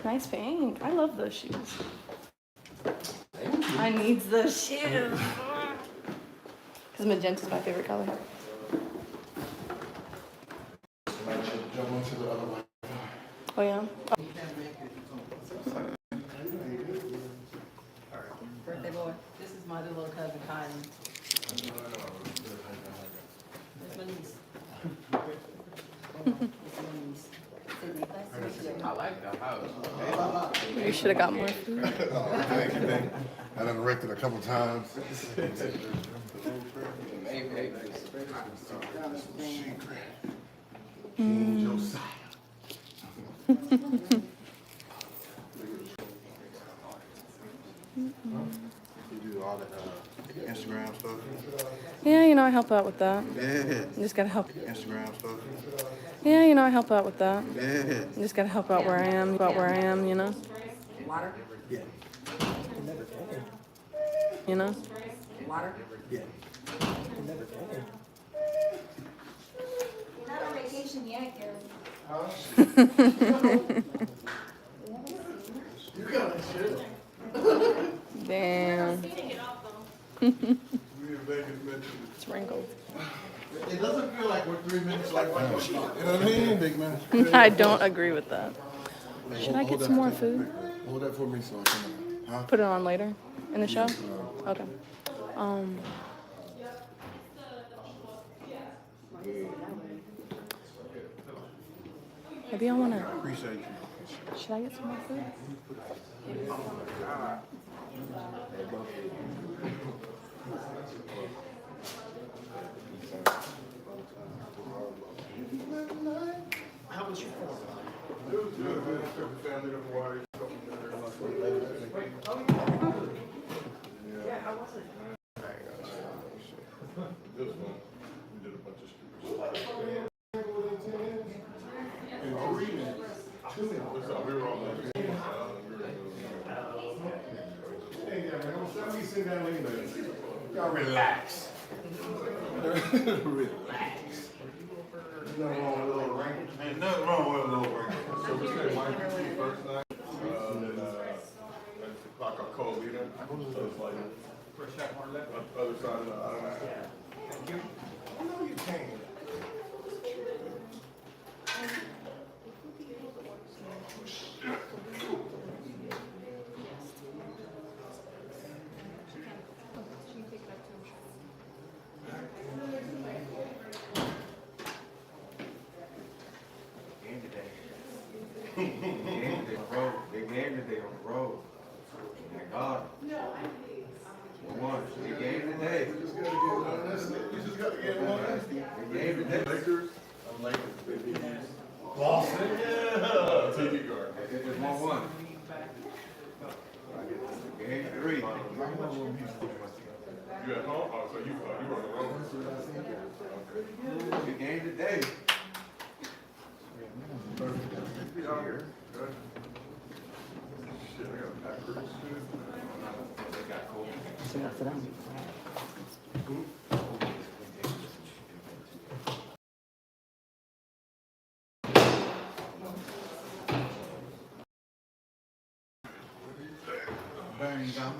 Nice pink. I love those shoes. I need those shoes. Because magenta is my favorite color. Oh, yeah? Birthday boy. This is my little cousin, Kylie. There's my niece. I like the house. You should have got more food. Thank you. I done wrecked it a couple times. King Josiah. You do all the Instagram stuff? Yeah, you know, I help out with that. Yeah. Just gotta help. Instagram stuff? Yeah, you know, I help out with that. Yeah. Just gotta help out where I am, you know? Water? Yeah. You know? Water? Yeah. You're not on vacation yet, Gary. You got that shit. Damn. We in Vegas mentioned. It's wrinkled. It doesn't feel like we're 3 minutes like one. You know what I mean, big man? I don't agree with that. Should I get some more food? Hold that for me so I can. Huh? Put it on later in the show? Okay. Maybe I wanna. Appreciate you. Should I get some more food? How was your phone? It was good. Family to Hawaii. Yeah, how was it? This one, we did a bunch of streets. In 3 minutes, 2 minutes. We were all like, hey, yeah, man, let me sit down anyway. Y'all relax. Relax. Nothing wrong with a little wrinkle. Ain't nothing wrong with a little wrinkle. So we said Mike first night. Then that's the clock up cold leader. So it's like other side of the aisle. You know you can. Big game today on the road. My God. One. Big game today. You just gotta get one. You just gotta get one. Big game today. Lakers. I'm Lakers, baby. Boston. Yeah. TV guard. It's 1-1. Game 3. You at home? Oh, so you were on the road. Big game today. Here. Good. Shit, I got a pack of shit. They got cold. So I sit down. Burn gum.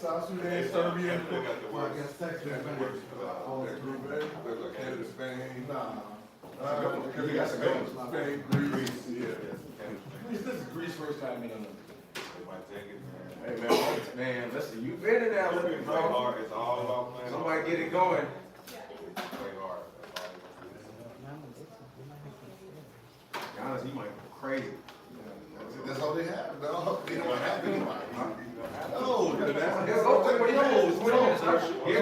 South Sudan, Serbia, Canada, Spain. Because we got Spain, Greece, yeah. This is Greece first time meeting them. Hey man, listen, you been in that looking, bro. It's all about playing. Somebody get it going. Play hard. Giannis, he might go crazy. That's all they have. No, you know what happened? No, What he knows. He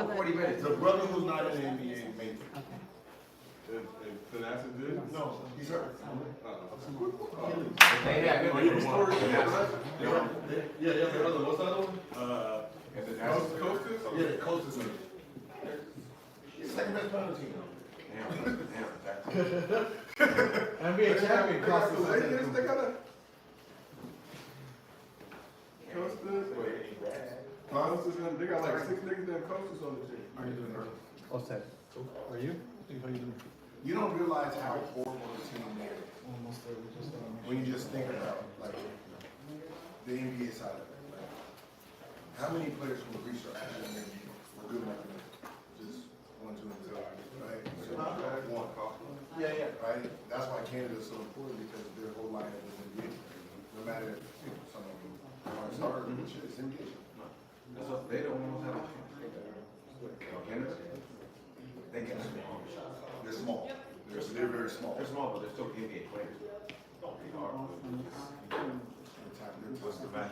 for 40 minutes. The brother who's not in the NBA made it. Okay. And Thanasis did? No, he's hurt. They have Oh, yeah, he's scored. Yeah, the other, what's the other one? Costas? Yeah, Costas in it. He's the second best player on the team. NBA champion cost us They got a Costas. Costas, they got like 6 niggas that Costas on the team. How are you doing, bro? All set. Are you? How you doing? You don't realize how horrible the team is Almost there. We just when you just think about like the NBA side of it. Like, how many players from Greece are actually in the NBA were good enough to make it? Just 1, 2, and 3, right? So, one. Yeah. Right? That's why Canada is so important because their whole lineup is NBA. No matter if some of them aren't starters, which is NBA. That's what they don't want to have. Canada? They can. They're small. They're very small. They're small, but they're still NBA players. They are.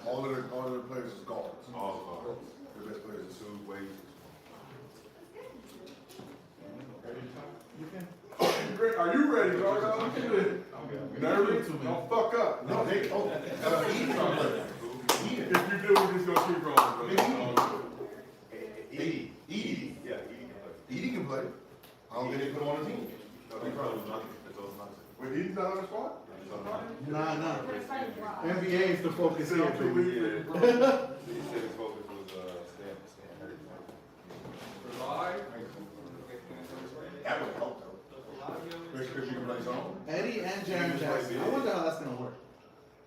All of their players is guards. All of Their best players is two ways. Are you ready, dog? Nervous? Don't fuck up. No, they told me. If you do, we're just gonna keep rolling, bro. Edie. Yeah, Edie can play. I don't think they put him on the team. Wait, he's not on the squad? Nah. NBA is the focus here, baby. He said his focus was staying hurt. That would help though. Especially if you can play zone. Eddie and Jaren Jackson. I wonder how that's gonna work.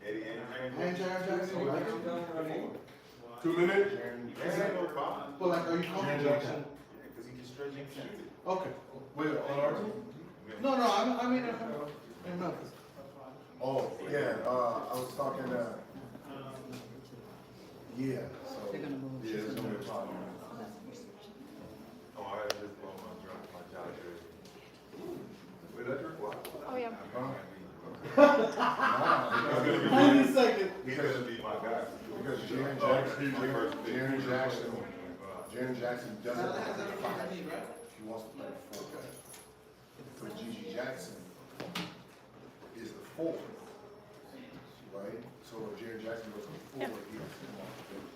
Eddie and And Jaren Jackson, you like him? 2 minutes? But like, are you comfortable with that? Okay. Wait, on our team? No, I mean, in Memphis. Oh, yeah, I was talking, yeah, so. They're gonna move. Yeah, it's gonna be a problem. Oh, I just blow my job jersey. Wait, that's your squad? Oh, yeah. Hold a second. He's gonna be my guy. Because Jaren Jackson doesn't have to fight. He wants to play the 4. But Gigi Jackson is the 4. Right? So if Jaren Jackson goes to the 4, he has to come off the bench.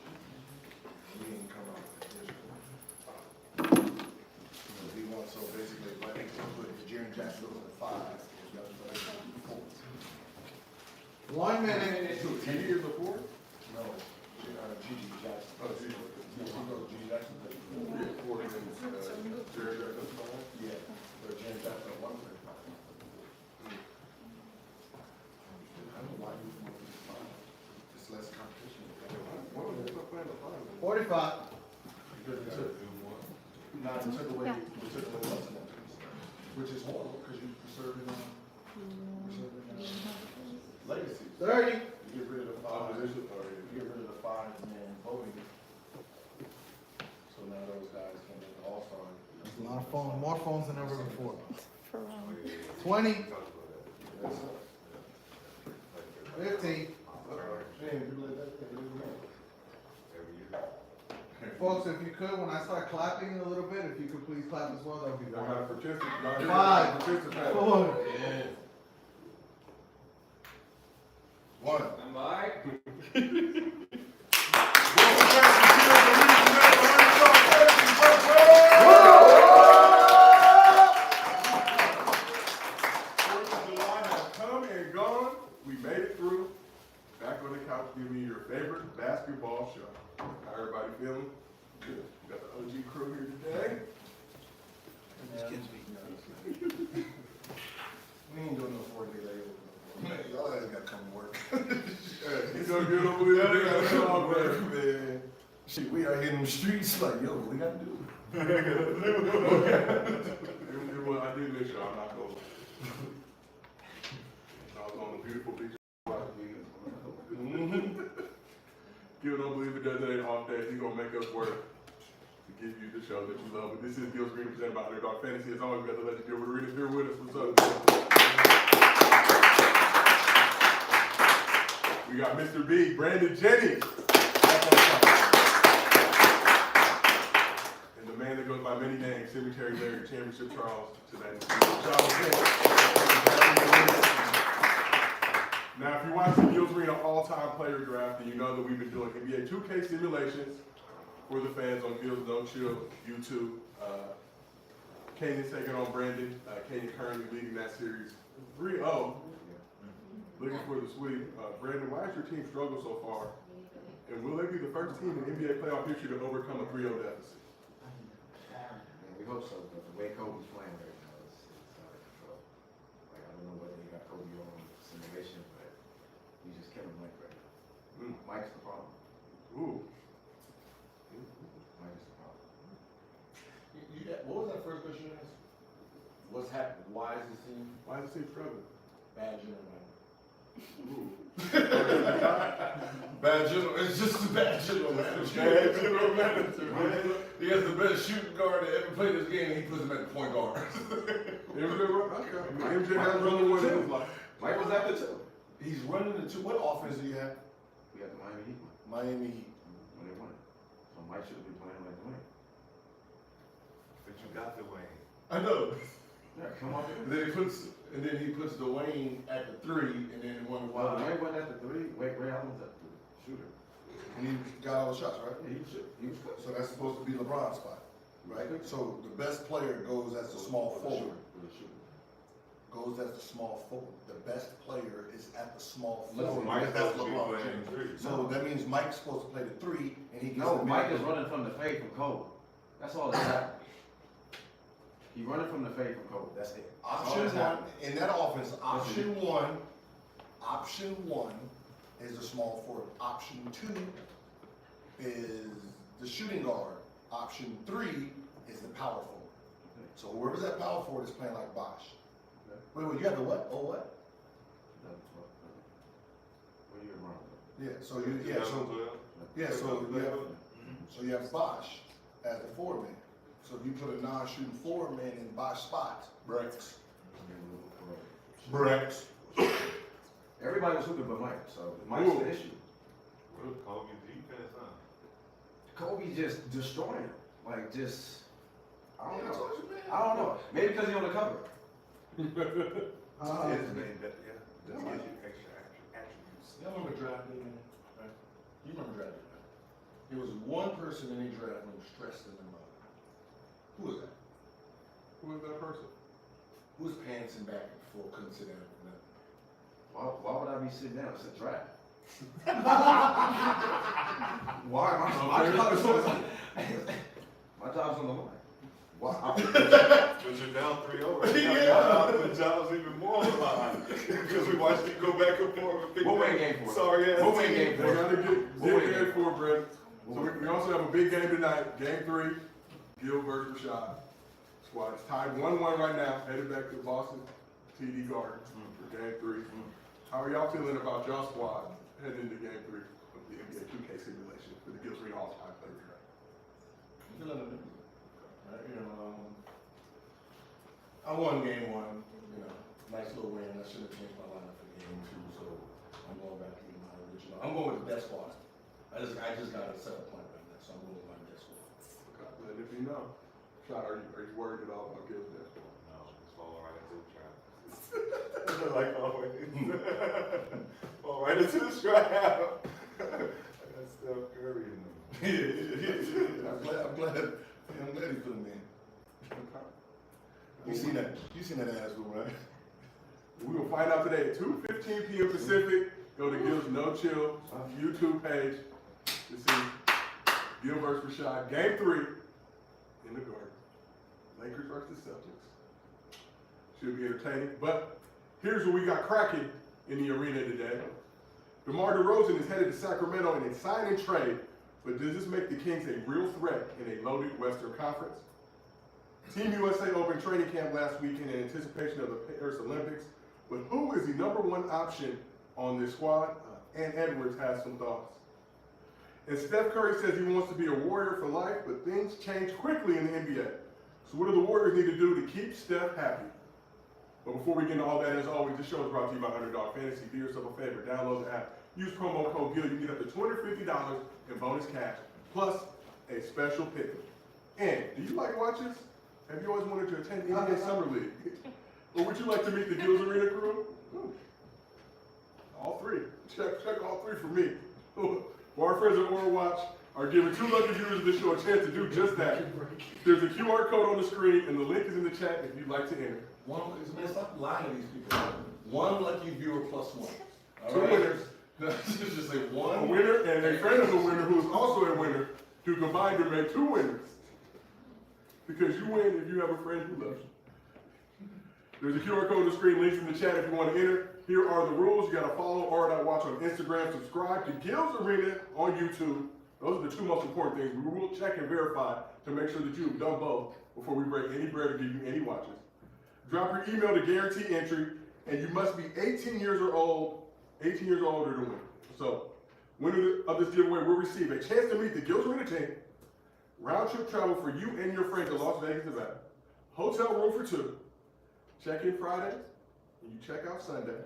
He ain't come off the bench. He wants, so basically, if Jaren Jackson goes to the 5, he's got to play the 4. 1 minute. So he is the 4? No, Gigi Jackson. Oh, Gigi. Gigi Jackson plays the 4. Yeah, 4 against Jerry Jackson's squad? Yeah, but Jaren Jackson at 1 play. I don't know why you want to be 5. It's less competition. Why would they start playing the 5? 45. Because we took away what's in that piece, which is horrible because you're preserving legacy. 30. You get rid of the 5. You get rid of the 5-man voting. So now those guys can make the All-Star. A lot of phones, more phones than ever before. For real. 20. That's 15. Shame, people like that, they live in Folks, if you could, when I start clapping a little bit, if you could please clap as well, that would be I got a wonderful. participant. 5, 4. 1. I'm by. Come and gone. We made it through. Back on the couch, give me your favorite basketball show. How everybody feeling? Good. We got the OG crew here today. We ain't doing no 4-day layover. Y'all guys gotta come to work. You know, you don't believe that? That's all, man. Man. Shit, we out here in the streets like, yo, what we gotta do? Well, I did make sure I'm not going. I was on the beautiful beach. Gil don't believe it does it ain't off days. He's gonna make us work to give you the show that you love. But this is Gil's Green presented by Underdog Fantasy. As always, we got the legend Gilbert Arenas here with us. What's up, Gil? We got Mr. B, Brandon Jennings. And the man that Terry Larry, Championship Charles today. Now, if you watch the Gilbert Arenas all-time player draft, then you know that we've been doing NBA 2K simulations for the fans on Gil's No Chill YouTube. Kanye's taking on Brandon. Kanye currently leading that series 3-0. Looking for the sweep. Brandon, why has your team struggled so far? And will they be the first team in NBA playoff history to overcome a 3-0 deficit? We hope so, but the way Kobe's playing right now, it's out of control. Like, I don't know whether he got Kobe on simulation, but he's just killing Mike right now. Mike's the problem. Ooh. Mike is the problem. What was that first question you asked? What's happening? Why is this team Why does the team struggle? bad general manager? Ooh. Bad general, it's just a bad general manager. Bad general manager, man. He has the best shooting guard that ever played this game, and he puts him at the point guard. MJ has running one in his life. Mike was after two. He's running the two. What offense do you have? We got the Miami Heat one. Miami Heat. When they won it. So Mike should be playing like Dwayne. But you got the Wayne. I know. Yeah, come on. And then he puts Dwayne at the three, and then one Well, wide. Dwayne wasn't at the three. Ray Allen was at the shooter. And he got all the shots, right? Yeah, he was good. He was good. So that's supposed to be LeBron's spot, right? So the best player goes as the small forward. For the shooter. Goes as the small forward. The best player is at the small Listen, forward. Mike's That's supposed to be LeBron playing James. three. So that means Mike's supposed to play the three, and he gets No, the Mike is minute. running from the fade from Kobe. That's all that's happening. He's running from the fade from Kobe. That's it. That's all Option that's one, happening. in that offense, option one is the small forward. Option two is the shooting guard. Option three is the power forward. So whoever's that power forward is playing like Bosch. Wait, you have the what? Oh, what? What year wrong? So you have Bosch as the forward man. So if you put a non-shooting forward man in Bosch spot, Brex. Everybody was hooping but Mike, so Mike's the issue. What a Kobe defense, huh? Kobe just destroying him. Like, just, I don't know. Maybe because he's on the cover. That's the main, that gives you extra attributes. Y'all remember draft day, man? Right? You remember draft day, right? There was one person in the draft who was stressed in their mother. Who was that? Who is that person? Who was pantsing back and forth, couldn't sit down for nothing? Why would I be sitting down? It's a draft. Why am I? My job's on the line. Why? But you're down 3-0 right now. The job's even more alive. Because we watched you go back and forth and pick We'll win that game four. sorry ass We'll win team. game They four. gotta get We'll win game 4, Brett. We'll So win. we also have a big game tonight. Game 3, Gil versus Rashad. Squad is tied 1-1 right now. Headed back to Boston TD Garden for game 3. How are y'all feeling about y'all squad heading into game 3 of the NBA 2K simulation for the Gilbert Arenas all-time player draft? Right, I won game 1, nice little win. I should have changed my lineup for game 2, so I'm going back to my original. I'm going with the best squad. I just got a set up point right now, so I'm going with my best squad. Okay. And if you know, Shot, are you worried at all about Gil's death? No, just fall right into the trap. Like always. Fall right into the trap. That's Steph Curry in them. I'm glad he put him in. You seen that ass move, right? We will find out today at 2:15 p.m. Pacific. Go to Gil's No Chill YouTube page to see Gil versus Rashad. Game 3 in the Garden. Lakers versus Celtics. Should be entertaining. But here's what we got cracking in the arena today. DeMar DeRozan is headed to Sacramento in a sign and trade. But does this make the Kings a real threat in a loaded Western Conference? Team USA opened training camp last weekend in anticipation of the Paris Olympics. But who is the #1 option on this squad? Ann Edwards has some thoughts. And Steph Curry says he wants to be a Warrior for life, but things change quickly in the NBA. So what do the Warriors need to do to keep Steph happy? But before we get into all that, as always, this show is brought to you by Underdog Fantasy. Do yourself a favor, download the app. Use promo code GIL. You can get up to $250 in bonus cash, plus a special pick. And do you like watches? Have you always wanted to attend NBA Summer League? Or would you like to meet the Gilbert Arenas crew? All three. Check all three for me. Well, our friends at Overwatch are giving 2 lucky viewers of this show a chance to do just that. There's a QR code on the screen, and the link is in the chat if you'd like to enter. Stop lying to these people. 1 lucky viewer plus 1. All 2 right? winners. Just say A 1 winner and a friend of the winner who is also a winner to combine to make 2 winners. Because you win if you have a friend who loves you. There's a QR code on the screen, links in the chat if you want to enter. Here are the rules. You got to follow ARENASPHERE on Instagram, subscribe to Gilbert Arenas on YouTube. Those are the 2 most important things. We will check and verify to make sure that you've done both before we break any bread or give you any watches. Drop your email to guarantee entry, and you must be 18 years or older to win. So, winner of this giveaway will receive a chance to meet the Gilbert Arenas team, round trip travel for you and your friends to Las Vegas, Nevada, hotel room for 2, check-in Friday, and you check out Sunday.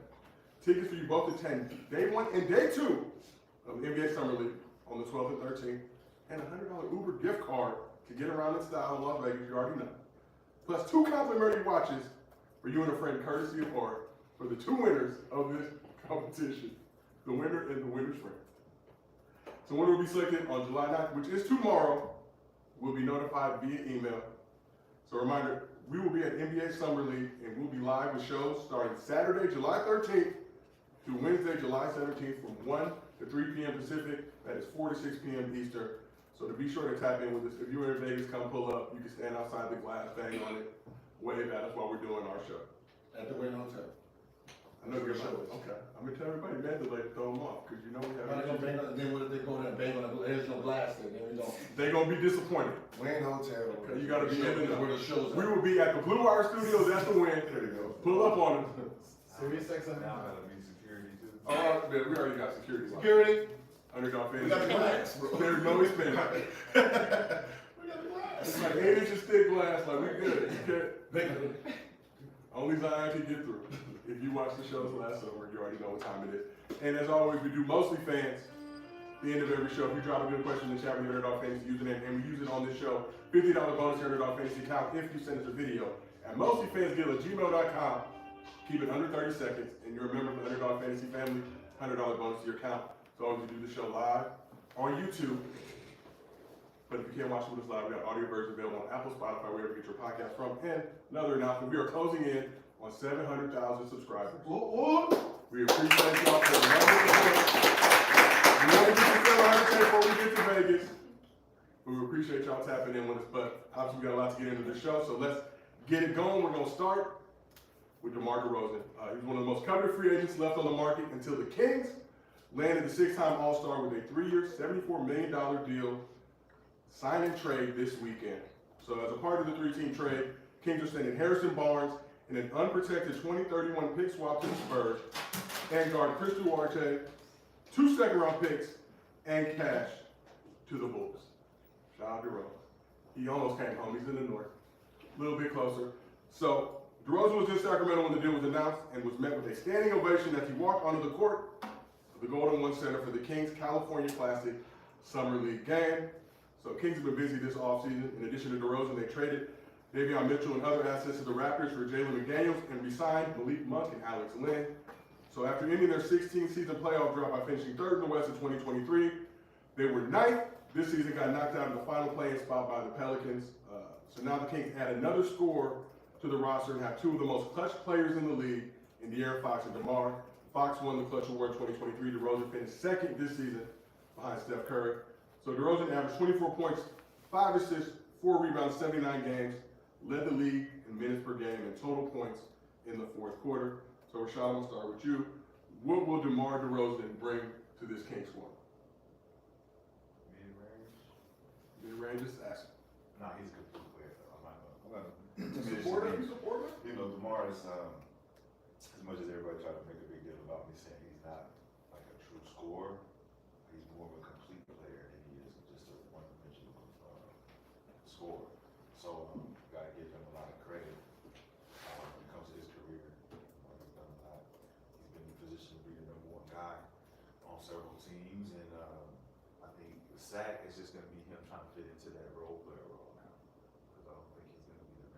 Tickets for you both to attend day 1 and day 2 of the NBA Summer League on the 12th and 13th, and a $100 Uber gift card to get around in style in Las Vegas, you already know. Plus 2 complimentary watches for you and a friend, courtesy of Art, for the 2 winners of this competition, the winner and the winner's friend. So winner will be selected on July 9th, which is tomorrow. We'll be notified via email. So a reminder, we will be at NBA Summer League, and we'll be live with shows starting Saturday, July 13th through Wednesday, July 17th from 1 to 3 p.m. Pacific. That is 4 to 6 p.m. Eastern. So to be sure to tap in with us. If you're in Vegas, come pull up. You can stand outside the glass, bang on it, wave at us while we're doing our show. at the Wayne Hotel. I know you're show. Okay. I'm gonna tell everybody Mandalay to throw them off, because you know we have. Then what if they go there and bang on the, there's no glass there, then we don't. They're gonna be disappointed. Wayne Hotel. Okay, you gotta be in where the shows We are. will be at the Blue Wire Studios at the Wynn. There you go. Pull up on them. Serious sex on Now gotta be security too. Oh, man, we already got security. Security, Underdog fans. we got the glass, bro. There's no expense. We got the glass. It's like 8 inches thick glass, like we good. You They can't, only Zion can get through. If you watched the shows last summer, you already know what time it is. And as always, we do mostly fans. At the end of every show, if you drop a good question in the chat with your Underdog Fantasy username, and we use it on this show, $50 bonus to your Underdog Fantasy account if you send us a video at mostlyfansgill@gmail.com. Keep it under 30 seconds, and you're a member of the Underdog Fantasy family, $100 bonus to your account. So always we do the show live on YouTube. But if you can't watch it with us live, we got audio version available on Apple, Spotify, wherever you get your podcast from. And another announcement, we are closing in on 700,000 subscribers. We appreciate y'all for the love and support. We want to get to 700K before we get to Vegas. But we appreciate y'all tapping in with us. But obviously we got a lot to get into the show, so let's get it going. We're going to start with DeMar DeRozan. He's one of the most coveted free agents left on the market until the Kings landed the 6-time All-Star with a 3-year, $74 million deal, sign and trade this weekend. So as a part of the 3-team trade, Kings are sending Harrison Barnes in an unprotected 2031 pick swap to the Spurs, and guard Chris Duarte, 2 second-round picks, and cash to the Bulls. Shout out to DeRozan. He almost came home. He's in the north, a little bit closer. So DeRozan was in Sacramento when the deal was announced and was met with a standing ovation as he walked onto the court of the Golden One Center for the Kings California Classic Summer League game. So Kings have been busy this offseason. In addition to DeRozan, they traded Davion Mitchell and other assets to the Raptors for Jalen McDaniels and re-signed Malik Monk and Alex Len. So after ending their 16-season playoff drought by finishing 3rd in the West in 2023, they were 9th. This season got knocked out in the final playing spot by the Pelicans. So now the Kings add another scorer to the roster and have 2 of the most clutch players in the league in De'Aaron Fox and DeMar. Fox won the Clutch Award in 2023. DeRozan finished 2nd this season behind Steph Curry. So DeRozan averaged 24 points, 5 assists, 4 rebounds, 79 games, led the league in minutes per game and total points in the 4th quarter. So Rashad, I'm gonna start with you. What will DeMar DeRozan bring to this Kings squad? Mid-range? Mid-range assassin. Nah, he's a good player though. I'm not gonna Supporter? You support him? You know, DeMar is, as much as everybody try to make a big deal about me saying he's not like a true scorer, he's more of a complete player than he is just a one-dimensional scorer. So, gotta give him a lot of credit when it comes to his career. He's done a lot. He's been in position to be the #1 guy on several teams, and I think the sack is just gonna be him trying to fit into that role player role now, because I don't think he's gonna be the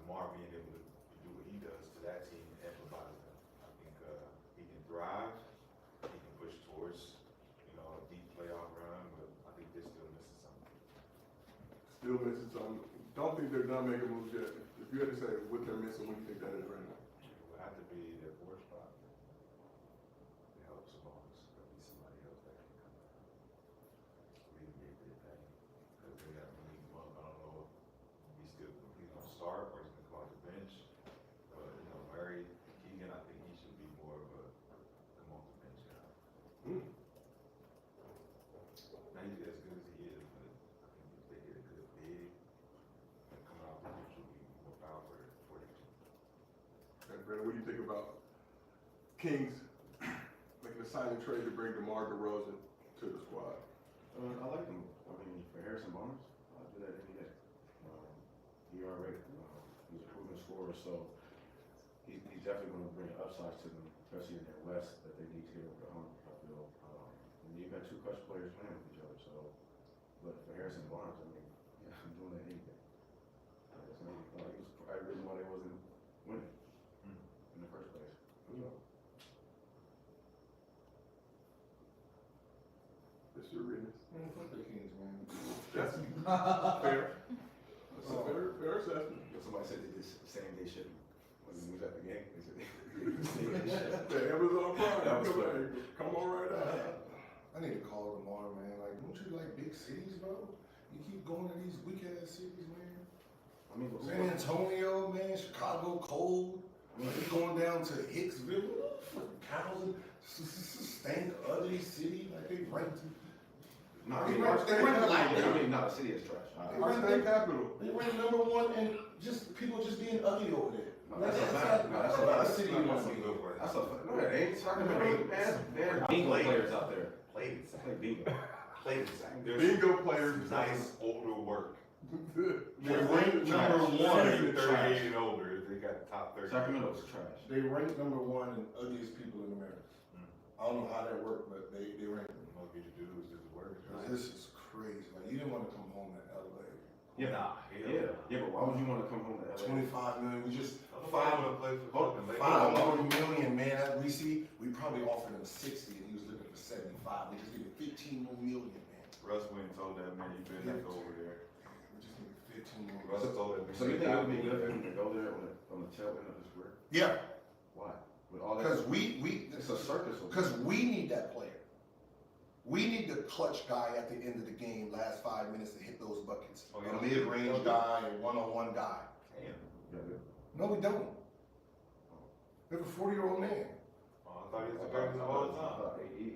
DeMar being able to do what he does to that team amplifies them. I think he can thrive, he can push towards, you know, a deep playoff run, but I think they're still missing something. Still missing something. Don't think they're done making moves yet. If you had to say what they're missing, what do you think that is right now? It would have to be their fourth spot. It helps Sabonis. There'll be somebody else that can come in. Alleviate their pain. Because they got to leave him up. I don't know if he's still he's gonna start or he's gonna come off the bench. But you know, Larry Keegan, I think he should be more of a come off the bench guy. Now he's as good as he is, but I think if they get a good big and coming off the bench will be more powerful for their team. Okay, Brandon, what do you think about Kings making a signing trade to bring DeMar DeRozan to the squad? I like him. I mean, for Harrison Barnes, I'll do that any day. He already, he's a proven scorer, so he's definitely going to bring upsides to them, especially in their West that they need to get over the hump, I feel. And you've got two clutch players playing with each other, so. But for Harrison Barnes, I mean, yeah, I'm doing that any day. That's not, he was probably the reason why they wasn't winning in the first place. Mr. Arenas. Fuck the Kings, man. That's fair. That's a fair assessment. Somebody said they did same day shipping when we was at the game. They said they did same day shipping. The Amazon Prime. That was funny. Come on right out. I need to call tomorrow, man. Like, don't you like big cities, bro? You keep going to these weak ass cities, man. I mean, San Antonio, man. Chicago, cold. You going down to Hicksville, Townsend, stank, ugly city. Like they ranked. no, They ranked like I mean, no, the city is trash. Our state capital. They ranked #1 and just people just being ugly over there. No, that's a not- fact. No, that's a not fact. city you want to be. That's a fact. No, it ain't. Sacramento, man. There are bingo players out there. Played it, Play bingo. played it, There's Bingo players. nice older work. They ranked #1. 38 and older, they got top 30. Sacramento's trash. They ranked #1 in ugliest people in America. I don't know how that worked, but they ranked them. Must be the dudes that work. This is crazy. Like you didn't want to come home to LA. Nah, Yeah, but why would you want to come home to LA? 25 million. We just I'm gonna play for fucking Lakers. 5 million, man. That we probably offered him 60, and he was looking for 75. We just needed 15 more million, man. Russ went and told that man, you better not go over there. We just needed 15 more. Russ told that man. So you think it would be good for him to go there on the tail end of his career? Yeah, Why? With all that, because it's a circus. because we need that player. We need the clutch guy at the end of the game, last 5 minutes to hit those buckets. Oh, A yeah. mid-range guy, a one-on-one guy. Damn. No, we don't. We have a 40-year-old man. Oh, I thought he was the greatest of all time. I thought AE.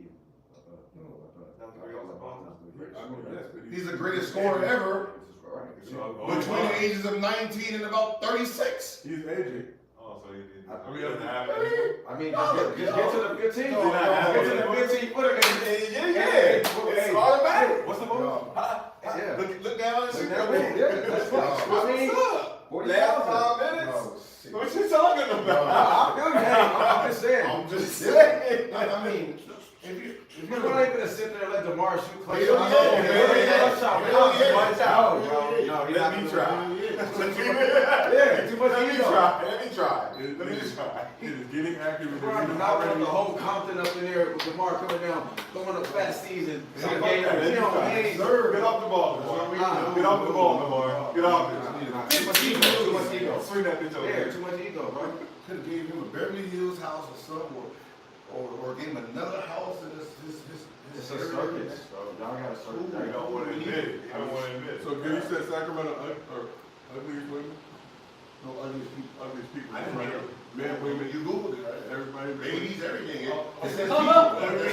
That was the greatest of all time. I mean, yes, but He's the greatest scorer ever Right. between the ages of 19 and about 36. he's aging. Oh, so he didn't. I He mean, doesn't have it. I mean, just get to the 15. No, Get to the 15 footer. It's automatic. What's the move? No. Yeah. Look down and see. That's fine. I mean, 40,000. Last 5 minutes. No, What you talking about? I'm just saying. I'm just saying. I mean, if You're not even gonna sit there and let DeMar shoot clutch Hell shots. yeah. Hell Hell yeah. Watch out, bro. No, he's Let not me gonna- try. Yeah, too much Let me ego. try. Let me try. It Let me is try. getting accurate. LeBron did not want the whole Compton up in there with DeMar coming down, throwing a fast season. Some game, you know, he ain't Get off the ball, DeMar. Get off the ball, DeMar. Get off it. too much ego. Too much ego. Swing that bitch over Yeah, there. too much ego, bro. could have gave him a Beverly Hills house or something, or gave him another house in his It's a area. circus, bro. Y'all got a circus. You don't want to admit it. You don't want to admit it. So can you say Sacramento ugliest women? No ugliest people. Ugliest people. I didn't hear. Men, women, You Googled it, right? everybody. Babies, everything. It Oh, says oh,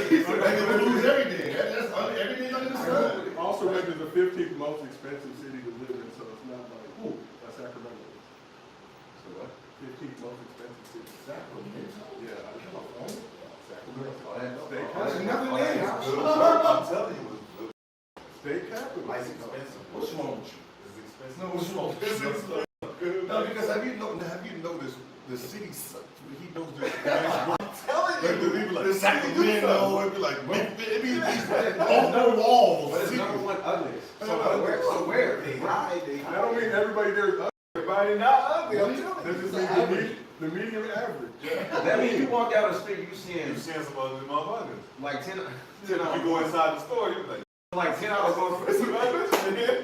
people. They lose everything. That's everything under the sun. Also ranked as the 15th most expensive city to live in, so it's not like, ooh, that's Sacramento. So what? 15th most expensive city. Sacramento. Yeah. California. Sacramento. All that- State all that- There's nothing all that- there. I'm telling you, State capital. life's expensive. What's wrong with you? It's expensive. No, what's wrong with you? No, because have you noticed the city sucks? He knows this. I'm telling you. The Sacramento, it'd be like, it'd be these no walls. But it's number one ugliest. So where? They ride, they I don't mean everybody there is ugly. Everybody not ugly, I'm telling This you. is the medium average. That means you walk down the street, you You seeing seeing some ugly motherfuckers. like 10 If you go inside the store, you be like, 10 hours going for some ugly bitches in here.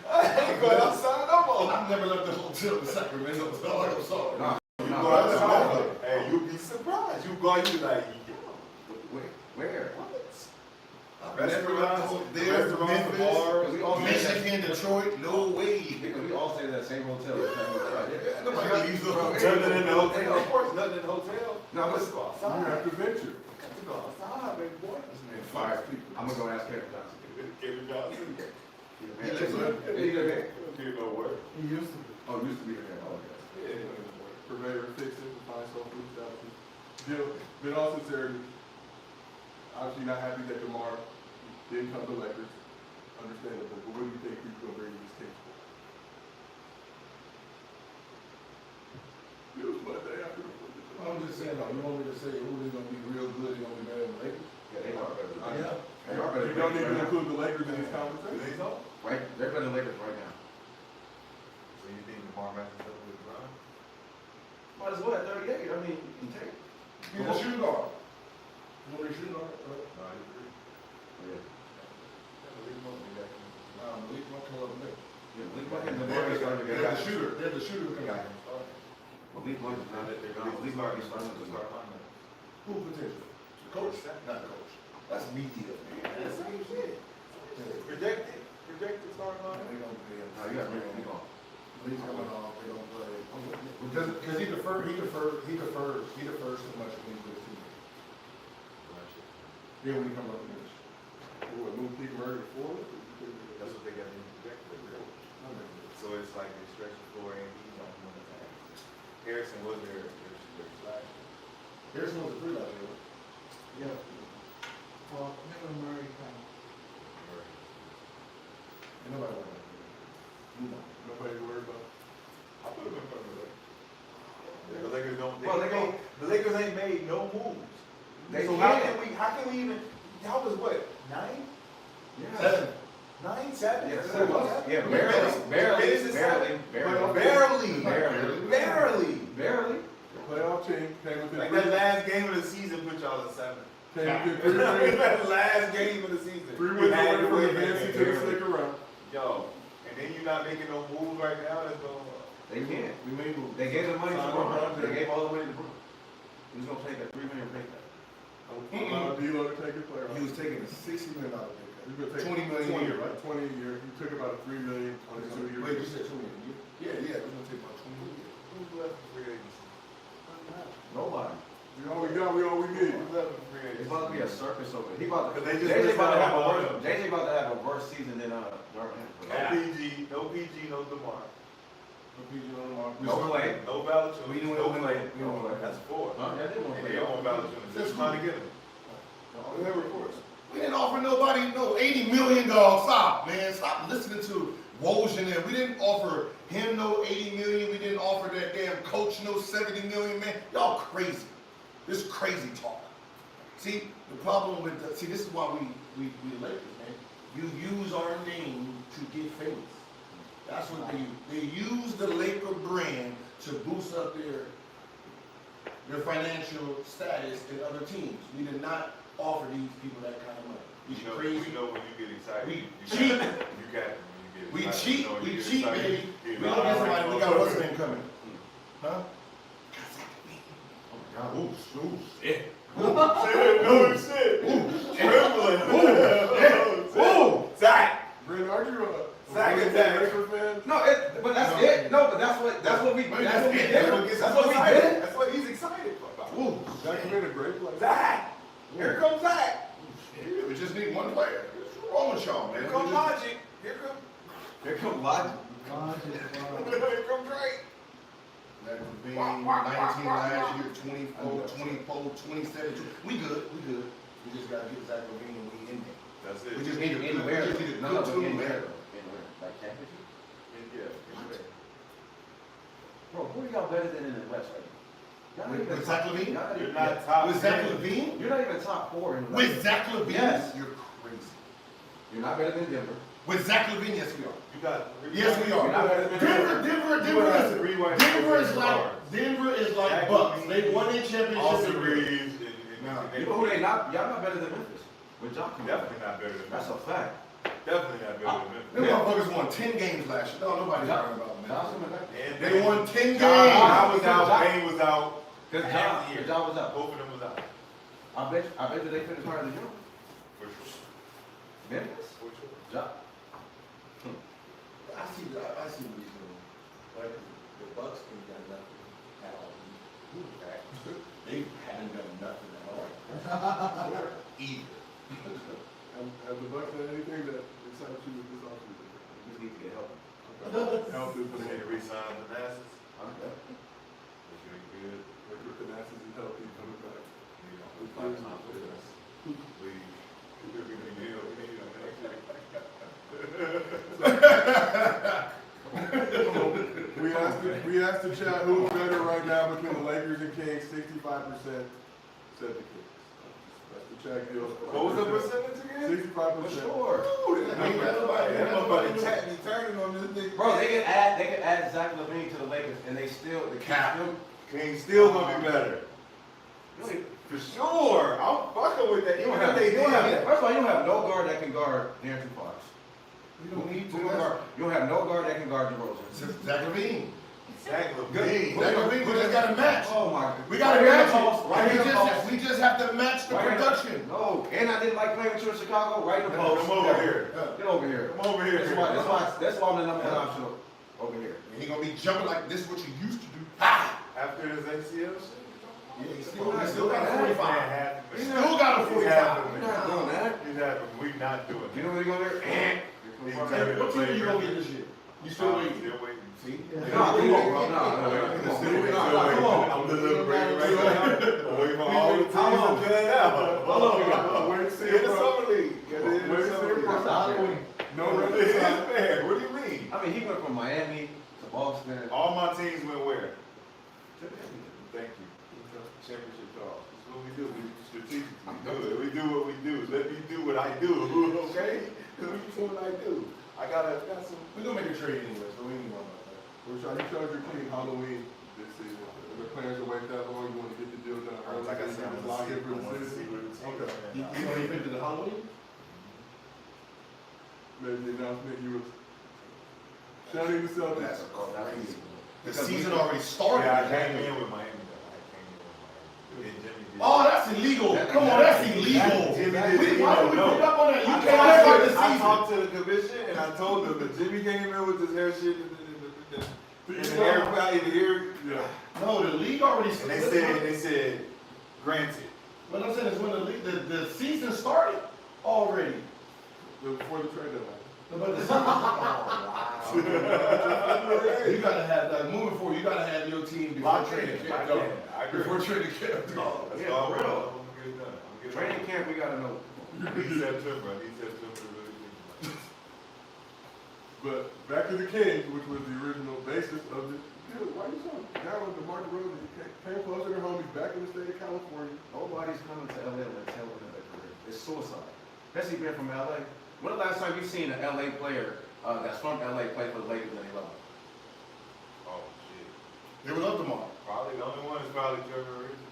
I ain't going outside no more. I've never left the hotel in Sacramento, so I'm sorry. Nah, You nah, go nah, outside, hey, you'll be surprised. You go out, you be like, Where? Restaurants, There, restaurants, Memphis, bars. We all stay Michigan, Detroit, no way. because we all stay in that same hotel. Nobody leaves the hotel. Nothing in the hotel. Of course, nothing in the hotel. No, Let's but go You outside. have to venture. Let's go outside, baby boy. This man fires people. I'm gonna go ask Kevin Johnson. Kevin Johnson. He lives in- He live here? He no work. He used to be. Oh, used to be here. Oh, okay. Yeah. Purveyor, fixing, fine soul food establishment. Jill, in all sincerity, obviously not happy that DeMar didn't come to Lakers. Understandable, but what do you think he's gonna bring to this case for? It was Monday after the Fourth of July. I'm just saying, though, you want me to say who is gonna be real good, they gonna be better than the Lakers? Yeah, they are better. Yeah. They are better. You don't need to right include the Lakers in this You conversation. think so? now. Right? They're better than Lakers right now. So you think DeMar matches up with LeBron? Might as well at 38. I mean, you can take. He's a shooting guard. You know what a shooting guard? No, I agree. Yeah. Malik won't come up next. Yeah, Malik Monk and DeMar is starting to get They're the back. shooter, they're the shooter coming Got out. it. Malik Monk is not. Malik Monk is starting to start. Who potential? The coach? Not the coach. That's media, man. That's the same shit. Projected starting line. They don't play him. No, you got to bring Malik on. He's coming off, they don't play. Because he defers too much when he plays team. Then when he comes up against. What, move Pete Murray forward? That's what they got in projected. So it's like they stretch the floor and he's on one attack. Harrison was their flag. Harrison was a three last year. Yeah. Well, him and Murray kind of. And nobody worried about him. Nobody worried about. I put him in front of the Lakers. The Lakers don't. Well, they don't- The Lakers ain't made no moves. They So can't. how can we even? That was what 9, Yeah. 7. 9, 7. Yeah, yeah, barely. Barely. Playoff team came within Like three. that last game of the season put y'all at 7. Came within 3 wins. That last game of the season. 3 wins Had away to from win advancing that to the game. second round. Yo, and then you're not making no moves right now. That's going. They can't. We made moves. They gave the money to Sign LeBron. LeBron. They gave all the money to LeBron. He's gonna take that $3 million pay cut. Allow D-Lo to take his player He off. was taking a $60 million pay cut. He's gonna take 20 million a year, right? 20 a year. He took about a $3 million on his 2 years. Wait, you said 20 a year? Yeah, we're gonna take about 20 a year. Who's left in free agency? Nobody. We all we got, we all we need. Who's left in free It's agency? about to be a circus over there. He about to. But they just JJ missed about to out have a on worse. all of them. JJ about to have a worse season than Durant. No PG, no DeMar. No PG, no Lamar. No Clay. No Valanciunas. We didn't No win. Clay. We didn't win. That's 4. Huh? Yeah, they won't And play. they don't want Valanciunas. They're trying to get him. We have reports. We didn't offer nobody no $80 million, dog. Stop, man. Stop listening to Woj and them. We didn't offer him no $80 million. We didn't offer that damn coach no $70 million, man. Y'all crazy. This is crazy talk. See, the problem with this is why we Lakers, man. You use our name to get famous. That's what they use. They use the Laker brand to boost up their financial status in other teams. We did not offer these people that kind of money. You know, crazy. you know when you get excited. We you cheat. You got it when you get We excited. cheat, You know when you we get cheat, excited, baby. you We know, look at all right, somebody, we got what's name coming. Huh? Ooh, shit. No shit. Trembling. Ooh! Zach. Brent, aren't you Zach a attack. Laker fan? No, but that's it. No, but that's what we did. That's what we excited. did. That's what he's excited about. Ooh! Zach come in a great place. Zach. Here comes Zach. We just need one player. What's wrong with y'all, man? Here comes Logic. Here come Logic. Here comes Drake. That would be 19 last year, 24, 27. We good. We just gotta get Zach Levine and we in there. That's it. We just need a good, we just need a No, good team, in man. where? Like championship? Yeah. Bro, who are y'all better than in the West right now? Y'all not even With top- Zach Levine? y'all not You're even- not top. With Zach 10. Levine? You're not even top 4 in the West. With Zach Levine? Yes. You're crazy. You're not better than Denver. With Zach LaVine, yes we are. You got. Yes we are. Denver is like Bucks. They won their championship. Austin Reeves You know who they not? Y'all not better than Memphis. With Jock coming back. Definitely not better than That's Memphis. a fact. Definitely not better than Them Memphis. motherfuckers won 10 games last year. No, nobody's talking about John's Memphis. coming back. And They won 10 games. I was out, Bane was out. Cause Half the year. John was out. Both of them was out. I bet you they finished higher than you. For sure. Memphis? For sure. John. I see what he's doing. Like, the Bucks ain't got nothing at all. They haven't done nothing at all. Either. Have the Bucks done anything that excites you with this offseason? You need to get help. Help them They need to re-sign the Masters. I'm good. They're doing good. with the Masters is healthy coming back. We asked the chat who's better right now between the Lakers and Kings. 65% said the Kings. That's the chat deal. What was the percentage again? 65%. Sure. Turning on this nigga. Bro, they could add Zach LaVine to the Lakers and they still the Cap. Kings still gonna be better. Really, For sure. I'm fucking with that. you don't Even have, if they you don't have, did. first of all, you don't have no guard that can guard De'Aaron Fox. You don't need You don't have no guard that can guard DeRozan. Zach LaVine. Zach Zach LaVine. LaVine, we just got to match. Oh my. We got to Right here match in the post, it. right here in the post. We just have to match the Right here. production. No, and I didn't like playing with you in Chicago. Right in the post. Come over here. Get over here. Come over here. That's why I'm the number one option over here. And he gonna be jumping like this is what you used to do. Ha! After this ACL shit. Yeah, he still got a 45. He's Still got a 45. You're not doing that. He's having. We not doing You it. know what you go there? He's What turning team the are you gonna play. get this year? You still waiting? Still waiting. See? No, come on, bro. No. Come on. I'm deliberating right now. Waiting for all the teams to play out. Wait and see, In the bro. summer league. Wait and see, bro. No It red is sign. fair. What do you mean? I mean, he went from Miami to Boston. All my teams went where? Thank you. Championship talk. That's what we do. We strategically do it. We do what we do. Let me do what I do. Okay? Let me do what I do. I got some. We're gonna make a trade anyway, so we ain't worried about that. You chose your team Halloween this season. The plans to wait that long. You want to get the deal done early. Like I said, Just I'm lock in for gonna the see season. where the team Okay. You gonna even to the Halloween? Maybe the announcement you was shouting the Celtics. That's crazy. The Because season we- already started. Yeah, I came in with Miami though. I came in with Miami. Then Jimmy did. Oh, that's illegal. Come on, that's illegal. Jimmy did. Why did we No. pick up on that? You I cannot start the I season. talked to the commission and I told them that Jimmy came in with his hair shit and the everybody here. Yeah. No, the league already And started. they said, granted. What I'm saying is when the season started already. Before the trade deadline. But the season, you gotta have that moving forward. You gotta have your team before Lock training in. camp. I agree. Before training camp. That's Yeah, all for I'm real. gonna get it done. I'm gonna Training get it camp, we gotta know. done. I need September to really think about it. But back to the Kings, which was the original basis of the deal. Why you so down on DeMar DeRozan? He came closer to home. He's back in the state of California. Nobody's coming to LA with a tail end of their career. It's suicide. Especially being from LA. When the last time you seen an LA player that's from LA play for the Lakers and they love him? Oh, shit. They would love tomorrow. Probably the only one is probably Trevor Ariza.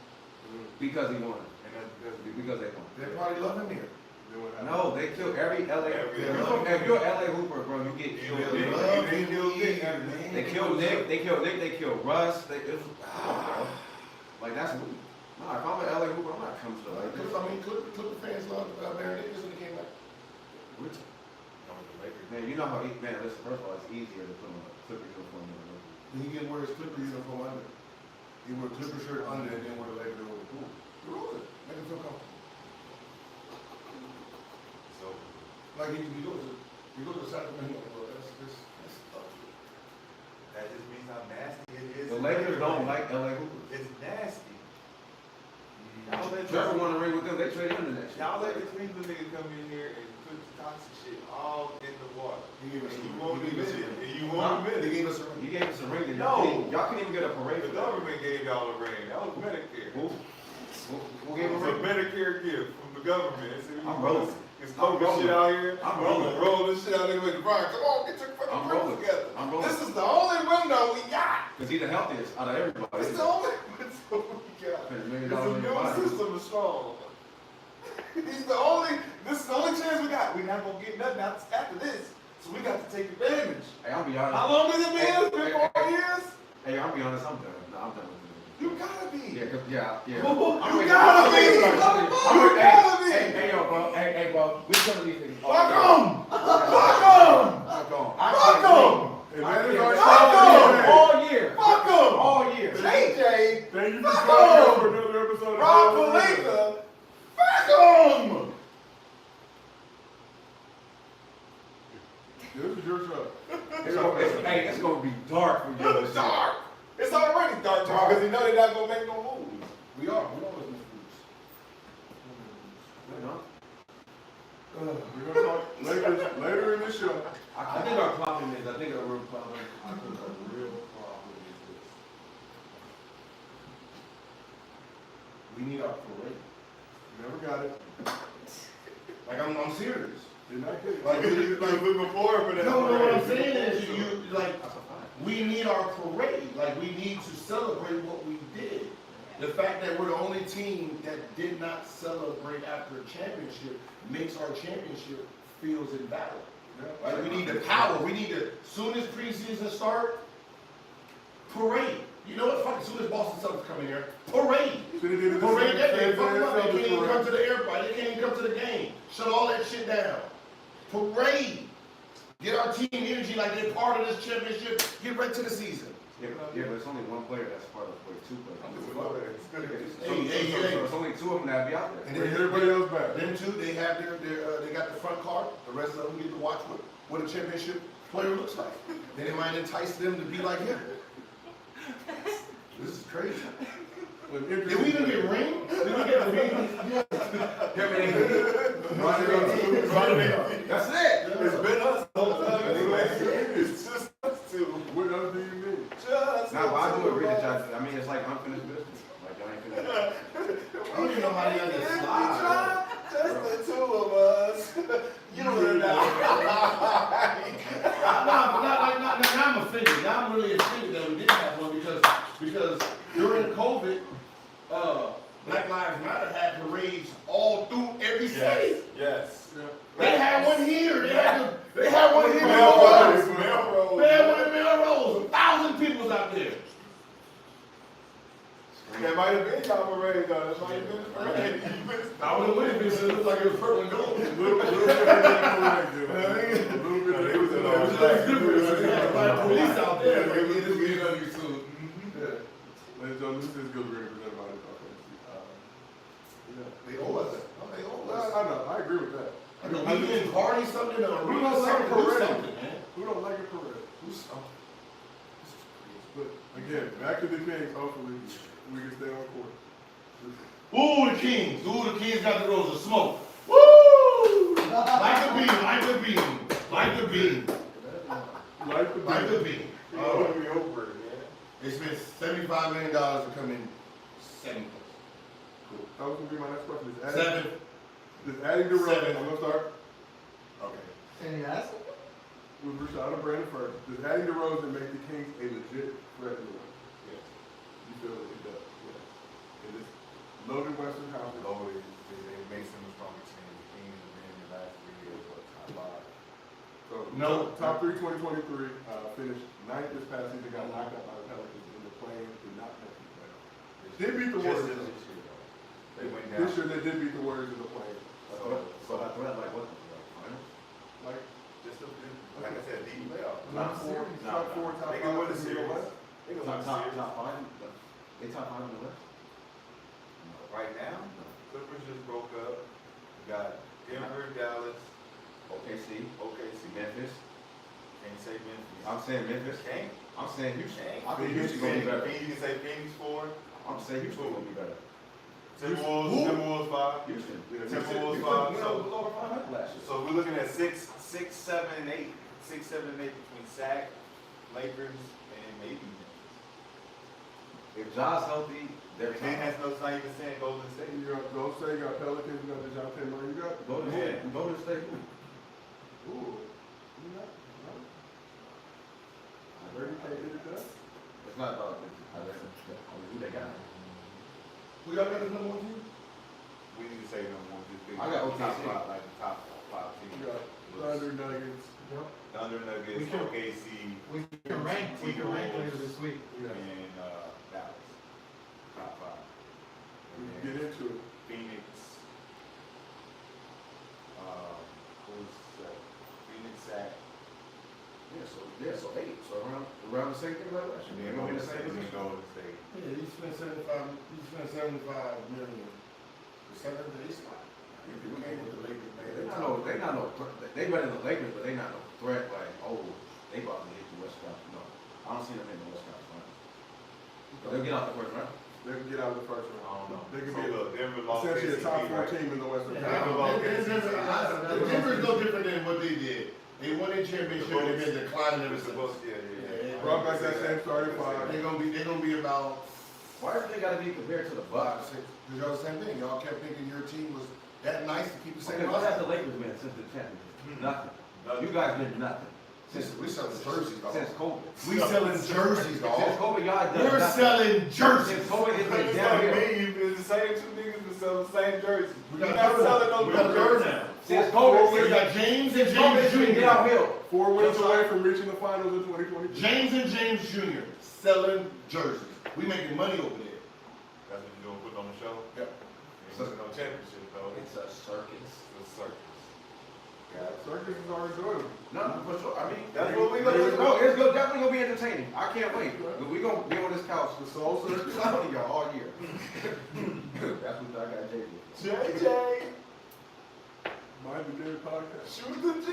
Because he won. And that's Because they won. They probably love him here. Then what happened? No, they kill every LA. If you're an LA hooper, bro, you get killed. They killed Nick. They killed Russ. Like that's weak. No, if I'm an LA hooper, I'm not coming to the Lakers. I mean, Clipper fans love Baron Davis when he came back. Man, you know how man. Listen, first of all, it's easier to put on a Clipper uniform than a Lakers. Then he can wear his Clipper uniform under. He wear a Clipper shirt under and then wear the Lakers over. Cool. Roll it. Make him feel comfortable. So, Like you go to Sacramento, bro. That's ugly. that just means how nasty it is. The Lakers don't like LA hoopers. It's nasty. Y'all let Trevor won a ring with them. They traded him to that shit. Y'all let the Cleveland nigga come in here and put toxic shit all in the water. He gave us And a you ring. won't He gave admit us a it. ring. And you won't admit He it. gave us a ring. You gave us a ring. That No. y'all can't even get a parade The for that. government gave y'all a ring. That was Medicare. Who gave It a was a ring? Medicare gift from the government. It said, I'm rolling. It Cause Kobe shit out here. I'm rolling. Roll this shit out there with Brian. Come on, get your I'm fucking rolling. bricks together. I'm rolling. This is the only window we got. Cause he's the healthiest out of everybody. It's the only window we got. Spend $1 million His on your immune body. system is strong. He's the only. This is the only chance we got. We're not gonna get nothing after this. So we got to take advantage. Hey, I'll be honest. How long has it been? It's been 4 years. Hey, I'll be honest. I'm done. No, I'm done with it. You gotta be. Yeah, 'cause- yeah. You I'm ready. gotta be. I'm You ready. gotta be. Hey, yo, bro. Hey, bro. We some of these things. Fuck 'em. Fuck 'em. Fuck 'em. Fuck 'em. Fuck Fuck 'em. all year. Fuck 'em. All year. AJ. Thank you for Fuck coming 'em. for another episode of Rob Rob Palenka. Fuck 'em. This is your show. It's gonna be dark for you. It's dark. It's already dark because you know they're not gonna make no moves. We always make moves. We're gonna talk later in this show. I think our problem is, I think our real problem We need our parade. Never got it. Like I'm serious. Did not get it. Like looking forward for that. no, what I'm saying is you like we need our parade. Like we need to celebrate what we did. The fact that we're the only team that did not celebrate after a championship makes our championship feels invalid. Like we need the power. We need to soon as preseason start, parade. You know what? Fuck, as soon as Boston Celtics come in here, parade. Parade that day. Fuck them up. They can't even come to the airport. They can't even come to the game. Shut all that shit down. Parade. Get our team energy like they're part of this championship. Get right to the season. Yeah, but it's only one player that's part of the play, two players. Hey. So it's only two of them that be out there. And Bring then everybody else back. them two, they have they got the front card. The rest of them get to watch what a championship player looks like. Then it might entice them to be like him. This is crazy. Did we even get rings? Did we get rings? That's it. It's been us the whole time anyway. It's just us two. What else do you mean? Just Nah, but I do us agree two. that y'all, I mean, it's like unfinished business. Like y'all ain't finished. I don't even know how they let this We slide. tried, just the two of us. You don't know. Now I'm offended. Now I'm really offended that we didn't have one because during COVID, Black Lives Matter had parades all through every city. Yes. They had one here. They had one here in Melrose. Melrose. They had one in Melrose. 1,000 people was out there. That might have been y'all parade though. That might have been the parade. I would have went if it looked like it was purple and gold. A little bit different. It was in all It's different. black. They had black police out there. Yeah, This is gonna be soon. Yeah. Ladies and gentlemen, this is Gilbert Arenas presented by the They owe us. Oh, they owe us. I know, I agree with that. We can party something or Who read don't like a something, do parade? something, man. Who don't like a parade? Who's But again, back to the Kings, hopefully we can stay on court. Ooh, the Kings. Ooh, the Kings got the rose of smoke. Woo! Like the beam, like the beam, like the beam, Like the like the beam. You want to be over it, man. They spent $75 million to come in second Cool. That was gonna be my next question. place. Seven. Is adding DeRozan, Seven. I'm gonna start Okay. Can you ask him? with Rashad and Brandon first. Does adding DeRozan make the Kings a legit threat to win? Yes. You feel it does? Yeah. In this loaded Western Conference. Loaded, it makes them a stronger team. The Kings have been in the last 3 years, but top 5. So No. top 3 2023, finished 9th this past season, got knocked out by the Pelicans in the play-in, did not make the playoffs. Did beat the Warriors. Just this year, though. They went down. This year they did beat the Warriors in the play-in. So I threat like what? Like finals? Like, Just like I said, deep playoff. top 4, top 5. They can win the in series. West. They can win the series. Top five? They top five in the West? Right now, Clippers just broke up. We got Denver, Dallas, OKC, OKC, Memphis. Can't say Memphis. I'm saying Memphis. Can't. I'm saying Houston. Can't. I think Houston gonna be better. You can say Phoenix 4. I'm saying Houston gonna be better. Timberwolves 5. Houston. Timberwolves Houston 5. went over 500 last year. So we're looking at 6, 7, and 8. 6, 7, and 8 between SAC, Lakers, and maybe. If Ja's healthy, they're And then that's no sign even saying Golden State. You got Golden State, you got Pelicans, you got DeJounte Murray, you got. Golden State. Ooh. You got, no. Brady can't get it done. It's not about who they got. Who y'all got as number 1 team? We need to say no more. Just big I got top OKC. five, like the top 5 teams. You got Thunder, Nuggets. Thunder Nuggets, We can- OKC, We can rank later this week. Yeah. and Dallas. Top 5. We And can then get into it. Phoenix. Who's that? Phoenix at. So 8. So around the same thing like last And year. then They're gonna be Golden the same State. And position. Golden State. Yeah, he spent 75 million. The 7th to 8 spot. If you came with the Lakers, man. They not no they better than the Lakers, but they not no threat like, oh, they about to hit the West Coast. No. I don't see them in the West Coast finals. They'll get out the first round. They can get out of the first round. I don't know. They could So be look, Denver lost essentially a top KCP, 4 right? team in the Western Yeah, Conference. Denver's no different than what they did. They won a championship and they've been declining ever It's since. supposed to, yeah. Brought back that same starting five. They're gonna be about Why do they gotta be compared to the 5, Bucks? 6. Because y'all the same thing. Y'all kept thinking your team was that nice to keep the Okay, same what has roster. the Lakers been since the championship? Nothing. You guys been nothing. We selling jerseys, dog. Since COVID. We selling jerseys, Since dog. COVID, y'all done We're nothing. selling jerseys. Since COVID, it's It's been like downhill. me, it's the same 2 niggas that sell the same jerseys. We You're got not a selling no we got a third jerseys. now. Since COVID, We got James and since COVID, James it's been Jr. downhill. 4 wins away from reaching the finals in 2022. James and James Jr. selling jerseys. We making money over there. That's what you're doing, putting on the show? Yep. Ain't winning no championship, though. It's a circus. It's a circus. Circus is already doing it. No, for sure. I mean, That's what we gonna do. No, it's gonna, definitely gonna be entertaining. I can't wait. We gonna be on this couch The soul circus. telling y'all all year. That's what I got JJ. JJ! Mind the Daily Podcast. Shoot the J!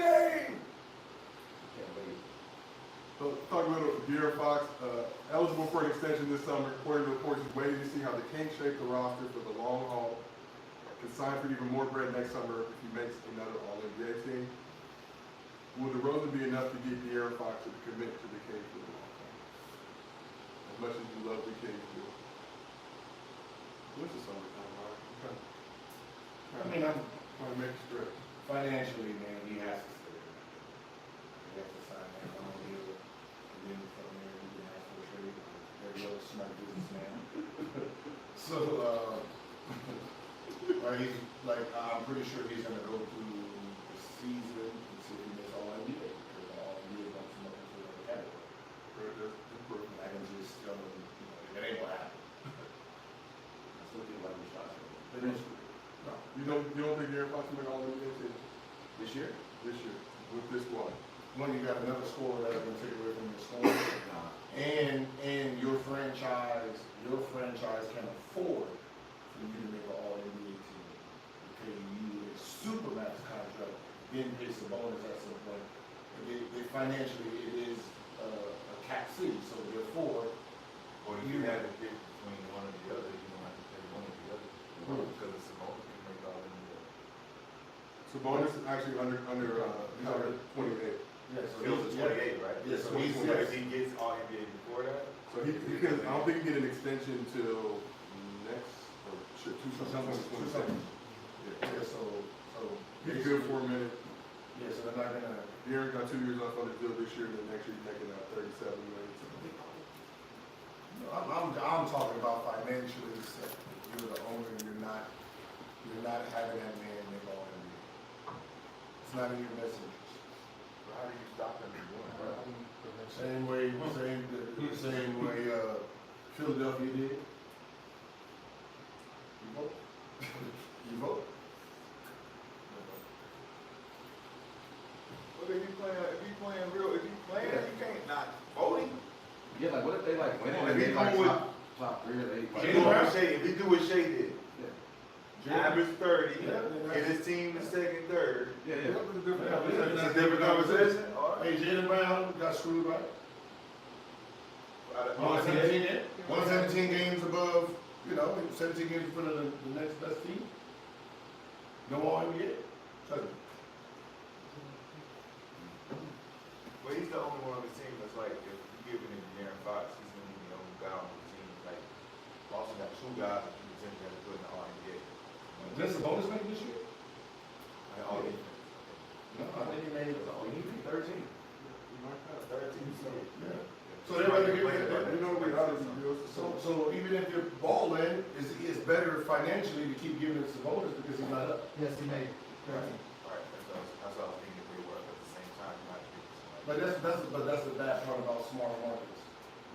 Can't wait. So, talk a little De'Aaron Fox, eligible for an extension this summer. According to reports, he's waiting to see how the Kings shape the roster for the long haul. Can sign for even more bread next summer if he makes another All-NBA team. Will DeRozan be enough to get De'Aaron Fox to commit to the Kings for the long term? As much as you love the Kings do. What's the summertime, right? I mean, I'm Trying to make it straight. financially, man, he has to stay there. He has to sign that long deal, and then from there, he can ask for a trade. Very well smart businessman. So, he's like, I'm pretty sure he's gonna go through the season and see if he makes all NBA, because all NBA wants him up into another category. And I can just tell him, it ain't gonna happen. I still feel like we shot him. No, you don't think De'Aaron Fox will make All-NBA team This year? this year with this squad? When you got another scorer that's gonna take away from your scoring. Nah. And your franchise can afford for you to make an all-NBA team. Okay, you a supermax contract, then pay some bonus at some point. They financially, it is a cap city, so therefore, Or if you had to pick between one or the other, you don't have to pick one or the other. Because it's Simone can make all of them. Sabonis is actually under he's under 28. yeah, so Fields is 28, right? Yeah, so So he's, if he gets all NBA before that, So he can, I don't think he get an extension till next, or shit, 2026. Yeah. yeah, so. He's good for a minute. Yeah, so they're not gonna. De'Aaron got 2 years left on his deal this year, and then next year he's making 37 million. I'm talking about financially, so you're the owner, you're not having that man make all NBA. It's not in your best interest. how do you stop him from doing that? Same way, Philadelphia did. You vote. You vote. But if you playing real, if you playing, you can't not voting. Yeah, like what if they like winning If and he they like go with- top 3 or 8? If he do what Shea, if he do what Shea did, Yeah. average 30, Yeah. and his team is second, third, Yeah, yeah. it's a different conversation. All right. Hey, Jalen Brown got screwed, right? Out of- 117 games above, 17 games in front of the next best team. No All-NBA. Tell you. But he's the only one on the team that's like, if you give it to De'Aaron Fox, he's gonna be the only guy on the team. Like, Boston got two guys that you potentially have to put in the All-NBA. Does Sabonis make this year? All No, I think he made 13. Yeah. So they're rather get rid of that. You know, we honestly do. So even if you're balling, it's better financially to keep giving it to Sabonis because he's not up. Yes, he made. Right, that's what I was thinking if they work at the same time, you might get somebody. But that's the bad part about small markets.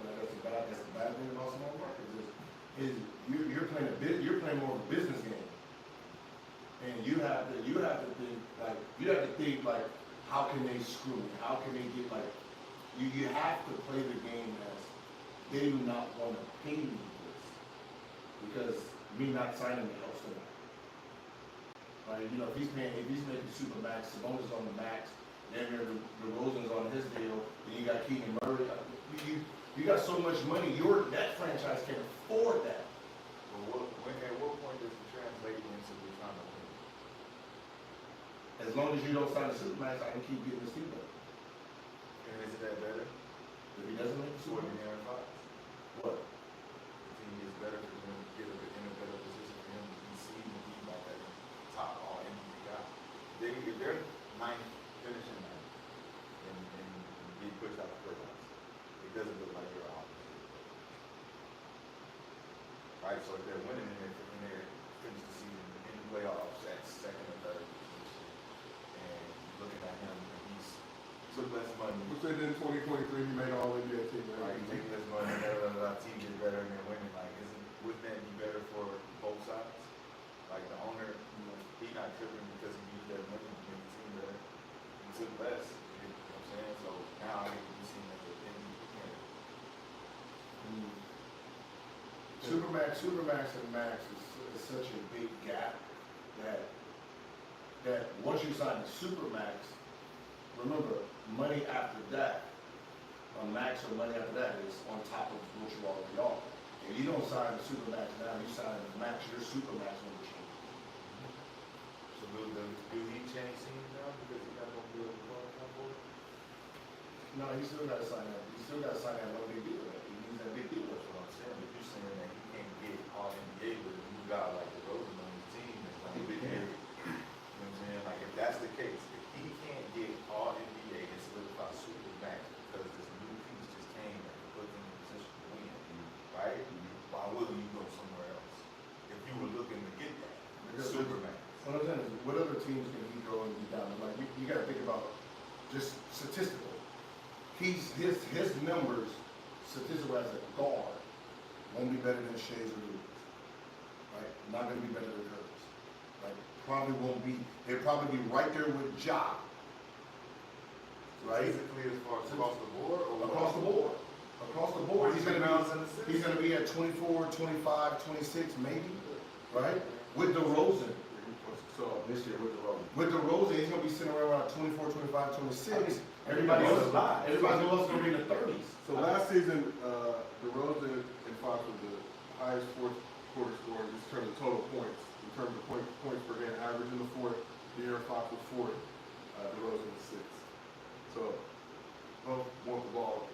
That's the bad thing about small markets is you're playing more of a business game. And you have to think like how can they screw me? How can they get like you have to play the game as they do not want to pay me this because me not signing it helps them. Like, you know, if he's making super max, Sabonis on the max, then DeRozan's on his deal, then you got Keegan Murray. You got so much money, that franchise can't afford that. But at what point does it translate into the trying to win? As long as you don't sign a super max, I can keep getting the steal. And isn't that better? If he doesn't make the More super than max, Aaron Fox? what? The team is better for him to get in a better position for him to be seen and be like that top all NBA guy. If they're ninth, finishing ninth, and get pushed out the playoffs, it doesn't look like you're out. Right, so if they're winning and they're finish the season in the playoffs at second or third position, and looking at him, and he's took less money. We said in 2023 he made all NBA team. Right, he's making less money, team gets better and they're winning. Like, wouldn't that be better for both sides? Like the owner, he's not tripping because he used that money to make the team better. He took less, you know what I'm saying? So now I get to be seen as a MVP candidate. Supermax and max is such a big gap that once you sign the supermax, remember, money after that, on max or money after that is on top of what you already are. If you don't sign the supermax now, you sign the max, your supermax will change. So do he change teams now because he's not going to be able to go on board? No, he still gotta sign that. He still gotta sign that one big deal. He needs that big deal. That's what I'm saying. But you're saying that he can't get all NBA with a new guy like DeRozan on his team. It's like a big deal. You know what I'm saying? Like if that's the case, if he can't get all NBA and solidify super max because this new piece just came and put him in a position to win, right? Why wouldn't you go somewhere else? If you were looking to get that super max. What I'm saying is, what other teams can he go and get down? Like you gotta think about just statistical. His numbers, statistical as a guard, won't be better than Shea's or Lewis. Right? Not gonna be better than Curtis. Like probably won't be. They'll probably be right there with Ja. Right? Basically, as far as across the board, or Across the board. Across the board. He's gonna be at 24, 25, 26, maybe. Right? With DeRozan. So this year with DeRozan. With DeRozan, he's gonna be sitting around 24, 25, 26. Everybody else is gonna be in the 30s. So last season, DeRozan and Fox were the highest fourth quarter scorers in terms of total points. In terms of points per game average in the fourth, De'Aaron Fox was fourth, DeRozan was sixth. So both want the ball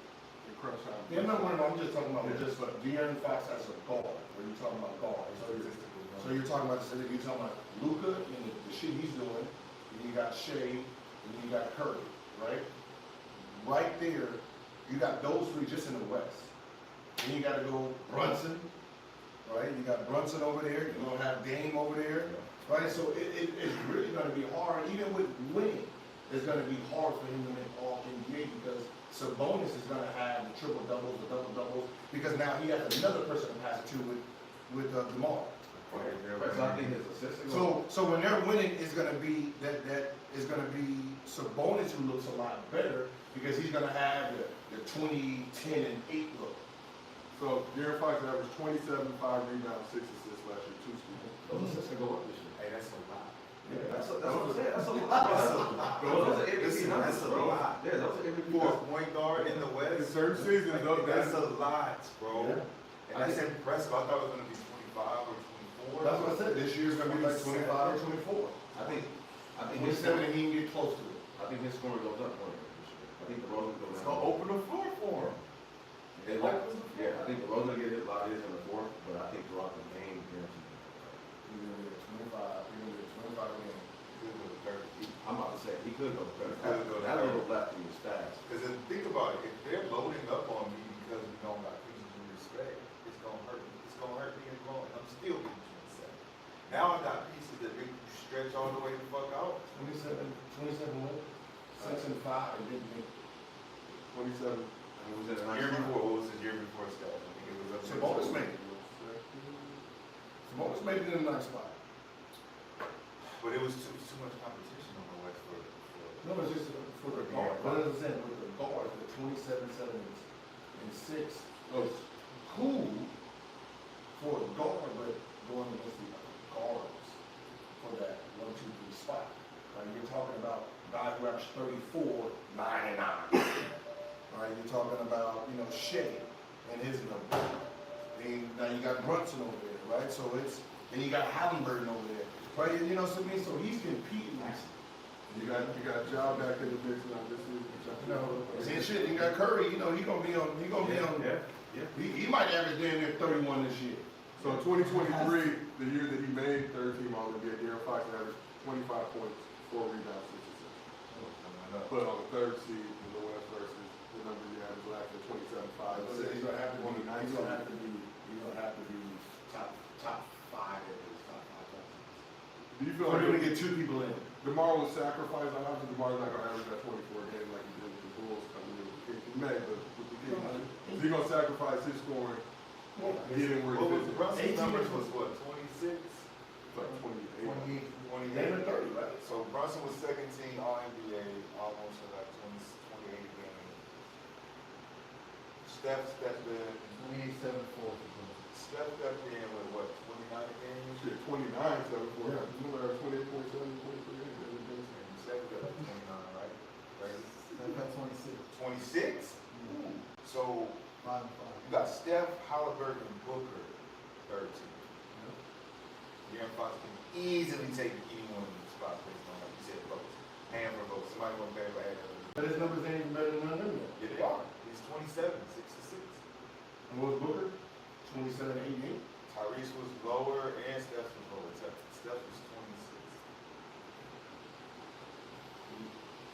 in crunch time. Yeah, I'm not worried about, I'm just talking about just like De'Aaron Fox as a guard, when you're talking about guard. So you're talking about Luka and the shit he's doing, and you got Shea, and you got Curry, right? Right there, you got those three just in the West. Then you gotta go Brunson, right? You got Brunson over there, you're gonna have Dame over there, right? So it's really gonna be hard, even with winning, it's gonna be hard for him to make all NBA because Sabonis is gonna have the triple doubles, the double doubles, because now he has another person to pass it to with DeMar. So I think his assistant. So when they're winning, it's gonna be that is gonna be Sabonis who looks a lot better because he's gonna have the 20, 10, and 8 look. So De'Aaron Fox averaged 27, 5 rebounds, 6 assists last year, 2 steals. Those assists can go up this year. Hey, that's a lot. Yeah, that's what I'm saying. That's a lot. Those are MVP numbers, bro. Yeah, those are MVP For a numbers. point guard in the In West, certain seasons, though, that's a lot, bro. Yeah. And that's impressive. I thought it was gonna be 25 or 24. That's what I said. This year's gonna be like 25 or 24. I think his 27, and he can get close to it. I think his scoring goes up for him this year. I think DeRozan goes It's down. gonna open the floor for him. I think DeRozan will get a lot of his in the fourth, but I think could go better. That little lefty was fast. Because think about it, if they're loading up on me because we don't got PG respect, it's gonna hurt me. It's gonna hurt me in the long. I'm still getting 27. Now I got pieces that make you stretch all the way the fuck out. 27 what? 6 and 5, and didn't make. 27. And it was at a nice Year time. before, what was the year before Steph? I think it was up Sabonis made it. Sabonis made it in a nice spot. But it was too much competition on the West for No, it's just for the guard. But as I said, with the guard, the 27, 7, and 6 was cool for a guard, but going against the guards for that 1, 2, 3 spot. Right? You're talking about guys who average 34, 9 and 9. Right? You're talking about, Shea and his number. And now you got Brunson over there, right? So and you got Halliburton over there. Right? So he's competing. You got a job back in the mix now this season. And shit, you got Curry, he gonna be on, he might average damn near 31 this year. So in 2023, the year that he made third team All-NBA, De'Aaron Fox averaged 25 points, 4 rebounds, 6 assists. But on the third seed in the West versus the number you had last year, 27-5. He's gonna have to be top 5 at least, top 5. Do you feel We're like gonna get 2 people in. DeMar was sacrificed? Obviously, DeMar's not going to average that 24 games like he did with the Bulls coming in with the Kings. He may, but with the Kings, is he going to sacrifice his scoring, getting where he what was fits? Brunson's numbers was what, 26? It's like 28. 28 and 30, right? So Brunson was second team All-NBA, almost like 28 games. Steph stepped in. 28-7-4. Steph stepped in with what, 29 games? Shit, 29, 7-4. Remember, 28.7, 23 games. Steph got like 29, right? Right? That's 26. 26? So 5 and 5. you got Steph, Halliburton, and Booker, third team. De'Aaron Fox can easily take any one of these spots based on, like you said, votes. Hand for votes. Somebody won't pay for hand. But his numbers ain't even better than none of them. Yeah, they are. He's 27, 6-6. And what was Booker? 27, 88. Tyrese was lower and Steph was lower. Steph was 26.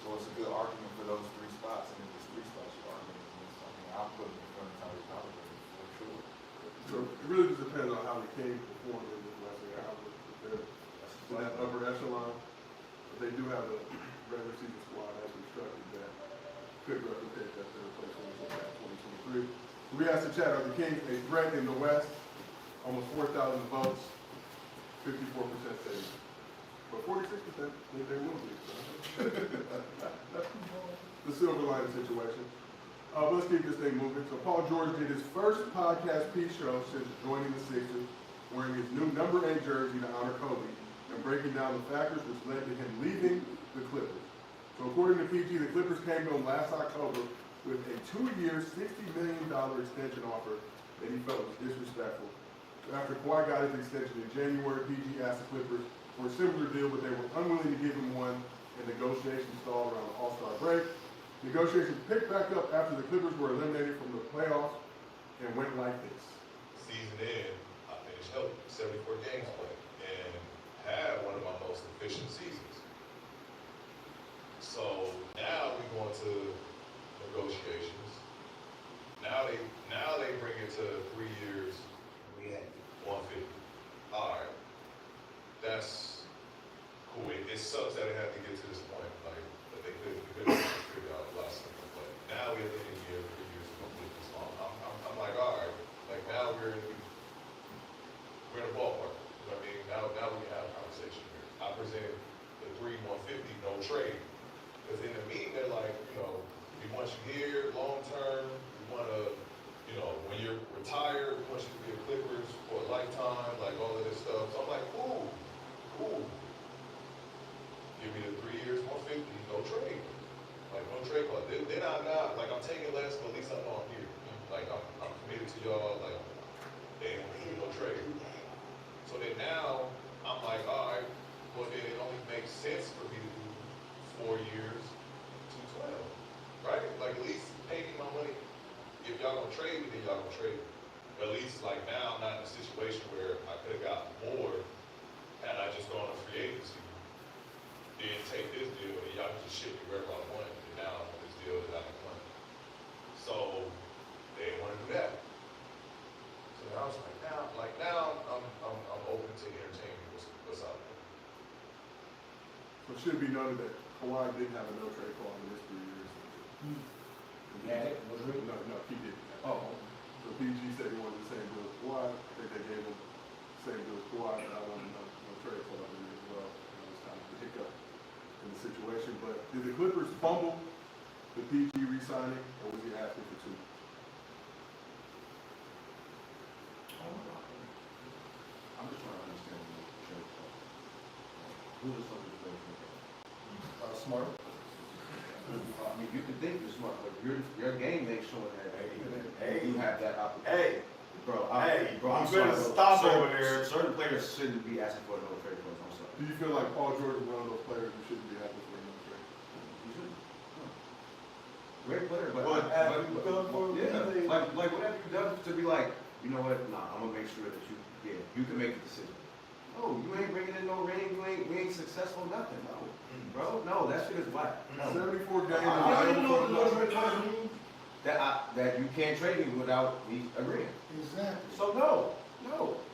So it's a good argument for those 3 spots. And if it's 3 spots, you're arguing against. I mean, I'll put him in front of Tyrese Halliburton for sure. So it really just depends on how the Kings perform in this last year, how they're in that upper echelon. But they do have a regular season squad as constructed that could replicate that third place when we look at 2023. We asked the chat, are the Kings a threat in the West? Almost 4,000 votes, 54% say yes. But 46% think they will be. So. The silver lining situation. Let's keep this thing moving. So Paul George did his first podcast piece show since joining the Sixers, wearing his new number 8 jersey to honor Kobe, and breaking down the factors which led to him leaving the Clippers. So according to PG, the Clippers came to him last October with a 2-year, $60 million extension offer that he felt was disrespectful. So after Kawhi got his extension in January, PG asked the Clippers for a similar deal, but they were unwilling to give him one, and negotiations stalled around the All-Star break. Negotiations picked back up after the Clippers were eliminated from the playoffs and went like this. Season in, I finished healthy, 74 games played, and had one of my most efficient seasons. So now we go into negotiations. Now they bring it to 3 years, 150. All right, that's cool. It sucks that it had to get to this point, like, but they couldn't figure out the last thing. But now we have the end of the year, 3 years to complete this long. I'm like, all right, like now we're in the ballpark. You know what I mean? Now we can have a conversation here. I presented the 150, no trade. Because in the meeting, they're like, we want you here long term. We want to, when you're retired, we want you to be a Clippers for a lifetime, like all of this stuff. So I'm like, cool. Give me the 3 years, 150, no trade. Like, no trade clause. Then like, I'm taking less, but at least I know I'm here. Like, I'm committed to y'all. Like, they ain't gonna give me no trade. So then now, I'm like, all right, well, then it only makes sense for me to do 4 years, 212, right? Like, at least pay me my money. If y'all gonna trade me, then y'all gonna trade me. But at least, like, now I'm not in a situation where I could have got more had I just gone to free agency. then take this deal and y'all can just ship me wherever I want, and now this deal is out of money. So they didn't want to do that. So I was like, now I'm open to entertaining what's out there. So it should be noted that Kawhi didn't have a no trade clause in his 3 years. Yeah, was it? No, he didn't. Oh. So PG said he wanted the same deal as Kawhi. I think they gave him the same deal as Kawhi, but I wanted no trade clause in it as well. It was kind of the hiccup in the situation. But did the Clippers fumble the PG re-signing, or was he asking for two? I'm just trying to understand the trade clause. Who is supposed to trade for that? Smart. I mean, you can think you're smart, but your game ain't showing that. You have that opportunity. Bro, I'm you sorry. better stop Certain- over there. Certain players shouldn't be asking for a no trade clause. I'm sorry. Do you feel like Paul George is one of those players who shouldn't be asking for a no trade? You shouldn't. No. Great player, but What have you done for me? yeah, like whatever you done to be like, you know what? Nah, I'm gonna make sure that you can make the decision. No, you ain't bringing in no ring. We ain't successful. Nothing. No, bro. No, that shit is whack. No. 74 games. I don't even know what the no trade clause means. That you can't trade me without me agreeing. Exactly. So no,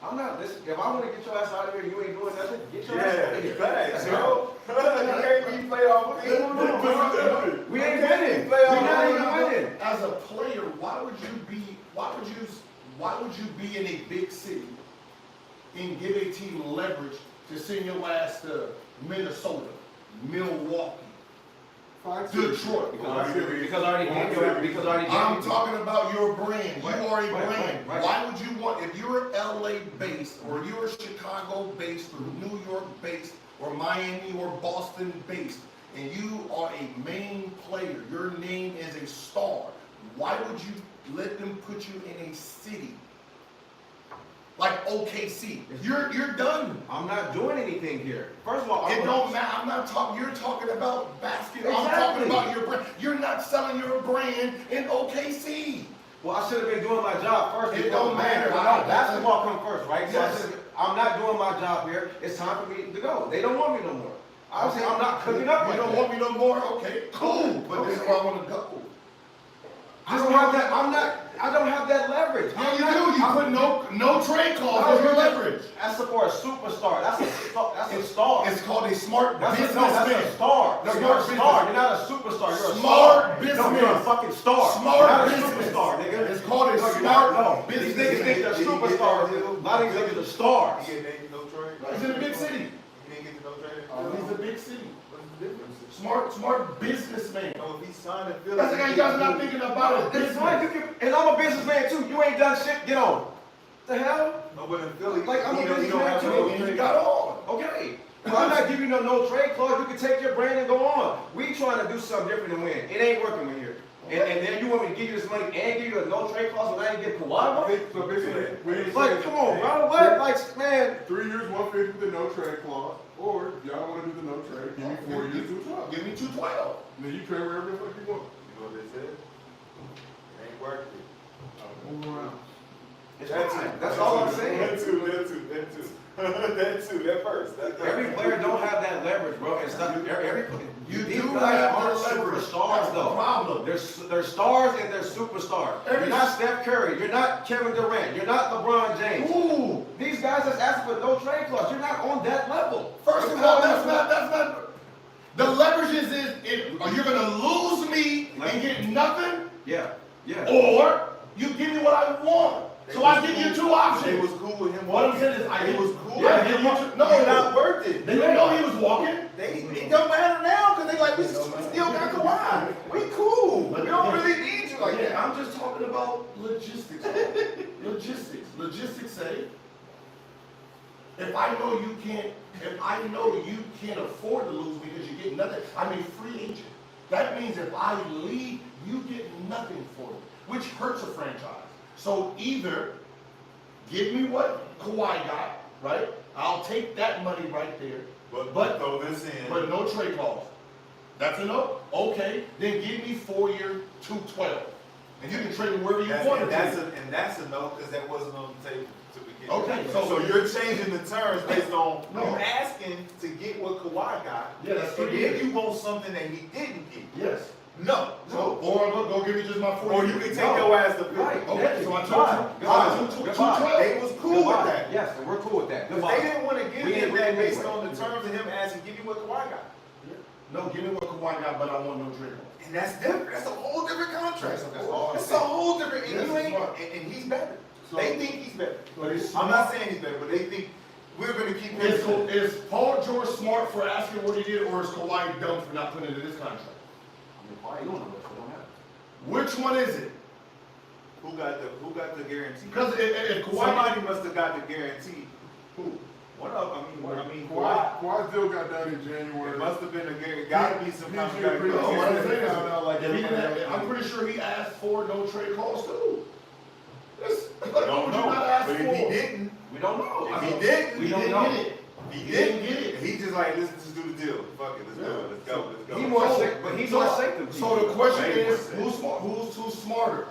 I'm not. Listen, if I want to get your ass out of here, you ain't doing nothing. Get your ass out of here. Facts, bro. You can't be playoff team. We ain't winning. We're not even winning. As a player, why would you be in a big city and give a team leverage to send your ass to Minnesota, Milwaukee, Detroit? Because I already gave you. I'm talking about your brand. You are a Right, brand. right. Why would you want, if you're LA based, or you're Chicago based, or New York based, or Miami or Boston based, and you are a main player, your name is a star, why would you let them put you in a city like OKC? You're done. I'm not doing anything here. First of all, It don't matter. I'm not talking. You're talking about basketball. I'm Exactly. talking about your brand. You're not selling your brand in OKC. Well, I should have been doing my job first. It don't matter. Basketball come first, right? Yes. So I'm not doing my job here. It's time for me to go. They don't want me no more. Obviously, I'm not cooking up. You like don't that. want me no more? Okay, cool. But this is where I want to go. I don't have that. I don't have that leverage. Yeah, you do. You put no trade clause as your leverage. That's for a superstar. That's a star. It's called a smart That's businessman. a star. No, you're a star. You're not a superstar. You're a Smart star. businessman. No, you're a fucking star. Smart you're not business. a superstar, nigga. It's called a No, you're smart not. No. These niggas think they're superstars. Nigga. A lot of these niggas are stars. He didn't make no trade. He's in a big city. He didn't get the no trade. He's a big city. What's the difference? Smart businessman. No, if he signed and Philly. That's the guy you guys are not thinking about it. It's fine. And I'm a businessman too. You ain't done shit. Get on. The hell? No, but in Philly, Like, I'm a he don't businessman have too. no And trade. you got on. Okay. Well, I'm not giving you no trade clause. You can take your brand and go on. We trying to do something different than win. It ain't working with here. And then you want me to give you this money and give you a no trade clause when I ain't get Kawhi? So basically, we ain't Like, saying- come on, bro. What? Like, man. 3 years, 150 with the no trade clause, or if y'all want to do the no trade, give me 4 years, 212. Give me 212. And then you trade wherever the fuck you want. You know what they said? It ain't worth it. Move around. It's fine. That's all I'm saying. That too. That first. Every player don't have that leverage, bro. And stuff. You These do guys have aren't the leverage. superstars, That's the though. problem. They're stars and they're superstars. You're not Steph Curry. You're not Kevin Durant. You're not LeBron James. Ooh. These guys that's asking for no trade clause. You're not on that level. First of all, that's not. The leverage is are you going to lose me and get nothing, Yeah. or you give me what I want? So I give you two It options. was cool with him. What I'm saying is, It was cool. Yeah, I give you two. No, You're not worth it. They didn't know he was walking. It don't matter now because they like, we still got Kawhi. We cool. We don't really need you like that. I'm just talking about logistics. Logistics say, if I know you can't afford to lose me because you get nothing, I'm a free agent. That means if I leave, you get nothing for it, which hurts a franchise. So either give me what Kawhi got, right? I'll take that money right there. But throw this in. But no trade clause. That's a no? Okay, then give me 4 year 212. And you can trade him wherever you want to. And that's a no, because that wasn't on the table to begin with. Okay, So you're changing the terms based on No. you asking to get what Kawhi got. Yeah, that's and 3 then years. you want something that he didn't get. Yes. No. So, or go give me just my 4 Or years. you can take your ass to Right. Philly. Okay, so I Goodbye. told you. Goodbye. They was cool with that. Yes, and we're cool with that. Because Goodbye. they didn't want to give We him didn't that agree based anyway. on the terms of him asking, give me what Kawhi got. No, give me what Kawhi got, but I want no trade. And that's different. That's a whole different contract. That's all I'm It's a saying. whole different, and Yes, you it's ain't, smart. and he's better. So- They think he's better. But it's I'm not saying he's better, but they think we're going to keep him. Is Paul George smart for asking what he did, or is Kawhi dumb for not putting it in his contract? I mean, why you don't know what you don't have? Which one is it? Who got the guarantee? Because if Kawhi, Somebody must have got the guarantee. who? One of them, I mean, Kawhi deal got done in It January. must have been a guarantee. Got to be some kind of PG agreed. No, guarantee. what I'm saying is, Found out like if he didn't everybody have- else. I'm pretty sure he asked for no trade clause too. Yes. I don't know. But if he didn't, We don't know. if he didn't, We He don't didn't know. get it. he He didn't didn't get it. He just like, let's just do the deal. Fuck it, let's do it. Let's go. Let's go. He more safe, but he's more safe than So the question Way more is, safe. who's smarter?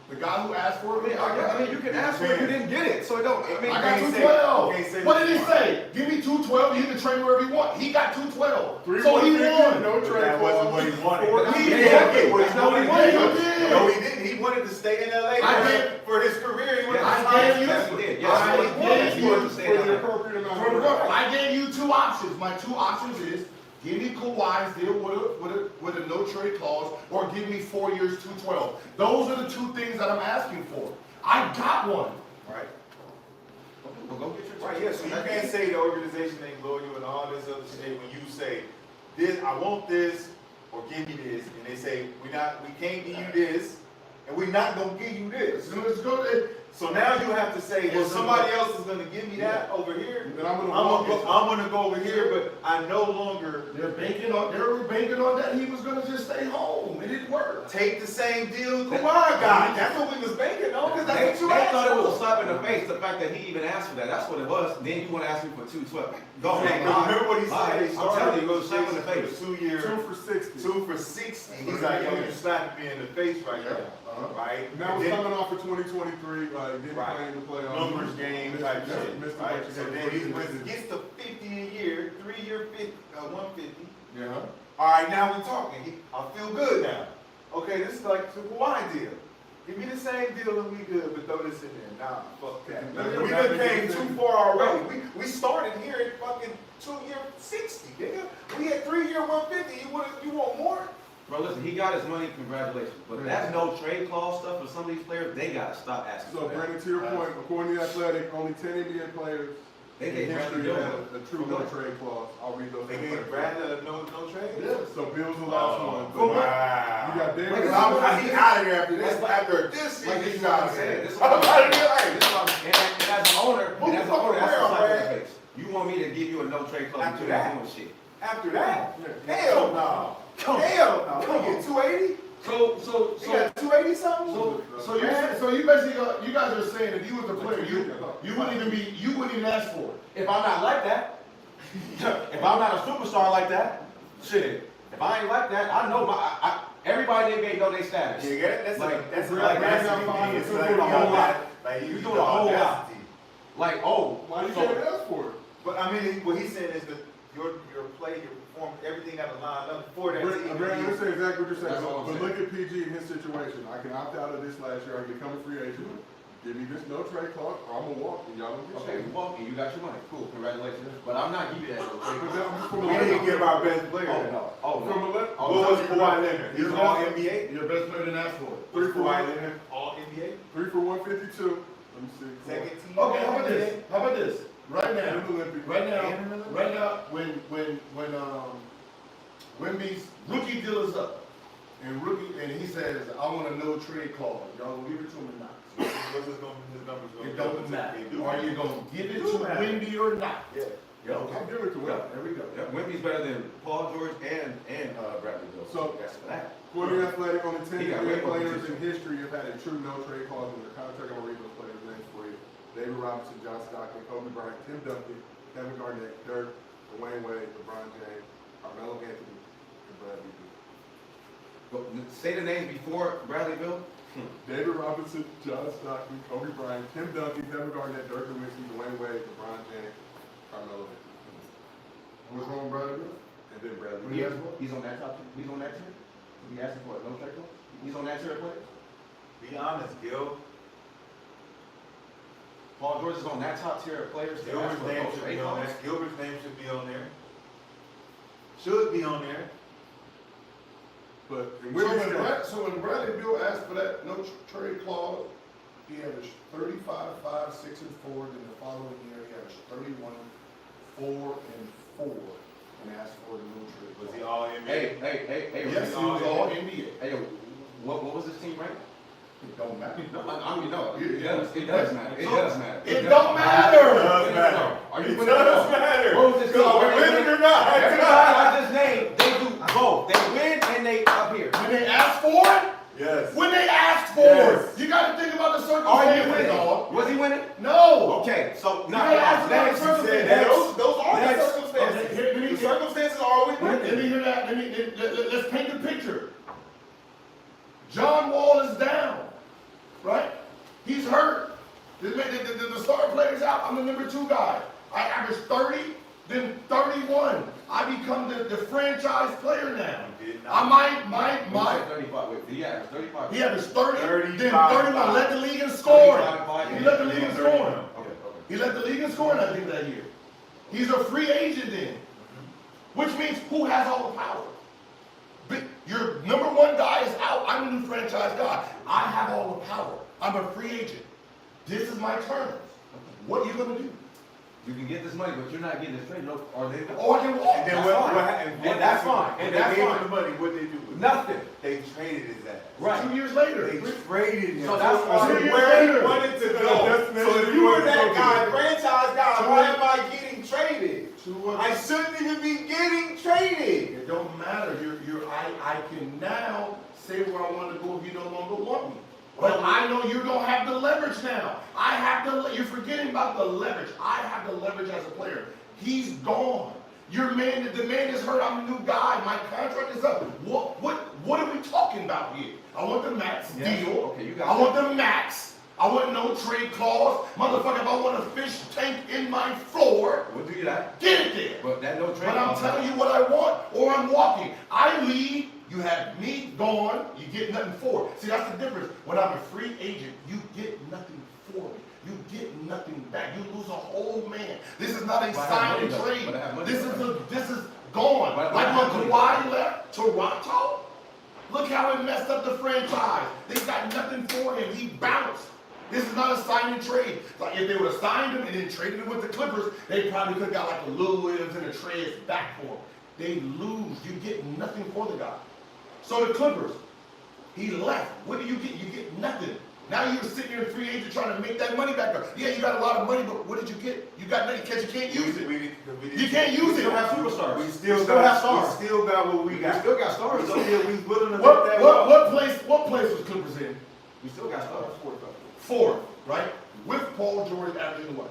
The guy who asked for it? I mean, you can ask for it, you didn't get it, so it don't, I mean, I got can't say- 212. can't say What did he what's say? Give me 212, he can trade wherever he want. He got 212. Three So he 150, won. no But trade that wasn't what he wanted. He He did. didn't get what he That's not what he wanted. wanted. He did. No, he didn't. He wanted to stay in LA I did. for his career. He wanted I to gave you- yes, he did, I yes. gave He you- wanted to stay For in the LA. appropriate amount For the of record, I gave you two options. My two options is give me Kawhi's deal with a no trade clause, or give me 4 years 212. Those are the two things that I'm asking for. I got one. Right. Well, go get your Right, yeah, so you can't say the organization ain't loyal and all this other shit when you say, this, I want this, or give me this, and they say, we can't give you this, and we're not gonna give you this. Let's go there. So now you have to say, well, somebody else is gonna give me that over here. Then I'm gonna I'm walk gonna go over here, but I no longer They were banking on that he was gonna just stay home. It didn't work. take the same deal Kawhi got. That's what we was banking on, because They that's what you asked thought it was a for. slap in the face, the fact that he even asked for that. That's what it was. Then you want to ask me for 212. Go Hey, ahead. remember what he Bye. said? He I'm started telling you, it was a slap in the with face. 2 year, 2 for 60. 2 for 60. He's like, yo, you slapping me in the face right now, right? And that was And then coming off of 2023, like didn't Right. play in the playoffs. numbers game type shit, Missed a right? bunch of So games then he for the season. gets to 50 a year, 3 year 50, 150. Yeah. All right, now we're talking. I feel good now. Okay, this is like the Kawhi deal. Give me the same deal and we good, but throw this in there. Nah, fuck that. We done came too far already. We started here at fucking 2 year 60, nigga. We had 3 year 150. You want more? Bro, listen, he got his money, congratulations. But that's no trade clause stuff for some of these players. They got to stop asking So for that. Brandon, to your point, according to the Athletic, only 10 NBA players They in gave history Bradley had Beal a true no trade clause. I'll read those. They names gave first. Bradley a no trade? Yeah, so Bill's the last one. Oh, But wow. you got Like, David. He out of there after this. After this, Like, this he's is what out I'm of saying. there. This is I'm what I'm out of saying. there. This is what I'm- and as an owner, Move and as the an owner, fuck that's a around, slap in the man. face. You want me to give you a no trade clause After until you're that. doing shit. After that? Yeah. Hell no. Hell no. What, you get 280? So You got 280 something? So you basically you guys are saying if you was a player, you wouldn't even ask for it. If I'm not like that, if I'm not a superstar like that, shit. If I ain't like that, I know everybody in the NBA know their status. Yeah, that's Like, that's like, like that's that's not fine. it's You're like doing a whole lot. Like You're doing a whole lot. Like, oh, Why you so- can't ask for it? But I mean, what he's saying is that your play, your performance, everything got to line up for that team. Brandon, I understand exactly what you're saying. That's all I'm But saying. look at PG in his situation. I can opt out of this last year. I can become a free agent. Give me this no trade clause, or I'm gonna walk and y'all gonna get okay, shit. you walk and you got your money. Cool, congratulations. But I'm not giving you that no trade But clause. then I'm just from a We didn't give our best Oh player. no, oh From no. a left. Oh, What was Kawhi Leonard? He's You're all best- NBA. Your best player didn't ask for it. Was Kawhi Leonard all NBA? 3 for 152. Let me see. Second team. Okay, how about this? How about this? Right now, And Olympic. right now, when Wemby's rookie deal is up, and he says, I want a no trade clause, y'all gonna give it to him or not? What's his numbers going It don't matter. They do. Are you gonna give it It do to matter. Wemby or not? Yeah. Yeah, I'll okay. give it to him. There we go. Yeah, Wemby's better than Paul George and Bradley Beal. So- that's for that. According to the Athletic, only 10 He got NBA way more players in potential. history have had a true no trade clause in their contract. I'm gonna read those players' names for you. David Robinson, John Stockton, Kobe Bryant, Tim Duncan, Kevin Garnett, Dirk, Dwayne Wade, LeBron James, Carmelo Anthony, and Bradley Beal. Say the names before Bradley Bill. David Robinson, John Stockton, Kobe Bryant, Tim Duncan, Kevin Garnett, Dirk Nowitzki, Dwayne Wade, LeBron James, Carmelo Anthony. What's wrong with Bradley Bill? And then Bradley He- Bill. He's on that top. He's on that tier. He asking for no trade clause. He's on that tier of players. Be honest, Gil. Paul George is on that top tier of players. to ask Gilbert's for name no should trade be on clause? there. Gilbert's name should be on there. Should be on there. But, and So Willie when, said, so when Bradley Bill asked for that no trade clause, he averaged 35, 5, 6, and 4. Then the following year, he averaged 31, 4, and 4, and asked for the no trade clause. Was he all NBA? Hey, Yes, he was all NBA. Hey, yo, what was this team ranked? It don't matter. I mean, no, it does matter. It does matter. It don't matter. It does matter. Are you It winning? does matter. What was this team? Are we winning or not? Every time I just named, they do both. They win and they up here. When they asked for it, Yes. when they asked for Yes. it, you got to think about the Are you circumstances, winning? dog. Was he winning? No. Okay, so You gotta ask about the circumstances. Those are the Next. circumstances. Okay, The circumstances are always Let me winning. hear that. Let's paint the picture. John Wall is down, right? He's hurt. The star player's out. I'm the number 2 guy. I average 30, then 31. I become the franchise player now. You did not. I my 35. Wait, he averaged 35. he averaged 30, then 35. 31. Led the league in scoring. 35. He led the league in scoring. Okay. He led the league in scoring, I think, that year. He's a free agent then. Which means who has all the power? Your number 1 guy is out. I'm the new franchise guy. I have all the power. I'm a free agent. This is my terms. What are you going to do? You can get this money, but you're not getting this trade. No, or they. Oh, I can walk. And then That's what fine. happened? And that's fine. When And they that's gave fine. him the money, what they do? with it? Nothing. They traded his ass. Right. 2 years later. They traded him. So that's why- So 2 years where he later. wanted to So go. that's the So if destination you he were wanted to that go guy, to. franchise guy, why am I getting traded? I I shouldn't even be getting traded. It don't matter. I can now say where I want to go if you no longer want me. But I know you don't have the leverage now. I have the. You're forgetting about the leverage. I have the leverage as a player. He's gone. The man is hurt. I'm a new guy. My contract is up. What are we talking about here? I want the max deal. Okay, you got I it. want the max. I want no trade clause. Motherfucker, if I want a fish tank in my floor, We'll do that. get it there. But that no trade. But I'm telling you what I want, or I'm walking. I leave, you have me gone, you get nothing for it. See, that's the difference. When I'm a free agent, you get nothing for me. You get nothing back. You lose a whole man. This is not a But I have sign money, and though. trade. But I have money, This though. is gone. But I Like have when money. Kawhi left Toronto, look how it messed up the franchise. They got nothing for him. He bounced. This is not a sign and trade. Like if they would have signed him and then traded him with the Clippers, they probably could have got like a Lou Williams and a Trez back for him. They lose. You get nothing for the guy. So the Clippers, he left. What do you get? You get nothing. Now you're sitting here in free agent trying to make that money back up. Yeah, you got a lot of money, but what did you get? You got nothing because you can't use it. You can't use We it. still have superstars. We still have got stars. We still got what we We got. still got stars. So yeah, we willing to let What that go. what place was Clippers in? We still got stars. Fourth, right? With Paul George averaging what?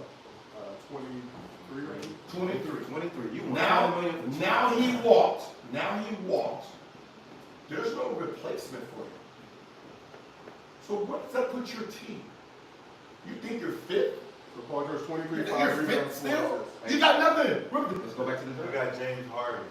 23 range. 23. 23. You won Now, $5 million for now he walked. Now he walked. There's no replacement for him. So what does that put your team? You think you're fit? So Paul George, 23, You think 5 you're fit rebounds, 4 still? assists. You got nothing. Let's go back to the We draft. got James Harden.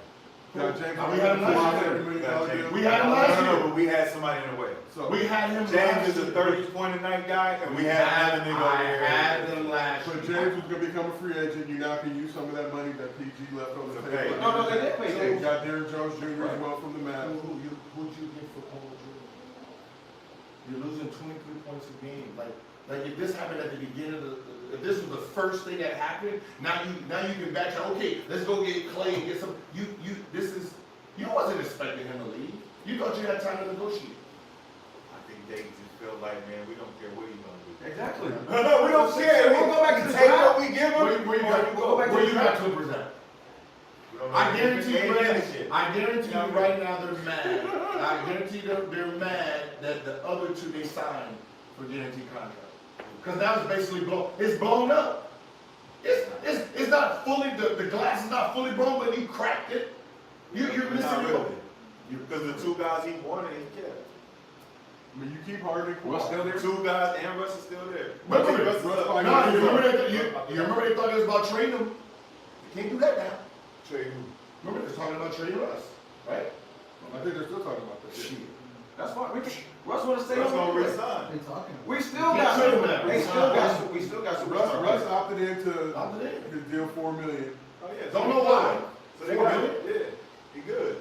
Got James We had him last year. $400 million deal. We had him last year. No, but we had somebody in the way. So, We had him James last is a year. 30-point a night guy, and we had another nigga over I here. had them last so year. James was going to become a free agent. You now can use some of that money that PG left on the Okay. table. No, they did pay So James. you got Derrick Jones Jr. as well from the Mavs. Who'd you get for Paul George? You're losing 23 points a game. Like if this happened at the beginning of if this was the first thing that happened, now you can back out. Okay, let's go get Clay and get some. You wasn't expecting him to leave. You thought you had time to negotiate. I think they just feel like, man, we don't care what he's gonna do. Exactly. We don't care. We'll go back to the take draft. what we give him. Where you got Clippers at? We don't I know. guarantee They you, ain't right, getting shit. I guarantee you right now they're mad. I guarantee they're mad that the other two they signed for guaranteed contract. Because now it's basically it's blown up. It's not fully, the glass is not fully blown, but you cracked it. You're missing Not it. really. Because the two guys he wanted, he kept. I mean, you keep Harden. Russ still there? Two guys and Russ is still there. Remember Russ it. is up. No, you remember they thought it was about trading him. You can't do that now. Trade who? Remember they're talking about trading Russ, right? I think they're still talking about that. Shit. That's fine. Russ want to stay Russ on. gonna resign. They talking. We still Can't got trade him some. now. They still got some. We still got some. Russ opted into Opted in. his deal $4 million. Oh yeah. Don't know why. So they got yeah. He good.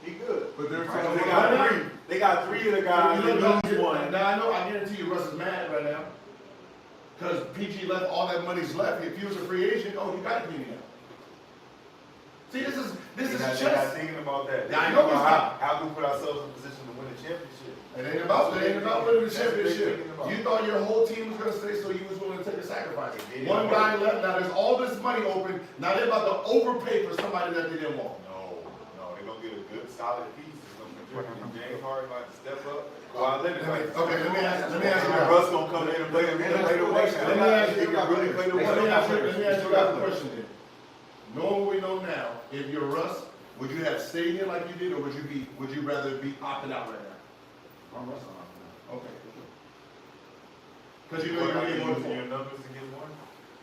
He good. But they're So saying they got three. They got three of the guys. They lose one. Now I know. I guarantee you, Russ is mad right now. Because PG left, all that money's left. If he was a free agent, oh, you got to pay me now. See, this is They're not chess. thinking about that. Yeah, I know he's not. How can we put ourselves in a position to win a championship? It ain't about winning the That's what they're championship. thinking about. You thought your whole team was gonna stay, so you was willing to take a sacrifice. It One didn't guy work. left. Now there's all this money open. Now they're about to overpay for somebody that they didn't want. No, they're gonna get a good solid piece. It's gonna contribute. James Harden might step up. Kawhi Leonard might. Okay, let me ask you And guys. Russ gonna come in and play the one. Let me ask you He can really play the Let me one. ask you guys a question then. Knowing what we know now, if you're Russ, would you have stayed here like you did, or would you rather be opted out right now? I'm Russ on. Okay. Because you know You're you're using getting your numbers to get one?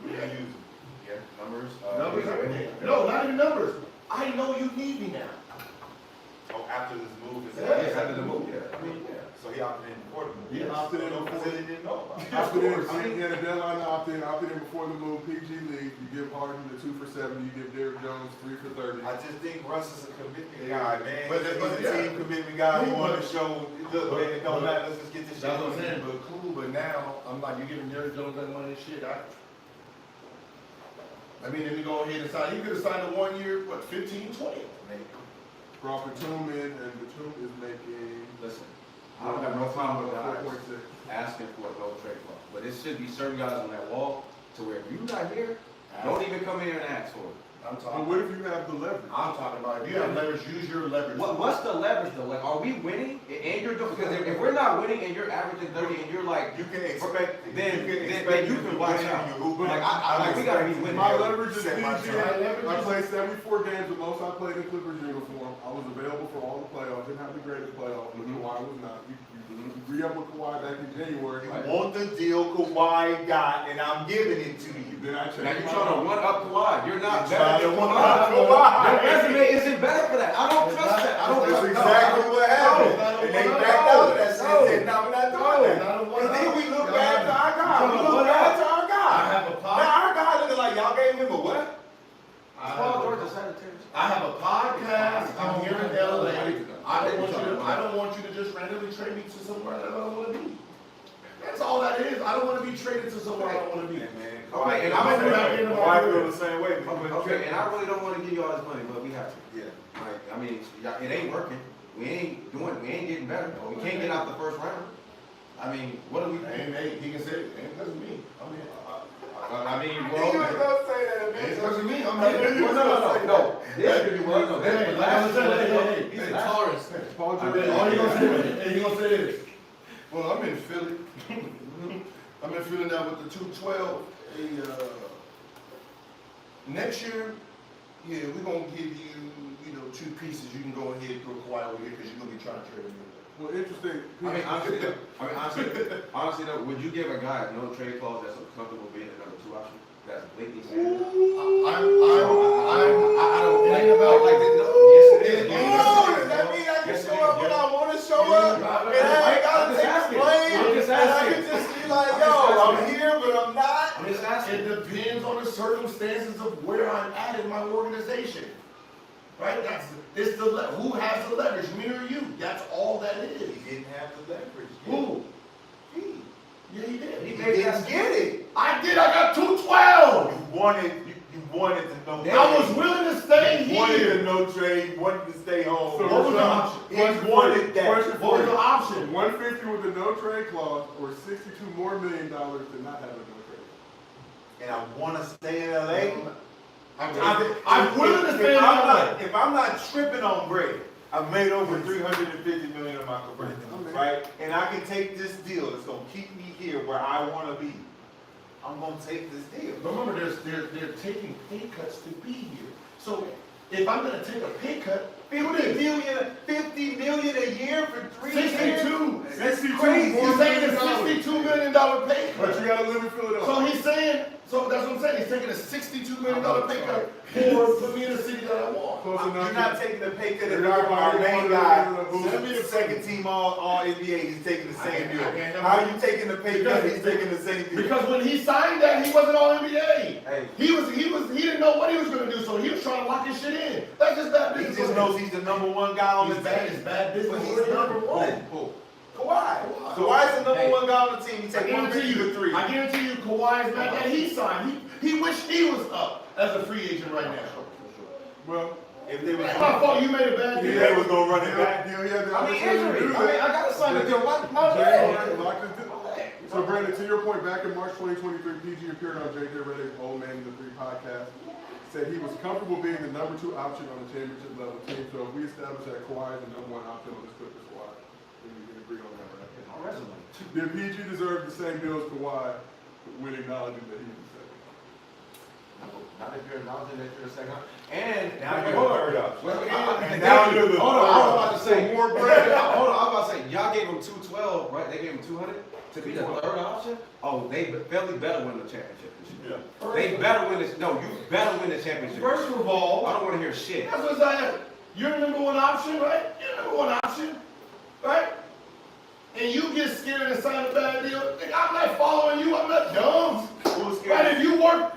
Yeah. You use them. Yeah, numbers. Numbers, everything. No, not even numbers. I know you need me now. Oh, after this move is Yeah. After the move, yeah. I mean, yeah. So he opted in before the move. He opted in No before. facility didn't know about it. Opted in. He had a deadline to opt in. Opted in before the move. PG league. You give Harden the 2 for 70. You give Derrick Jones 3 for 30. I just think Russ is a commitment guy, man. But- He's but- a yeah. team commitment guy. He Cool, wanted but- to show, look, man, it don't matter. Let's just get this shit That's what I'm done. saying, but cool, but now, I'm like, you're giving Derrick Jones that money and shit, I mean, if you go ahead and sign, he could have signed a 1 year, what, 15, 20? Brought Batum in, and Batum is making. Listen, I don't have no problem with guys 4.6. asking for a no trade clause, but it should be certain guys on that wall to where if you're not here, don't even come in here and ask for it. I'm But talking, what if you have the leverage? I'm talking about, if you have leverage, use your leverage. What's the leverage though? Like, are we winning and you're doing? Because if we're not winning and you're averaging 30 and you're like, You can expect it. then expect you it to can watch win out. and you hoop. Like, like we gotta be winning. My leverage is Set PG. my time. I played 74 games, the most I played in Clippers uniform. I was available for all the playoffs. Didn't have the greatest playoffs, but Kawhi was not. You re-up with Kawhi back in January. Right. Want the deal Kawhi got, and I'm giving it to you. Then I changed Now you're my trying to mind. one up Kawhi. You're not Trying better to than one Kawhi. up Kawhi. Your resume isn't better for that. I don't trust that. I don't That's trust exactly what happened. No, And they no, backed out of that shit. no. Said, no, we're not doing that. And then we look bad to our guy. We look bad to our I guy. have a Now pod, our guy looking like y'all gave him a what? Paul George is sanitary. I have a podcast, I'm here in LA. I don't want you to just randomly trade me to somewhere that I don't wanna be. That's all that is. I don't wanna be traded to somewhere I don't wanna be. Okay, and I'm gonna be back in Kawhi the feel the same way. Okay, and I really don't want to give you all this money, but we have to. Yeah. Like, I mean, it ain't working. We ain't getting better. We can't get out the first round. I mean, what do we? He can say it. Ain't because of me. I'm here. I mean, You was gonna say that, man. Ain't because of me. I'm here. No. This could be worse. No, Hey, like I was saying, He's a Taurus. Paul All George. you gonna say, hey, you gonna say this? Well, I'm in Philly. I'm in Philly now with the 212. Next year, yeah, we're gonna give you, 2 pieces. You can go ahead and throw Kawhi over here because you're gonna be trying to trade him. Well, interesting. I mean, honestly though, would you give a guy a no trade clause that's comfortable being the number 2 option? That's blatantly saying. I don't. It ain't about like that. No, yes it is. Does that mean I can show up when I want to show up? And I ain't gotta take the blame. I'm just And I asking. can just be like, yo, I'm here, but I'm not. I'm just asking. It depends on the circumstances of where I'm at in my organization. Right? It's who has the leverage, me or you? That's all that is. He didn't have the leverage. Who? He. Yeah, he did. He didn't get it. I did. I got 212. You wanted to know. I was willing to stay You wanted here. to no trade. You wanted to stay home. So What was the option? He wanted that. Question What was the for you. option? 150 with a no trade clause, or $62 more million to not have a no trade. And I want to stay in LA. I'm willing to stay in LA. If I'm not tripping on bread, I've made over $350 million in my career, right? And I can take this deal that's gonna keep me here where I want to be. I'm gonna take this deal. Remember, they're taking pay cuts to be here. So if I'm gonna take a pay cut, $50 million a year for 3 years? 62. That's 62 crazy. more He's taking a million $62 million pay But cut. you gotta live in Philadelphia. So he's saying, so that's what I'm saying, he's taking a $62 million pay cut for put me in the city that I want. Close enough. You're not taking the pay cut if You're not our buying main one guy, of the send me the second team all NBA, he's taking the same deal. How are you taking the pay cut, he's taking the same deal? Because when he signed that, he wasn't all NBA. Hey. He didn't know what he was gonna do, so he was trying to lock his shit in. That's just bad He business. just knows he's the number one guy on the It's bad, team. it's bad business. But he's number one. Who? Kawhi. Kawhi's the number one guy on the team. He I takes 1 guarantee million you, to 3. I guarantee you, Kawhi is mad that he signed. He wished he was up as a free agent right now. Well, If they was It's my fault you made a bad deal. they was gonna run it back. deal, he had the I mean, opportunity to injury. do I mean, that. I gotta sign a deal. Why Yeah, locked his deal. So Brandon, to your point, back in March 2023, PG appeared on JJ Redick's Old Man the 3 podcast. Said he was comfortable being the number 2 option on the championship level team. So if we establish that Kawhi is the number 1 option on this Clippers squad, then we can agree on that, right? Did PG deserve the same deal as Kawhi when acknowledging that he was the second? Not if you're acknowledging that you're a second. And now Wait, you're hold on. and now you're the Hold on, I was about to say more bread. Hold on, I was about to say, y'all gave him 212, right? They gave him 200 to be the third option? Oh, they Philly better win the championship this year. Yeah. They better win this. No, you better win the championship. First of all, I don't want to hear shit. that's what I'm saying. You're the number 1 option, right? You're the number 1 option, right? And you get scared and sign a bad deal. Nigga, I'm not following you. I'm not dumb. Who's Right? scared?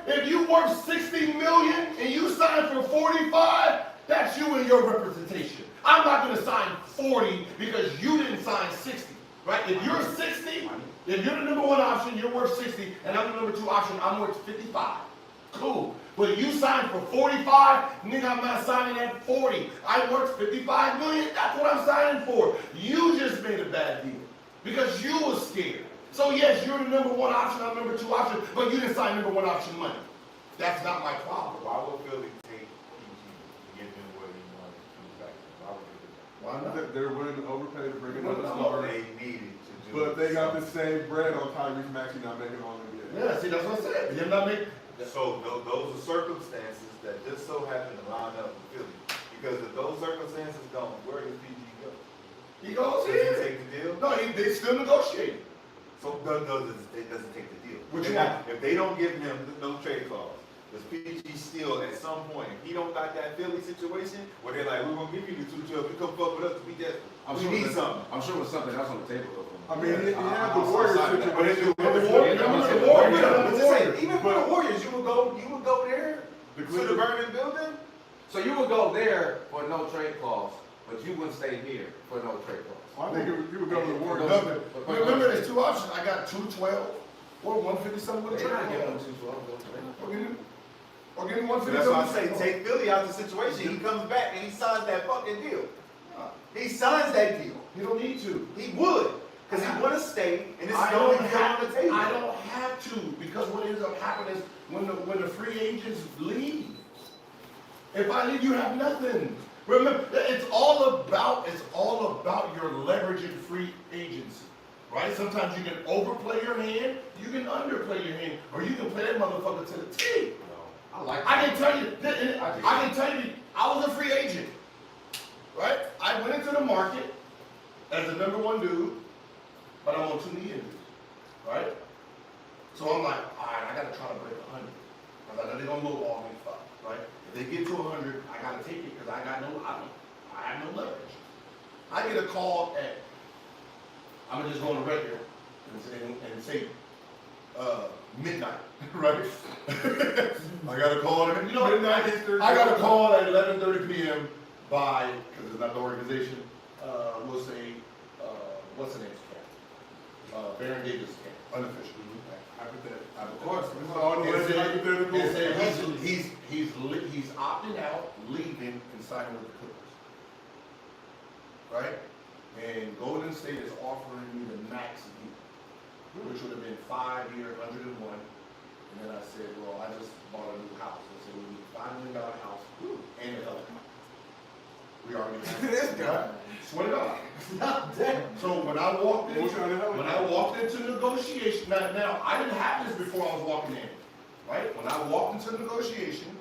If you work 60 million and you sign for 45, that's you and your representation. I'm not gonna sign 40 because you didn't sign 60. Right? If you're 60, if you're the number 1 option, you're worth 60, and I'm the number 2 option, I'm worth 55. Cool. But you signed for 45, nigga, I'm not signing at 40. I worked 55 million, that's what I'm signing for. You just made a bad deal because you was scared. So yes, you're the number 1 option, I'm number 2 option, but you didn't sign number 1 option money. That's not my problem. Why would Philly take PG to give him what he wanted to do back then? Why would they do that? Why not? They're willing to overpay to bring Well, another no, star. They needed to do But they got the same bread on Tyrese Maxey not making all NBA. Yeah, see, that's what I said. You're not making. So those are circumstances that just so happen to line up with Philly. Because if those circumstances don't, where does PG go? He goes Does he here. take the deal? No, they still negotiating. So it doesn't take the deal. Which If one? If they don't give him no trade clause, does PG still at some point, if he don't got that Philly situation where they're like, we're gonna give you the 212, you come fuck with us, we desperate. We need something. I'm sure it was something else on the table though. I mean, he had the Warriors situation. But it's even for the Warriors, you would go there The to the burning building? So you would go there for no trade clause, but you wouldn't stay here for no trade clause. Well, I think you would go to the Warriors. Nothing. Remember, there's 2 options. I got 212 or 157 with a They're trade. not giving him 212. Or getting So 157. that's why I say, take Philly out of the situation, he comes back and he signs that fucking deal. He signs that deal. You don't need to. He would, because he wanna stay, and this is I the only don't deal on the have. table. I don't have to because what ends up happening is when the free agents leave. If I leave, you have nothing. Remember, it's all about your leveraging free agency, right? Sometimes you can overplay your hand, you can underplay your hand, or you can play that motherfucker to the T. I can tell you, I was a free agent, right? I went into the market as the number 1 dude, but I'm on 2 knee injuries, right? So I'm like, all right, I gotta try to break 100. I thought they're gonna lowball me, fuck, right? If they get to 100, I gotta take it because I have no leverage. I get a call at, I'm gonna just go on the record and say midnight, right? I got a call at midnight. I got a call at 11:30 p.m. by, because it's not the organization, we'll say, what's the name of the camp? Baron Davis camp, unofficial. Of course. And say he's opting out, leaving, and signing with the Clippers. Right? And Golden State is offering me the max deal, which would have been 5 years, 101. And then I said, well, I just bought a new house. I said, we need a $5 million house and a helicopter. We already have this guy. Swear to God. So when I walked into negotiation, now I didn't have this before I was walking in, right? When I walked into negotiation,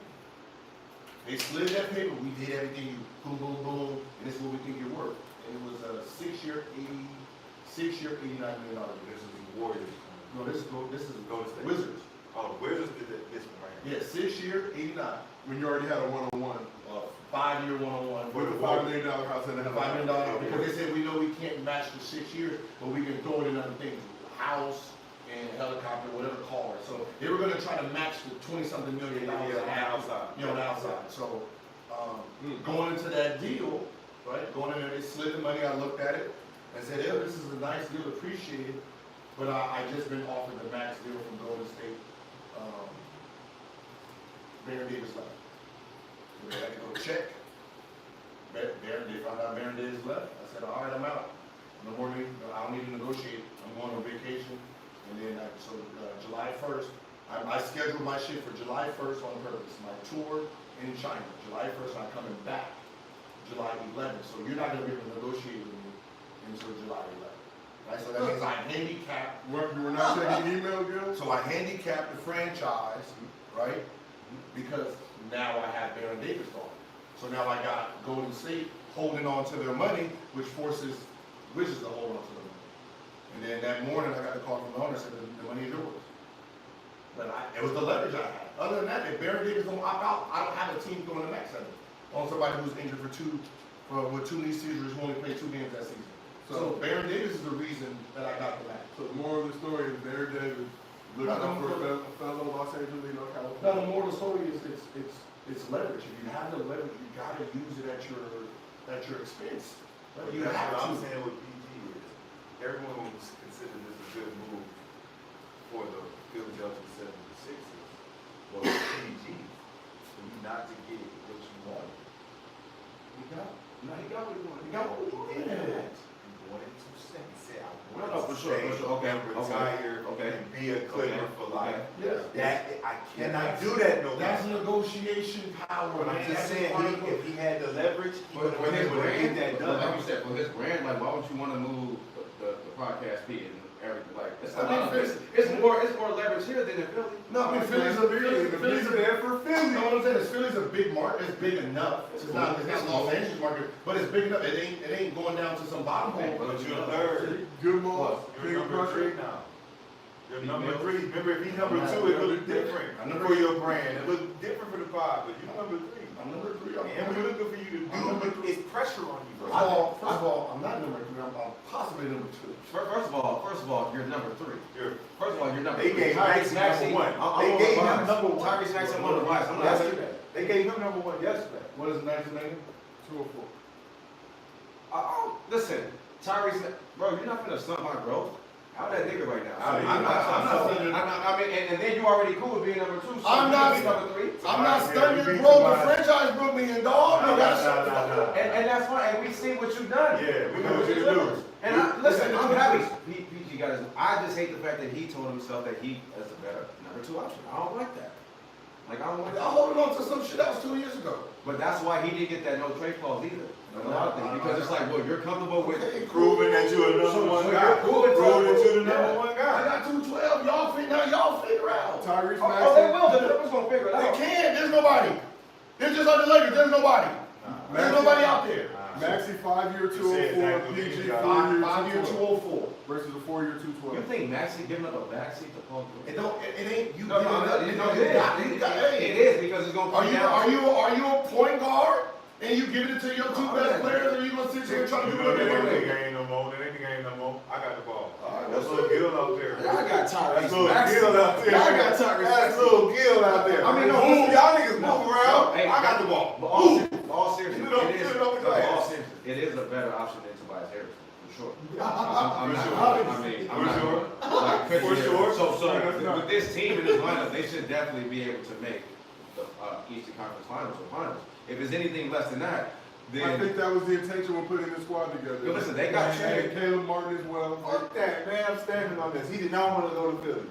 They slid that paper, we did everything, boom, boom, boom, and this is what we think you're worth. And it was a 6-year, $89 million. This is the Warriors. No, this is Golden State. Wizards. Oh, the Wizards did this one right here. Yeah, 6-year, 89. When you already had a one-on-one. 5-year one-on-one. With a $5 million house and a $5 million, because they said, we know we can't match the 6 years, but we can throw it in other things, house and helicopter, whatever car. So they were gonna try to match the 20-something million dollars on the outside. You know, on the outside. So, going into that deal, right, going in there, they slid the money, I looked at it and said, yeah, this is a nice deal, appreciated, but I just been offered the max deal from Golden State. Baron Davis left. So they had to go check. They found out Baron Davis left. I said, all right, I'm out. No more need, I don't need to negotiate. I'm going on vacation. And then, July 1st, I scheduled my shit for July 1st on purpose. My tour in China, July 1st, I'm coming back July 11th. So you're not going to be able to negotiate with me until July 11th. Right? So that means I handicapped. You were not checking email, Gil? So I handicapped the franchise, right? Because now I have Baron Davis gone. So now I got Golden State holding on to their money, which forces Wizards to hold on to their money. And then that morning I got the call from the owner and said, the money is yours. But it was the leverage I had. Other than that, if Baron Davis don't opt out, I don't have a team going to next season. On somebody who's injured with 2 knee seizures who only played 2 games that season. So Baron Davis is the reason that I got the match. So the moral of the story is Baron Davis looking out for a fellow Los Angeles, California. No, the moral of the story is it's leverage. If you have the leverage, you gotta use it at your expense. But You that's have what I'm to. saying with PG is, everyone was considered this a good move for the Philadelphia 76ers. Well, PG, for you not to get what you wanted. He got what he wanted. He got what he He wanted. did that. He wanted to stay. He said, I want No, to for sure, stay for sure. Okay, and retire and be a Clipper for life. Yes. That, I cannot do that no more. That's negotiation power. But I'm man. just That's saying, part of if he had the leverage, he would For have his been able to get brand, that done. like you said, for his brand, like why would you want to move the podcast fee and everything? Like it's more leverage here than in Philly. No, I mean Philly's a there for Philly. You know what I'm saying? Philly's a big market. It's big enough. It's not Los Angeles market, but it's big enough. It ain't going down to some bottom hole. But you're third. Good move. You're number 3 now. You're number 3. Remember, if he's number 2, it looks different for your brand. It looks different for the 5, but you're number 3. I'm number 3. And we're looking for you to do it's pressure on you, bro. First of all, I'm not number 3. I'm possibly number 2. First of all, you're number 3. First of all, you're number 3. They gave Tyrese Maxey number 1. They gave him number 1. Tyrese Maxey won the rise. I'm not Yesterday. They gave him number 1 yesterday. What is Maxey making? 204. Listen, Tyrese, bro, you're not gonna stunt my growth. I'm that nigga right now. I'm not I mean, and then you already cool with being number 2. So I'm not you be number 3. I'm not stunning your growth. The franchise broke me in, dog. No. And that's fine. And we see what you've done. Yeah, we know what you do. And listen, I'm happy. PG got his. I just hate the fact that he told himself that he is a better number 2 option. I don't like that. Like I don't like that. I'm holding on to some shit that was 2 years ago. But that's why he didn't get that no trade clause either. Like a lot of things, because it's like, well, you're comfortable with Proving that you're a number 1 guy. Proving that you're the number 1 I guy. got 212. Y'all figure out. Tyrese Oh, they Maxey. will. The Clippers gonna figure it They out. can't. There's nobody. It's just like the Lakers. There's nobody. There's nobody out there. Maxey 5-year Say 204. exactly PG what you got. 4-year 5-year 212 204. versus a 4-year You 212. think Maxey giving up a backseat to Paul George? It ain't you. No, it is because it's gonna come down. Are you a point guard and you giving it to your 2 best players, or you gonna sit there and try to do That whatever? ain't the game no more. That ain't the game no more. I got the ball. That's little Gil out there. I got Tyrese That's little Maxey. Gil out there. I got Tyrese That's little Gil out there. I mean, no, move. listen. Y'all niggas move around. Hey, I got the ball. But all seriously, it is a better option than Tobias Harris, for sure. I'm not. For sure. So with this team in this lineup, they should definitely be able to make the Eastern Conference Finals or Finals. If it's anything less than that, then I think that was the intention when putting the squad together. Yo, listen, they got and traded. Caleb Martin as well. Fuck that, man. I'm standing on this. He did not want to go to Philly.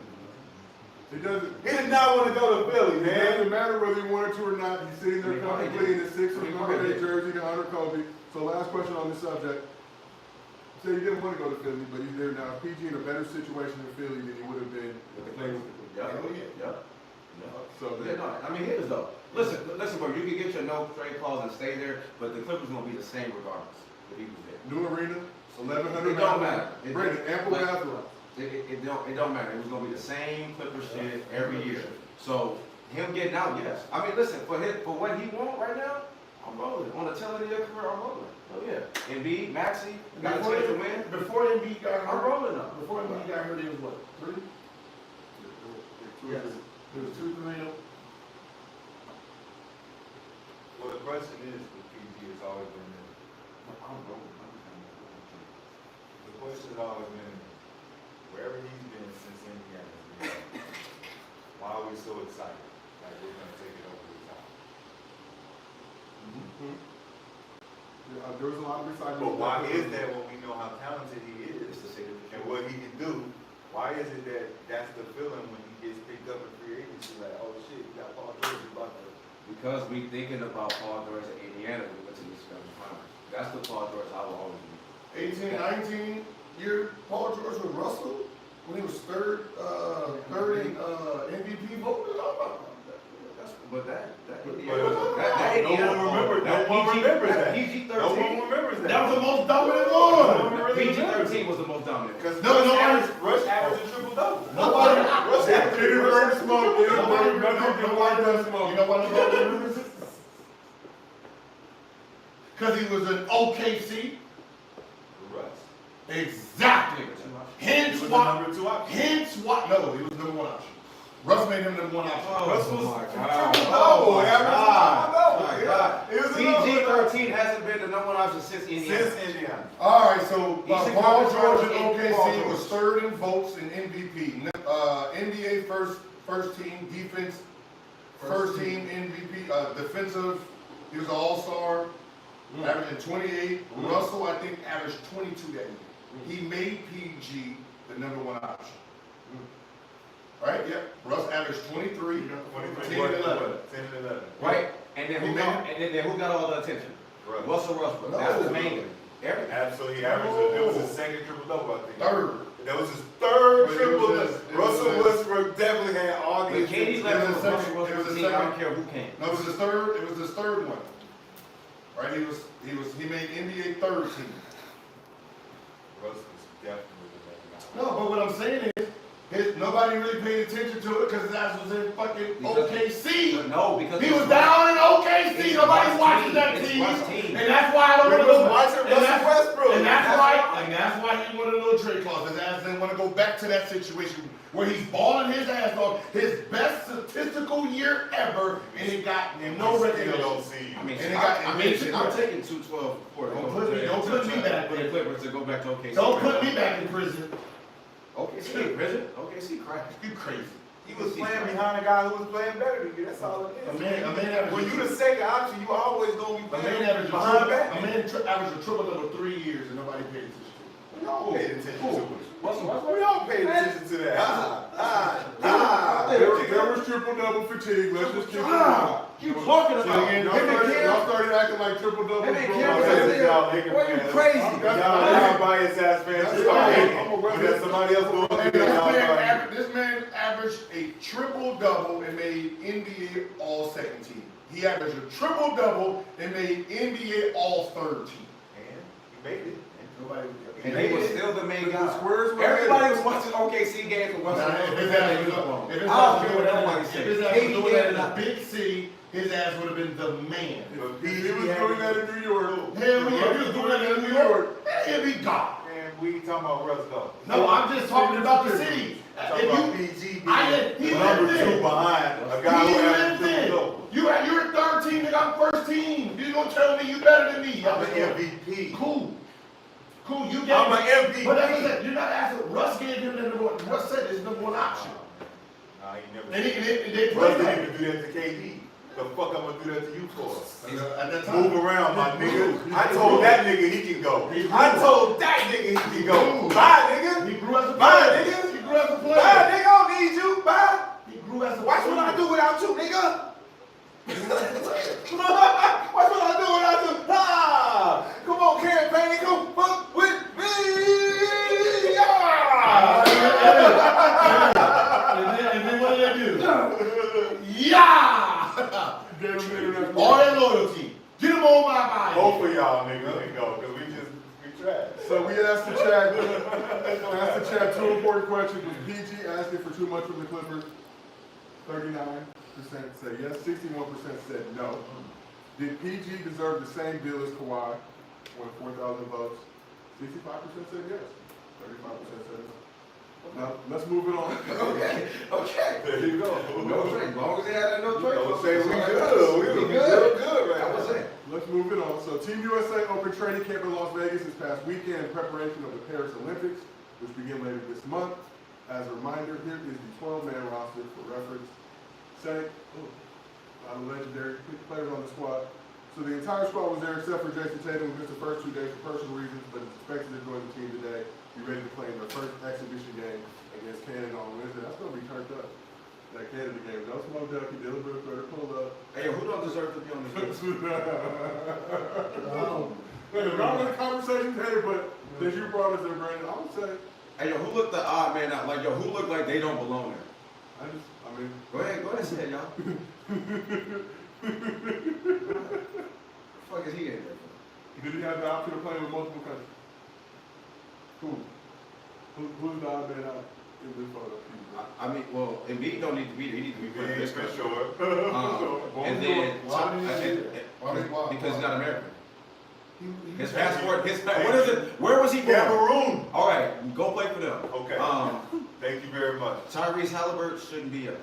It doesn't. He did not want to go to Philly, It man. doesn't matter whether he wanted to or not. He's sitting there comfortably in his Sixers number 8 jersey to honor Kobe. So last question on this subject. So he didn't want to go to Philly, but he's there now. PG in a better situation in Philly than he would have been with the Clippers. Yeah. So Yeah, no, I mean, here's though. Listen, bro. You can get your no trade clause and stay there, but the Clippers gonna be the same regardless if he was there. New arena, it's 1,100. It don't matter. Bring it, ample like, bathroom. It don't matter. It was gonna be the same Clipper shit every year. So him getting out, yes. I mean, listen, for what he want right now, I'm rolling. On the tail end of your career, I'm rolling. Oh yeah. Embiid, Maxey, got a chance to win. Before Embiid got hurt, I'm rolling up. Before Embiid got hurt, it was what, 3? Yes. It was 2, 3. Well, the question is, with PG has always been this. I'm rolling. The question has always been, wherever he's been since Indiana, why are we so excited? Like we're gonna take it over the top. There was a lot of excitement. But why is that when we know how talented he is and what he can do? Why is it that that's the feeling when he gets picked up in free agency? Like, oh shit, we got Paul George about to. Because we thinking about Paul George at Indiana, we went to the East Coast Finals. That's the Paul George I will always be. 18, 19 year Paul George with Russell when he was third in MVP vote. But that No one remembers that. PG-13. No one remembers that. That was the most dominant one. PG-13 was the most dominant. Because No, Rush averaged a triple double. Nobody. Rush averaged a triple double. Smoke, Nobody does smoke. You know why nobody remembers it? Because he was in OKC. Rush. Exactly. Hence He was the why. number 2 option. Hence why. No, he was number 1 option. Russ made him number 1 option. Russ was my triple God. double. Oh, Average my God. It was the number PG-13 hasn't been the number 1 option since Indiana. since Indiana. All right, so Eastern Paul Conference George in Finals, OKC Paul George. was third in votes in MVP. NBA first team defense, first team MVP, defensive. He was an all-star, averaging 28. Russell, I think, averaged 22 that year. He made PG the number 1 option. Right? Yep. Russ averaged 23. 10 and 11. 10 and 11. Right? And then who got all the attention? Russ. Russell Westbrook. No. That's the main guy. Everything. Absolutely, he averaged. That was his second triple double, I think. Third. That was his third But it triple was double. just- it Russell was- Westbrook definitely had all the But KD's level it was was a Russell second- it was Westbrook's a team. I don't second- care who came. No, it was his third one. Right? He made NBA third team. Russ was definitely the main guy. No, but what I'm saying is, nobody really paid attention to it because his ass was in fucking OKC. But no, because He was down in OKC. It's Nobody's Russ' watching team. that It's team. Russ' team. And that's why I don't want to We was go watching Russell Westbrook. And that's why he wanted a little trade clause. His ass didn't want to go back to that situation where he's balling his ass off, his best statistical year ever, and he got no Still recognition. don't see. I mean, And it got- I'm taking 212 for Don't put me back for the there. Clippers to go back to OKC. Don't put me back in prison. OKC in prison? OKC crack. You crazy. He was playing behind a guy who was playing better than you. That's all it is. A man averaged- When you the second option, you always gonna be A playing man averaged behind a back. averaged a triple double 3 years and nobody paid attention to We all paid attention to it. Russell We Westbrook? all paid attention to that. There was triple double fatigue. Let's just keep it moving. You talking See, about? again, Him and Cam? y'all started acting like triple double. Him and bro. Cam was Y'all there. Laker Boy, you fans. crazy. Y'all biased ass fans. That's Just right. start I'm a When there's somebody else doing you. it, y'all biased. This man averaged a triple double and made NBA All Second Team. He averaged a triple double and made NBA All Third Team. And he made it. Nobody. And he was still the main guy. The squares were Everybody was watching OKC games for Westbrook. If his I ass was don't doing care that what in nobody a says. Big C, his ass would have been the man. But He was doing that in New York. Hell yeah, he was doing that in New York. He'll be gone. Man, we ain't talking about Russ though. No, I'm just talking about the city. Talking about PG being He number lived 2 it. behind a He guy who lived averaged it. triple double. You're third team, nigga. I'm first team. You gonna tell me you better than me? I'm an MVP. Cool. You get I'm an MVP. But that's what I said. You're not asking. Russ gave him the number 1. Russ said it's number 1 option. Nah, he never. And they Russ played didn't that. even do that to KD. The fuck I'm gonna do that to you for? At that time. Move around, my nigga. I told that nigga he can go. I told that nigga he can go. Bye, nigga. He grew as a Bye, player. nigga. He grew as a Bye, player. nigga. I don't need you. Bye. He grew as a Watch player. what I do without you, nigga. Watch what I do without you. Ah, come on, Karen Payne, come fuck with me. Ah. And then what did they do? Yeah! chat, two important questions. Was PG asking for too much from the Clippers? 39% said yes, 61% said no. Did PG deserve the same deal as Kawhi? Won 4,000 votes. 65% said yes, 35% said no. Now, let's move it on. Okay. There you go. No trade, as long as they had that no trade. Don't say we good. We good right That was now. it. Let's move it on. So Team USA opened training camp in Las Vegas this past weekend in preparation of the Paris Olympics, which begin later this month. As a reminder, here is the 12-man roster for reference. Say, a lot of legendary players on the squad. So the entire squad was there except for Jason Tatum, who missed the first 2 days for personal reasons, but is expected to join the team today. Be ready to play in their first exhibition game against Canada on Wednesday. That's going to be turned up. That Canada game. No smoke ducky, Dylan Brooks, better pull up. Hey, who don't deserve to be on this list? We're not in the conversation today, but since you brought us there, Brandon, I would say, Hey, yo, who looked the odd man out? Like, yo, who looked like they don't belong there? I mean, Go ahead, say it, y'all. What the fuck is he in there for? did he have the option of playing with multiple countries? Who's the odd man out in this photo? I mean, well, Embiid don't need to be there. He needs to be playing this For country. sure. And then, Why? because he's not American. He- His passport, what is it? Where was he born? Cameroon. All right, go play for them. Okay. Thank you very much. Tyrese Halliburton shouldn't be up.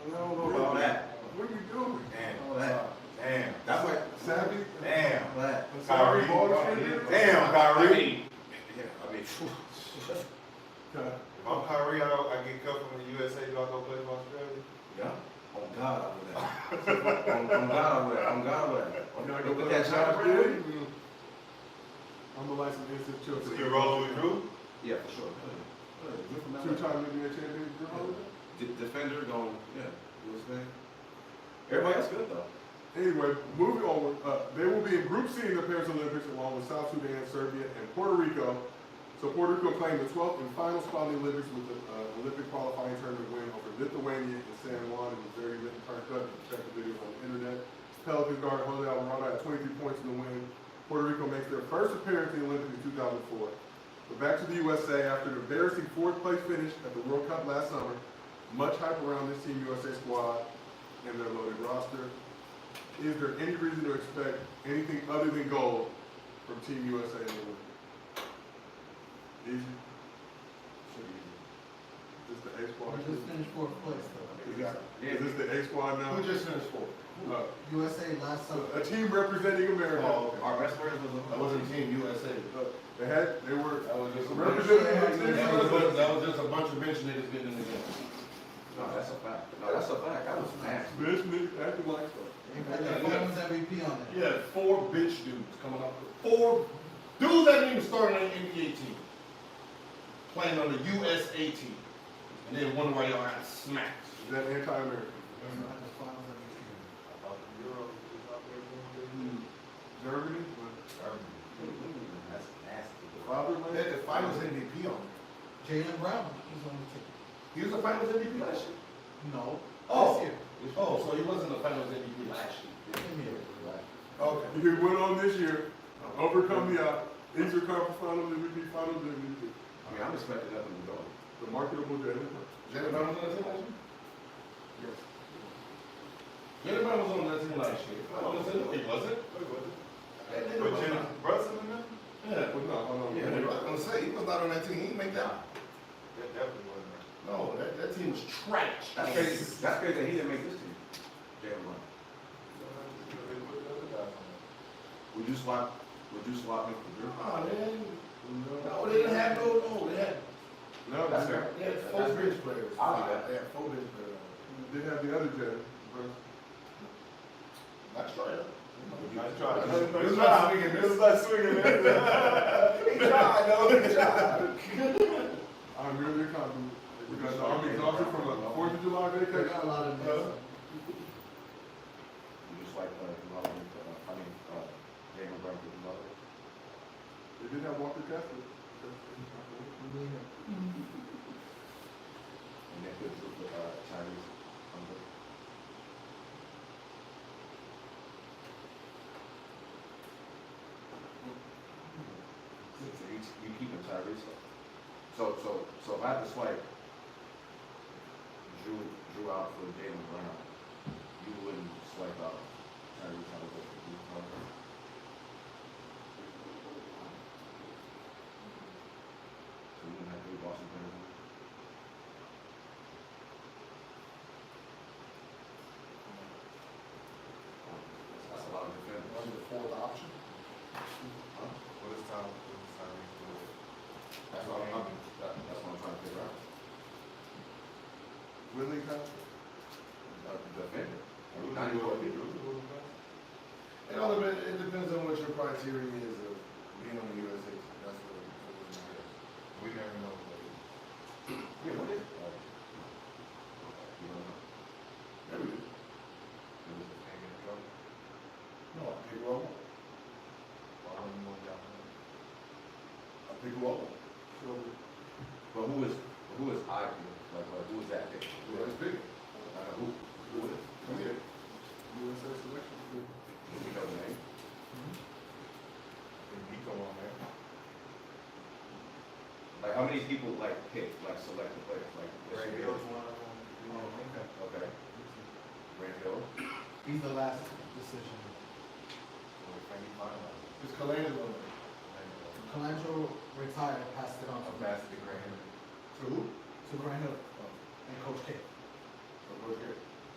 I don't know about that. What are you doing? All that. Damn. That's like, Savvy? Damn. all that. Kyrie. Damn, Kyrie. Yeah, I mean, If I'm Kyrie, I get cut from the USA, do I go play for Australia? yeah. On God, I would have. On God, I would have. On God, I would have. You gotta Look go at play that with shot, Josh Brandon. Giddey? I'm a licensed instant So children. you rolling with Drew? Yeah, for sure. Two-time NBA champion, Drew Holiday? Defender going, yeah, do his thing. Everybody else good though. Anyway, moving on. They will be in Group C in the Paris Olympics along with South Sudan, Serbia, and Puerto Rico. So Puerto Rico claimed the 12th and final spot in the Olympics with the Olympic qualifying tournament win over Lithuania and San Juan. It was very lit and turned up. You can check the videos on the internet. Pelicans guard Jose Alvarado had 23 points in the win. Puerto Rico makes their first appearance in the Olympics in 2004. But back to the USA after an embarrassing fourth place finish at the World Cup last summer. Much hype around this Team USA squad and their loaded roster. Is there any reason to expect anything other than gold from Team USA in the Olympics? Easy. Is this the A squad? We just finished fourth place though. Is this the A squad now? Who just finished fourth? USA last summer. A team representing America. Oh, okay. Our best players was That wasn't Team USA. They were That was just a representing bunch. Team That USA. was just a bunch of bench niggas getting in the game. No, that's a fact. No, that's a fact. That was nasty. Bitch niggas acting like so. They got that finals MVP on there. You had 4 bitch dudes coming up. 4 dudes that didn't even start on an NBA team. Playing on the USA team. And then wonder why y'all got smacked. Is that anti-American? They got the finals MVP. Germany? That's nasty. Fatherland? They had the finals MVP on it. Jaylen Brown was on the team. He was the finals MVP last year. No. Oh. This year. Oh, so he wasn't the finals MVP last year. Same year. Okay. He went on this year, overcome the Eastern Conference Finals MVP, Finals MVP. I mean, I'm expecting nothing to go. The marketable Jalen Brown. Jalen Brown was on that team last year? Yes. Jalen Brown was on that team last year. He wasn't? But Jimmy Brunson in there? Yeah. Well, no, hold on. Yeah, I was gonna say, he was not on that team. He didn't make that. That definitely wasn't. No, that team was trash. That's crazy. That's crazy that he didn't make this team. Jalen Brown. Would you swap him for Drew? Oh, man. No, they didn't have no, they had, No, That's fair. they had 4 bench players. I'll do that. They had 4 bench players. They have the other Jalen Brown. Not sure. Nice try. It's not swinging. It's not swinging, man. He tried, though. He tried. I'm really confident. Because I'm exhausted from a 4th of July They vacation. got a lot of names. You just like Jalen Brown for the mother. They did have Walker Kessler. And then put Chinese under. So you keeping Tyrese up. So if I had to swipe Drew out for Jaylen Brown, you wouldn't swipe out Tyrese Haliburton for Drew Haliburton? So you wouldn't have 3 Boston players on? That's a lot of defenders. What's the fourth option? What is time? That's what I'm trying to figure out. Willie Cox? Defender. Not even what we do. It depends on what your criteria is of being on the USA. That's what it matters. We never know. Yeah, what is it? You don't know? Yeah, we do. What is it? Ain't in trouble. No, I pick who I want. Why wouldn't you want y'all to know? I pick who I want. But who is I pick? Like, who is that pick? Who is big? Who is it? Come here. USA selection. You know the name? Then he come on there. Like, how many people like pick, like select the players? Like, Ray Hill's one of them. Okay. Grant Hill. He's the last decision. So can he finalize? It's Colangelo. Colangelo retired, passed it on to Ambassador Graham. To who? to Grant Hill and Coach K. Okay.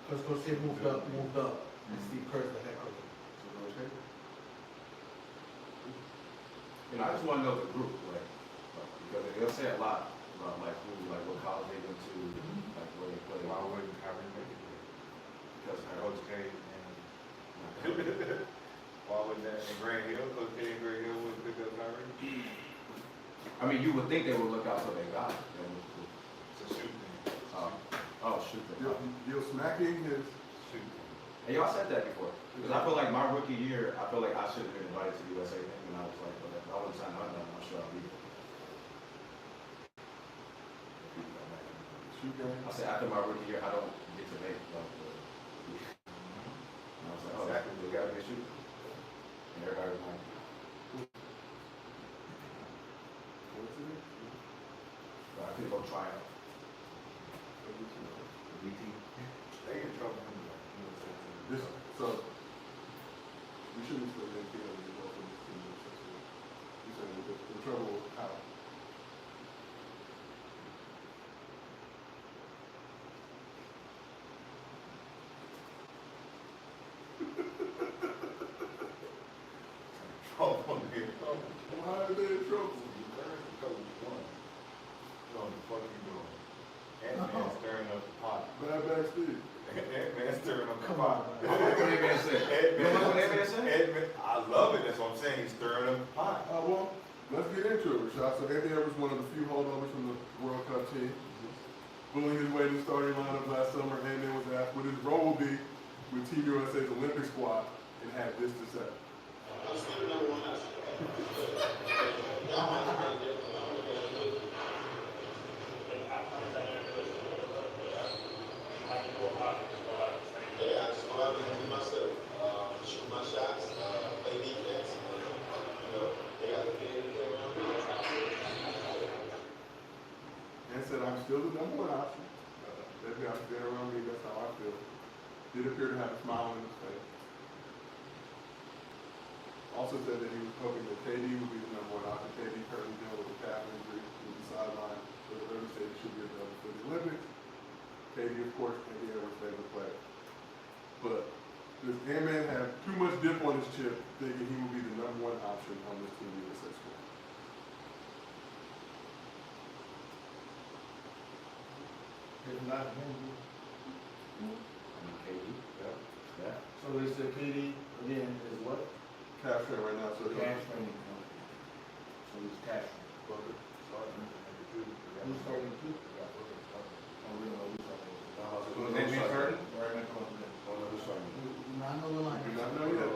Because Coach K moved up, and Steve Kerr's the head coach. Okay. You know, I just want to know the group, like, because they'll say a lot about like who, like what college they went to, like where they play. Why wouldn't Kyrie make it there? Because Coach K and why would that and Grant Hill, Coach K and Grant Hill would pick up Kyrie? I mean, you would think they would look out till they got it. It's a shoot thing. Shoot. You're smacking his. Shoot thing. And y'all said that before. Because I feel like my rookie year, I feel like I should have been invited to the USA thing, and I was like, but if I wouldn't sign on, I'm not sure I'll be there. Shoot game. I said after my rookie year, I don't get to make like the. And I was like, oh, Exactly. we gotta be shooting. And everybody was like, What's it? but I could go try out. The BT. They in trouble anyway. This, so, we shouldn't split anything on the result of this team. You said the trouble with how? Trouble on the game. Why are they in trouble? No, the fuck you doing? Ant-Man stirring up the pot. Bad Steve. Ant-Man stirring up the Come pot. on. What Ant-Man said? You don't know what Ant-Man said? Ant-Man, I love it, that's what I'm saying, he's stirring up the pot. Well, let's get into it, Rashad. So Anthony Edwards, one of the few holdovers from the World Cup team, bullying his way to the starting lineup last summer, and then was asked what his role will be with Team USA's Olympic squad, and had this to say. Yeah, I just go out there and be myself. Shoot my shots, play defense. You know, they got to be able to play around me. And said, I'm still the number one option. They've got to get around me, that's how I feel. Did appear to have a smile on his face. Also said that he was hoping that KD would be the number one option. KD currently dealing with a calf injury, will be sidelined for the early stage, should be available for the Olympics. KD, of course, Anthony Edwards' favorite player. But does Ant-Man have too much dip on his chip, thinking he will be the number one option on this Team USA squad? If not him, KD. Yeah. so they said KD again is what? Calf strain right now, so Cash training. So it's cash. Booker, starting number 2. Who's starting two? Oh, we don't know who's starting. Ant-Man starting? Right, man, come on, man. Don't know who's starting. Not know the line. Do not know yet.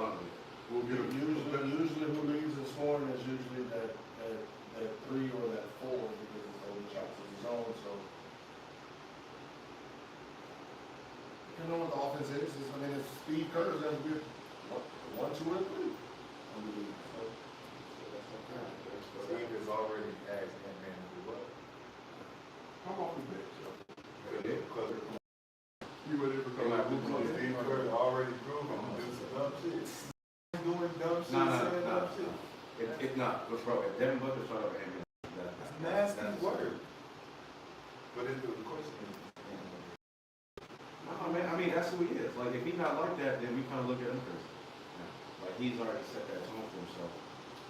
We'll get Usually who leads the scoring is usually that 3 or that 4 because it's only shots in the zone, so. You know what the offense is, I mean, it's Steve Kerr's gonna be 1, 2, or 3. I believe, so that's okay. Steve has already asked Ant-Man to do what? If not, bro, if Devin Booker started over Embiid, That's nasty word. But the question is, no, man, I mean, that's who he is. Like, if he's not like that, then we kind of look at him crazy. Like, he's already set that tone for himself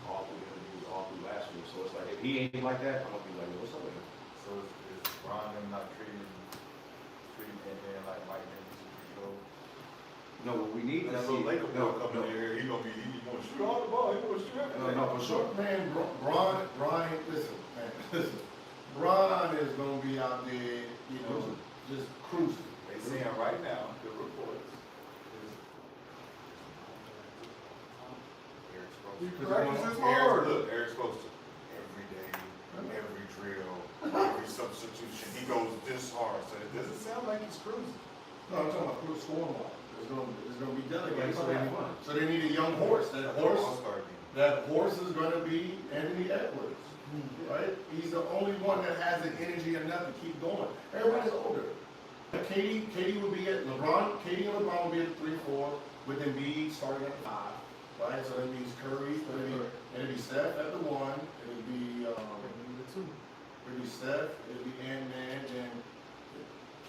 all through the interviews, all through last year. So it's like, if he ain't like that, I'm gonna be like, what's up with him? so is Ron them not treating Ant-Man like Mike Henry should No, what we need to that see. little Laker boy coming in here, he gonna shoot all the ball, he gonna shoot everything. No, for sure. Man, Bron, listen, man, listen. Bron is gonna be out there, you know, just cruising. They saying right now, the reports is Eric's supposed He to. practices hard. Look, Eric's supposed to. Every day, every drill, every substitution, he goes this hard, so it doesn't sound like he's cruising. No, I'm talking about cruise scoring wise. It's gonna be delegated, Yeah, so they need a young horse. That horse All-Star game. That horse is going to be Anthony Edwards, right? He's the only one that has the energy enough to keep going. Everybody's older. Katie would be at LeBron. Katie and LeBron would be at 3-4, with Embiid starting at 5, right? So that means Curry. It'd be Steph at the 1. It'd be Steph. It'd be Ant-Man and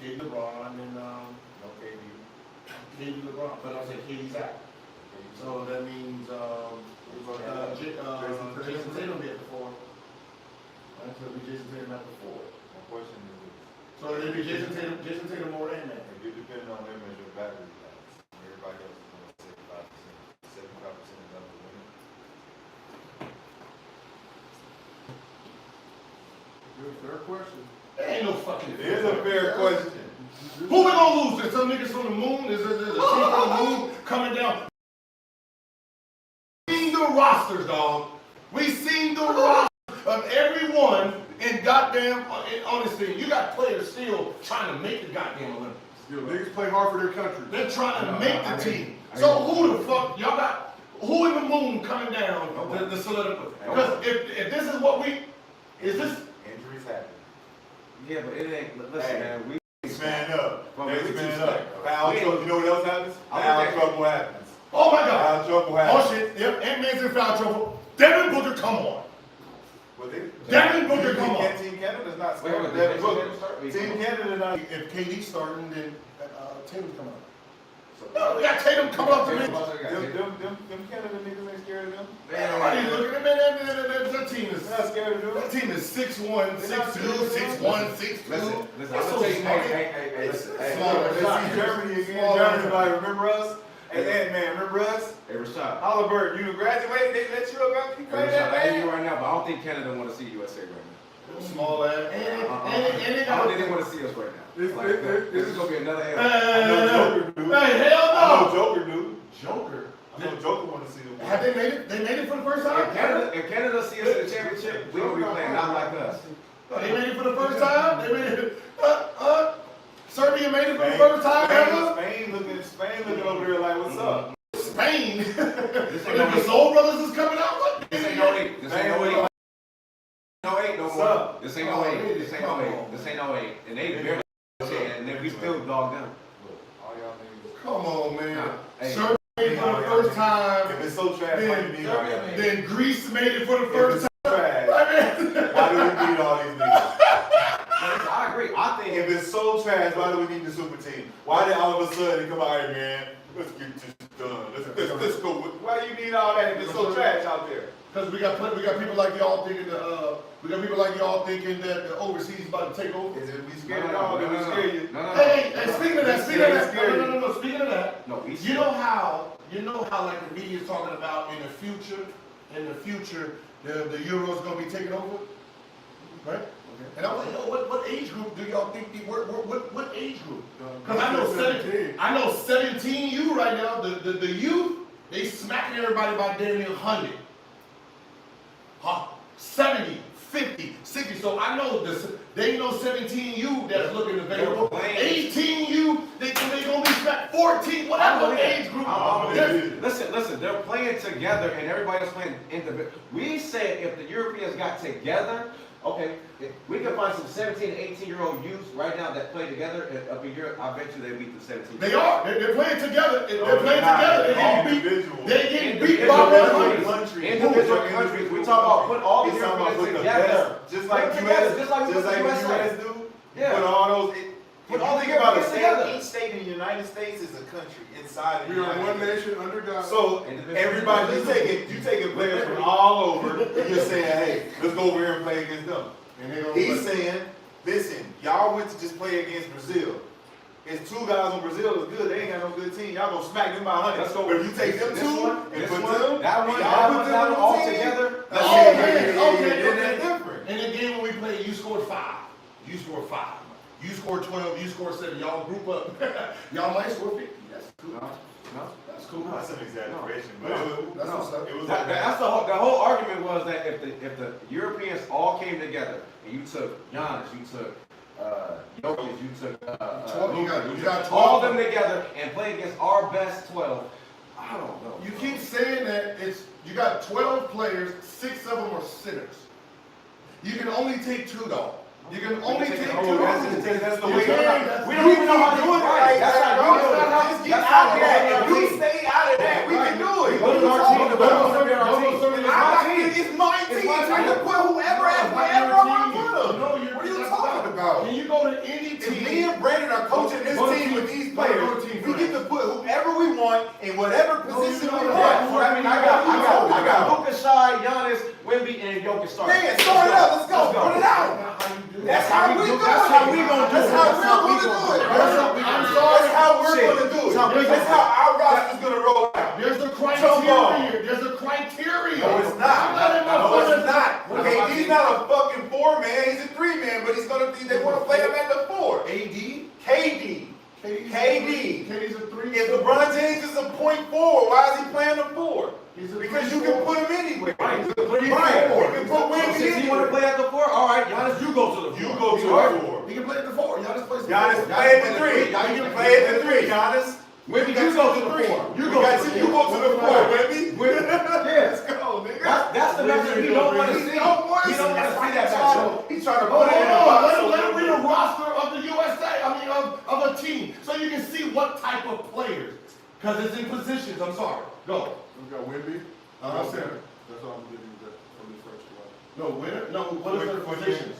Katie, LeBron, and No KD. Katie, LeBron. But I'll say Katie's out. So that means Jason Tatum will be at the 4. Right, so it'll be Jason Tatum at the 4. My question is, So it'll be Jason Tatum more Ant-Man. if you depend on them as your battery packs, everybody else is going 75% enough to win it. Good, fair question. There ain't no fucking. It is a fair question. Who we gonna lose? Is some niggas from the moon? Is there a team from the moon coming down? We seen the rosters, dog. We seen the roster of everyone in goddamn on this thing. You got players still trying to make the goddamn Olympics. Still, niggas play hard for their country. They're trying to make the team. So who the fuck y'all got? Who in the moon coming down to solidify? Because if this is what is this? Injuries happen. Yeah, but it ain't, listen, man, we. Man up. Well, Next we man too up. stacked, bro. Foul trouble. You know what else happens? Foul trouble happens. Oh my God. Foul trouble Oh happens. shit. Yep. Ant-Man's in foul trouble. Devin Booker, come on. Well, Devin Booker, come on. Team Canada's not Wait, scared wait, of Devin did Booker. Jason start? Team Canada not. If KD's starting, then Tatum's coming up. No, we got Tatum coming up to me. Them Canada niggas ain't scared of them. Everybody's looking at man. That team is. They're not scared of them. That team is 6'1", 6'2", 6'1", 6'2". Listen, I'm That's gonna so tell you, smart. hey, listen, hey, Small. Let's see Germany again. Germany, like, remember us? Hey, man, remember us? hey, Rashad. Halliburton, you graduated, they let you up, you Hey, crazy Rashad, that I hear you man? right now, but I don't think Canada want to see USA right now. Small ass. And they I got. don't think they want to see us right now. Like, this is gonna be another L. I know Joker, dude. Hey, hell I know no. Joker, dude. Joker. I know Joker want to see them. Have they made it? They made it for the first time. If Canada see us in the championship, we gonna be playing not like us. They made it for the first time. They made it. Serbia made it for the first time ever. Spain looking over there like, what's up? Spain. The Soul Brothers is coming out. What? This ain't no 8. This ain't no 8. No 8 no What's more. up? This ain't no 8. This ain't no 8. This ain't no 8. And they barely and then we still dog them. All y'all niggas. Come on, man. Nah, hey. Serbia made it for the first time. If it's so trash, why you need all y'all niggas? Then Greece made it for the If first it's time. trash, I mean, why do we need all these niggas? I agree. I think If it's so trash, why do we need the super team? Why did all of a sudden come out here, man? Let's get this done. Let's go. Why do you need all that if it's so trash out there? Because we got people like y'all thinking that the overseas about to take over. Is it we scared of y'all? We scare you? No. Hey, speaking of that, no, speaking of that, No, we you know how like the media is talking about in the future, the Euro's gonna be taking over, right? Okay. And I was like, yo, what age group do y'all think what age group? Because I know 17U right now, the youth, they smacking everybody by damn near 100. 70, 50, 60. So I know they know 17U that's looking available. 18U, they gonna be smacked. 14, whatever age group. Listen, they're playing together and everybody else playing individual. We said if the Europeans got together, Okay, we can find some 17 and 18-year-old youths right now that play together up in Europe. I bet you they beat the 17. They are. They're playing together. They're playing together. They getting beat by one country. Individual countries. We talk about putting all the Europeans together. Just like US, just like the US do. Yeah. Put all those. Put all the think about Europeans it, together. each state in the United States is a country inside of the We are United one States. nation under God. So everybody, you taking players from all over, and you're saying, hey, let's go over here and play against them. And He's saying, listen, y'all went to just play against Brazil. It's two guys on Brazil that's good. They ain't got no good team. Y'all gonna smack them by 100. Let's go. But if you take them two and put them, that one, y'all put them all on the team, together. then that's different. And the game when we played, you scored 5. You scored 5. You scored 12. You scored 7. Y'all group up. Y'all might score 50. That's cool. No. That's cool. That's an exaggeration, but That's what's up. it was That's the whole argument was that if the Europeans all came together and you took Giannis, you took Jokic, you took you got 12. all of them together and played against our best 12. I don't know. You keep saying that you got 12 players, 6 of them are sinners. You can only take 2 though. You can only take 2. That's the way We don't even know how to do it right. That's how you do it. Get out of that. If we stay out of that, we can do it. Go to our team. It's my team. I can put whoever I want to put them. What are you talking about? Can you go to any If team? me and Brandon are coaching this team with these players, we get to put whoever we want in whatever position we want. I mean, I got Luka, Shai, Giannis, Wemby, and Jokic starting. Man, start it up. Let's go. Put it out. That's how we do it. That's how we gonna do it. That's how we're gonna do it. I'm sorry. That's how we're gonna do it. That's how our roster's gonna roll out. There's a criteria. There's a criteria. No, it's not. No, it's not. KD's not a fucking 4-man. He's a 3-man, but they want to play him at the 4. KD. KD's a 3. If LeBron James is a point forward, why is he playing the 4? Because you can put him anywhere. Right. You can put Wemby Since you want to play at the 4, all right, Giannis, you go to the 4. You go to the 4. He can play at the 4. Giannis plays Giannis play at the 3. You can play at the 3, Giannis. Wemby, you go to the 4. You go to the 4, Wemby. Yes. Let's go, nigga. That's the message he don't want to see. He don't want to see that matchup. He's trying to put it in the box. Let him read a roster of the USA, of a team, so you can see what type of players. Because it's in positions, I'm sorry. Go. We've got Wemby. Center. That's all I'm giving you from this first one. No, winner? No, what are the positions?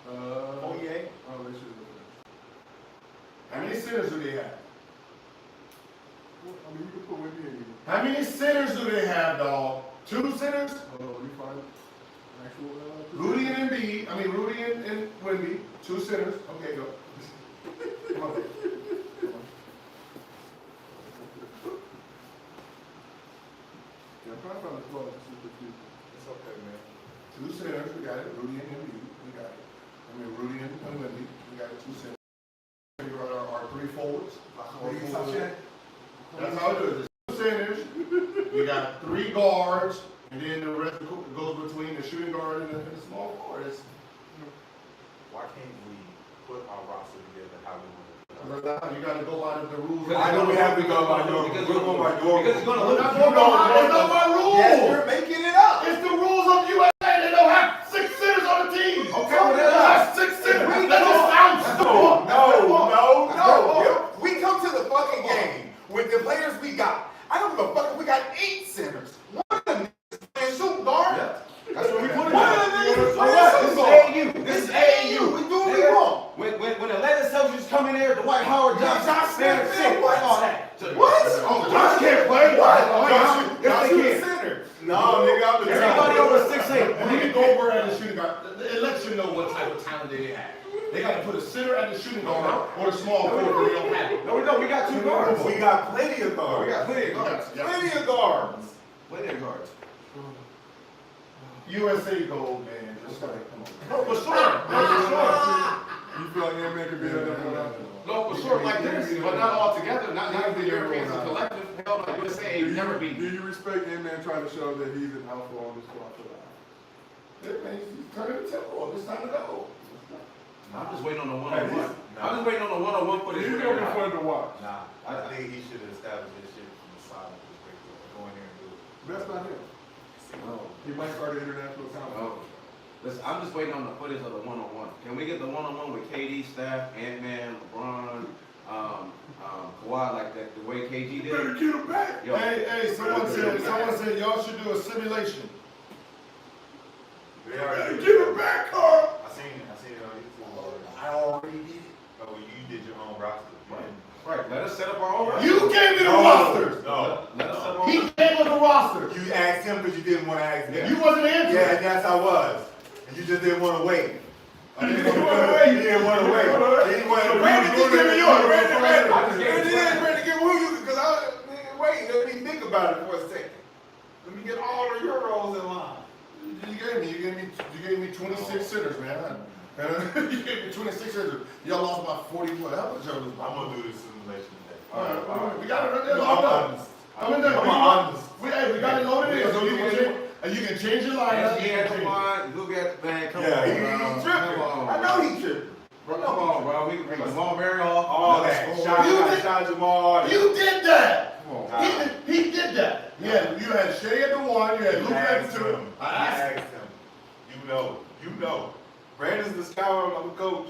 Oh, yeah. Oh, they should look at How many centers do they have? I mean, you can put Wemby in either. How many centers do they have, dog? 2 centers? You find actual. Rudy and Embiid. Rudy and Wemby. 2 centers. Okay, go. Come on. Yeah, I'm trying to find the 12. It's okay, man. 2 centers. We got it. Rudy and Embiid. We got it. Rudy and Wemby. We got it. 2 centers. We got our 3 forwards. That's how it is. It's 2 centers. We got 3 guards, and then the rest goes between the shooting guard and the small forward. Why can't we put our roster together how we want to? You got to go out of the rules. I know we have to go by your rules. We're going by your rules. Because it's going to look That's not my rules. Yes, you're making it up. It's the rules of USA. They don't have 6 centers on the team. Okay, well, they have 6 centers. That just sounds stupid. No. We come to the fucking game with the players we got. I don't give a fuck if we got 8 centers. One of them is playing shooting guard. Yeah. That's what we put it One of them is playing shooting guard. This is AAU. We do what we want. When Atlanta Celtics come in there, Dwight Howard, Josh Smith, what? all that. What? Oh, Josh can't play. What? Josh is the center. No, nigga, I'm the Everybody over 6'8". When you go over at the shooting guard, it lets you know what type of talent they have. They got to put a center at the shooting guard or a small forward, but they don't have it. No, we don't. We got 2 guards. We got plenty of guards. We got plenty of guards. Plenty of guards. Plenty of guards. USA gold, man. Just like, come on. No, for sure. You feel like Ant-Man could be on that one? No, for sure, like this, but not all together. Not the Europeans as a collective. Hell no, USA ain't never beat. Do you respect Ant-Man trying to show that he's an alpha on this squad for that? He's turning the tempo. It's time to go. I'm just waiting on the one-on-one. I'm just waiting on the one-on-one for this. He's gonna be fun to watch. Nah, I think he should have established this shit from the side of his break. Go in there and do it. That's not him. No. He might start an international competition. Listen, I'm just waiting on the footage of the one-on-one. Can we get the one-on-one with KD, Steph, Ant-Man, LeBron, Kawhi like that, the way KG did? Better get him back. Yo. Hey, someone said y'all should do a simulation. Better get him back, Carl. I seen it on YouTube. I already did it. Oh, you did your own roster. Right, let us set up our own roster. You gave me the rosters. No. Let us set up our own He gave us the roster. You asked him because you didn't want to ask me. You wasn't answering. Yeah, yes, I was. And you just didn't want to wait. You didn't want to wait. You didn't want to wait. You didn't want to wait. Randy, just give me yours. Randy, give who you, because wait, let me think about it for a second. Let me get all of your roles in line. You gave me 26 sitters, man. You gave me 26 sitters. Y'all lost about 40 points. How much y'all lose? I'm going to do this simulation today. All right. We got it right there. I'm honest. I'm honest. We got it loaded in, so you can change your lineup. Come on, look at the man. Come on, Yeah, bro. he's tripping. I know he's tripping. Come on, bro. We can bring Jamal Murray off. All that. Shot Jamal. You did that. Come on. He did that. Yeah, you had Shea at the 1, you had Luke at the 2. I asked him. You know. Brandon's the scout, I'm a coach.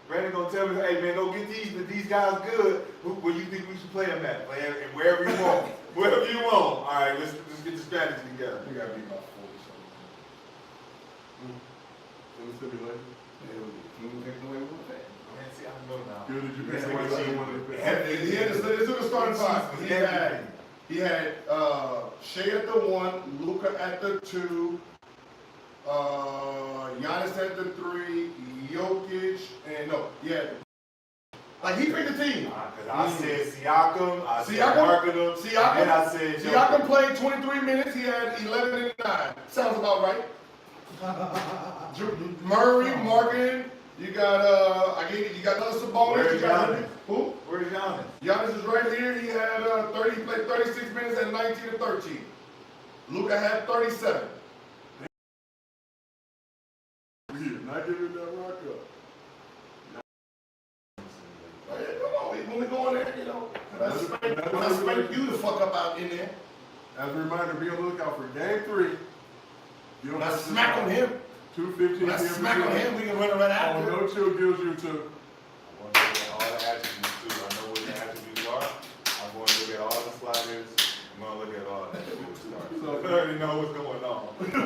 Brandon gonna tell me, hey man, go get these, but these guys good. Where you think we should play them at? Play them wherever you want. Wherever you want. All right, let's get the strategy together. We gotta be about 40 something. In the simulation. Man, see, I know now. Good that you picked the one you wanted to pick. He had the starting five. He had Shea at the 1, Luka at the 2, Giannis at the 3, Jokic, and like he picked the team. Because I said Siakam, I said Siakam, and I said Siakam played 23 minutes. He had 11 and 9. Sounds about right. Murray, Markin. You got you got another Sabonis. Where's Giannis? Who? Where's Giannis? Giannis is right here. He had he played 36 minutes at 19 and 13. Luka had 37. Not giving that rock up. Come on, when we go in there, when I spank you the fuck up out in there. As a reminder, be on the lookout for Game 3. When I smack on him. 2:15 When I smack on him, we can run right on after. No Chill Gills YouTube. I want to look at all the attributes too. I know what the attributes are. I'm going to look at all the sliders. I'm going to look at all the attributes. So I already know what's going on.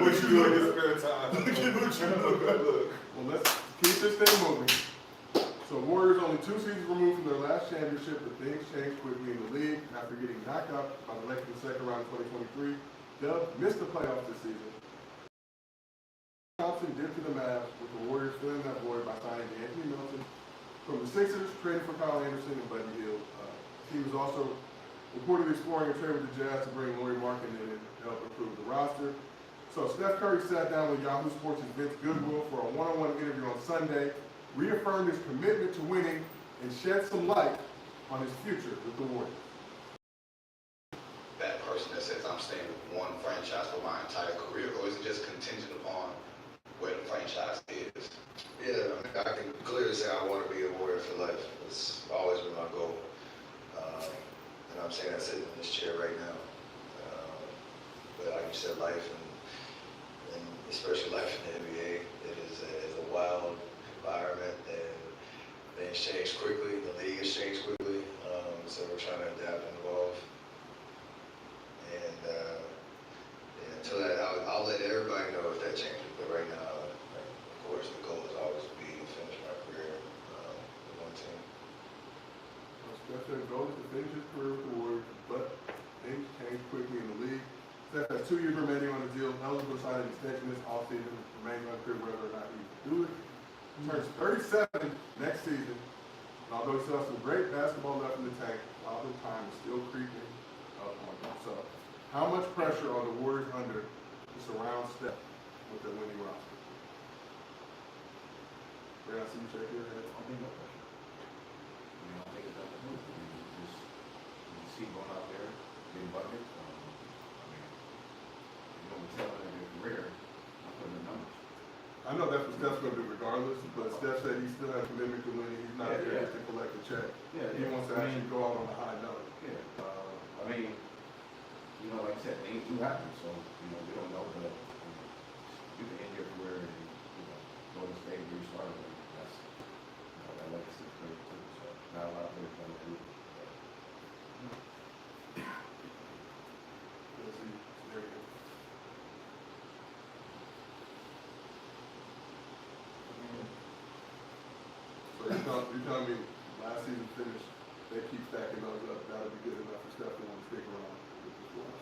What you do in your spare time. Look. Well, let's keep this thing moving. So Warriors only 2 seasons removed from their last championship, but things changed quickly in the league. After getting knocked out by the Lakers in the second round of 2023, Dub missed the playoffs this season. Thompson did to the Mavs, with the Warriors filling that void by signing Anthony Milton from the Sixers, trading for Kyle Anderson and Buddy Hield. He was also reportedly exploring a trade with the Jazz to bring Lauri Markkanen in and help improve the roster. So Steph Curry sat down with Yahoo Sports' Vince Goodwill for a one-on-one interview on Sunday, reaffirmed his commitment to winning, and shed some light on his future with the Warriors. That person that says I'm staying with one franchise for my entire career, or is it just contingent upon where the franchise is? Yeah, I can clearly say I want to be a Warrior for life. It's always been my goal. And I'm saying that sitting in this chair right now. But like you said, life and especially life in the NBA, it is a wild environment, and things change quickly. The league has changed quickly. So we're trying to adapt and evolve. And until that, I'll let everybody know if that changes. But right now, of course, the goal is always to be to finish my career with one team. Steph said goal is to finish his career with the Warriors, but things change quickly in the league. Steph has 2 years remaining on the deal, eligible to sign an extension this offseason, remaining unclear whether or not he can do it. He turns 37 next season, and although he still has some great basketball left in the tank, father time is still creeping up on him. So, how much pressure are the Warriors under to surround Steph with their winning roster? Ray, I see you check your head. I think no pressure. I think it's nothing new. You see going out there, getting buckets. We're telling their career, not putting the numbers. I know that's what Steph's going to do regardless, but Steph said he still has a commitment to winning. He's not there just to collect a check. He wants to actually go out on a high note. Like I said, things do happen, so, we don't know, but you can end your career in Golden State restarted, and that's, that legacy is great too, so not a lot of players gonna do it. We'll see. There you go. So you're telling me last season finished, they keep stacking those up, that'll be good enough for Steph to want to stick around?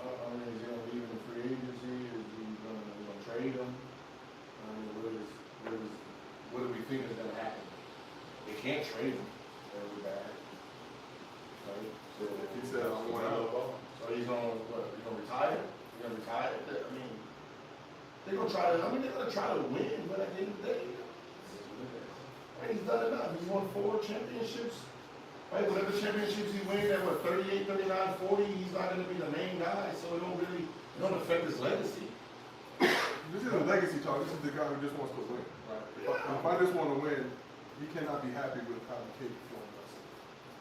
I mean, is he gonna leave in free agency? Is he gonna trade him? I mean, what do we think is gonna happen? They can't trade him. They're bad. Right? So If he said, I want to, so he's gonna what? He's gonna retire? He's gonna retire? I mean, they're gonna try to. I mean, they're gonna try to win, but at the end of the day, right, he's done enough. He's won 4 championships. Right, whatever championships he wins at what 38, 39, 40, he's not gonna be the main guy, so it don't affect his legacy. this is a legacy talk, this is the guy who just wants to win, right? If I just want to win, you cannot be happy with how the kid performed us.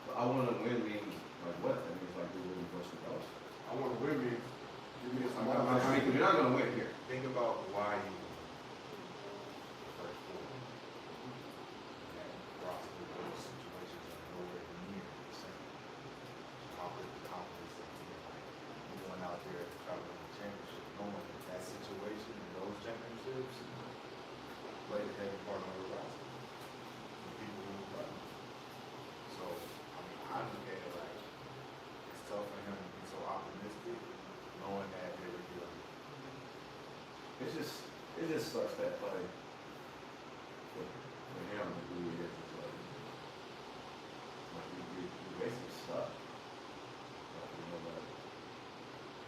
But I want to win means like what? That means like do really much the else. I want to win means, give me some I mean, you're not gonna win here. Think about why you played a heavy part on the roster. The people who run. So, I mean, I look at it like it's tough for him to be so optimistic, knowing that they were good. It just sucks that like for him to do it is like we basically stuck. Like, you know, like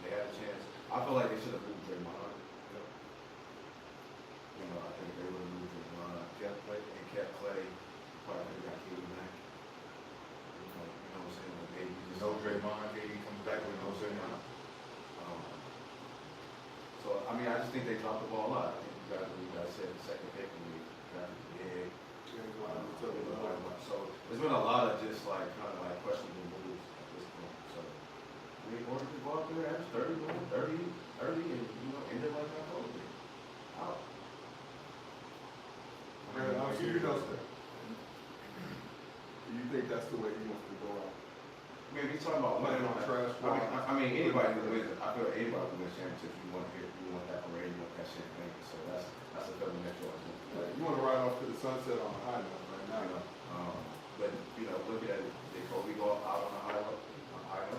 they had a chance. I feel like they should have moved Draymond. You know, I think they would have moved Draymond, kept Clay, probably got KD back. You know what I'm saying? Like maybe just No Draymond, KD comes back with no Draymond. So I mean, I just think they dropped the ball a lot. I think you guys said the second pick and we got the big. So there's been a lot of just like kind of like questionable moves at this point. So we ordered the ball there, average 30, and you know, ended like that whole thing. Out. Yeah, obviously you know that. Do you think that's the way he wants to go out? I mean, he's talking about Playing on trash. I mean, anybody who wins, I feel like anybody who wins championships, you want that parade, you want that champagne. So that's a feeling that you always want. You want to ride off to the sunset on a high note right now. You know, but you know, look at it. They told we go out on a high note. I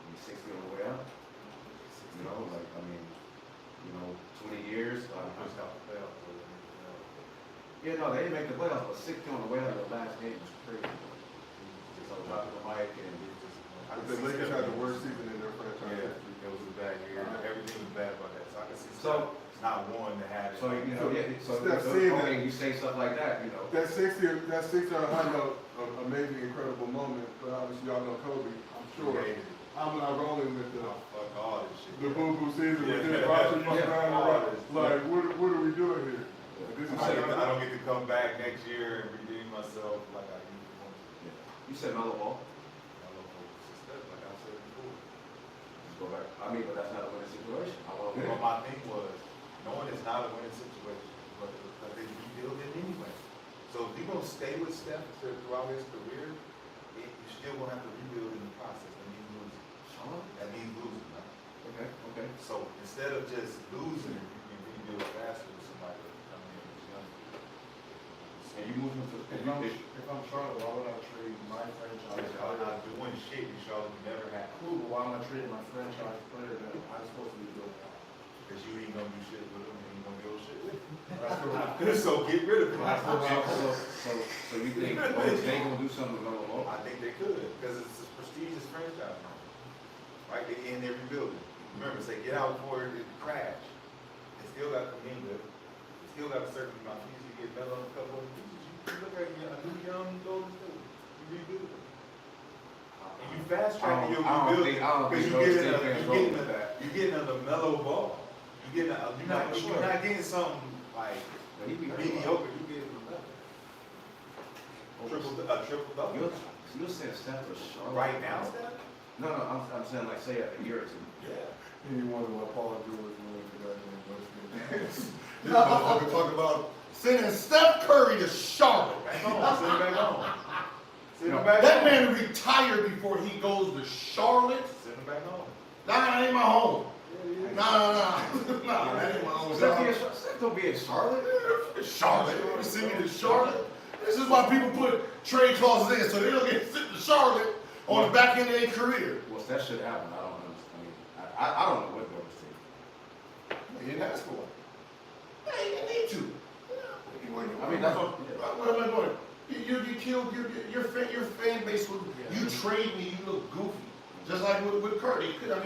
mean, 60 on the way out. You know, like I mean, 20 years. Yeah, no, they didn't make the playoffs, but 60 on the way out of the last game was crazy. So dropping the mic and The Lakers had the worst season in their franchise. It was a bad year. Everything was bad about that. So I can see So- it's not one to have it. so you know, Steph saying that- you say stuff like that, you know. That 60 on a high note, amazing, incredible moment, but obviously y'all know Kobe, I'm sure. I'm not rolling with the Fuck all this shit. boo-boo season with this Yeah. roster, you Yeah. down the road. Like, what are we doing here? This is I don't get to come back next year and redeem myself like I usually want to. You said mellow ball. I don't know for success, like I said before. Just go back. I mean, but that's not a winning situation. I want to win. Well, my thing was, knowing it's not a winning situation, but they rebuild it anyway. So if you're gonna stay with Steph throughout his career, you still gonna have to rebuild in the process. That means losing, right? Okay. So instead of just losing, you can rebuild faster with somebody that come in who's young. And you move him to If I'm Charlotte, why would I trade my franchise Y'all player? not doing shit you Charlotte never had. Cool, but why am I trading my franchise player that I'm supposed to be building out? Because you ain't gonna do shit with them and you ain't gonna build shit with them. Right. So get rid of them. So you think they gonna do something with mellow ball? I think they could, because it's a prestigious franchise now. Right, they in there rebuilding. Remember, say get out before it crash. They still got Kaminga. They still got a certain amount of pieces. You get Melo on a couple of pieces. You look at a new young Golden State. You rebuild it. And you fast tracking your rebuilding because you're getting a mellow ball. You're not getting something like mediocre. You getting a triple double. You're saying Steph for Charlotte? Right now, Steph? No, I'm saying like say a year or two. Yeah. And you wonder why Paul George went to that game. This motherfucker talk about sending Steph Curry to Charlotte. Send him back home. That man retired before he goes to Charlotte. Send him back home. Nah, that ain't my home. Nah, that ain't my home. Steph don't be in Charlotte. Charlotte. You send me to Charlotte? This is why people put trade clauses in, so they don't get sent to Charlotte on the back end of their career. Well, that should happen. I don't understand. I don't know what goes to. They didn't ask for one. They didn't need to. I mean, that's what. What am I doing? You killed your fan base. You trade me, you look goofy. Just like with Curry. With At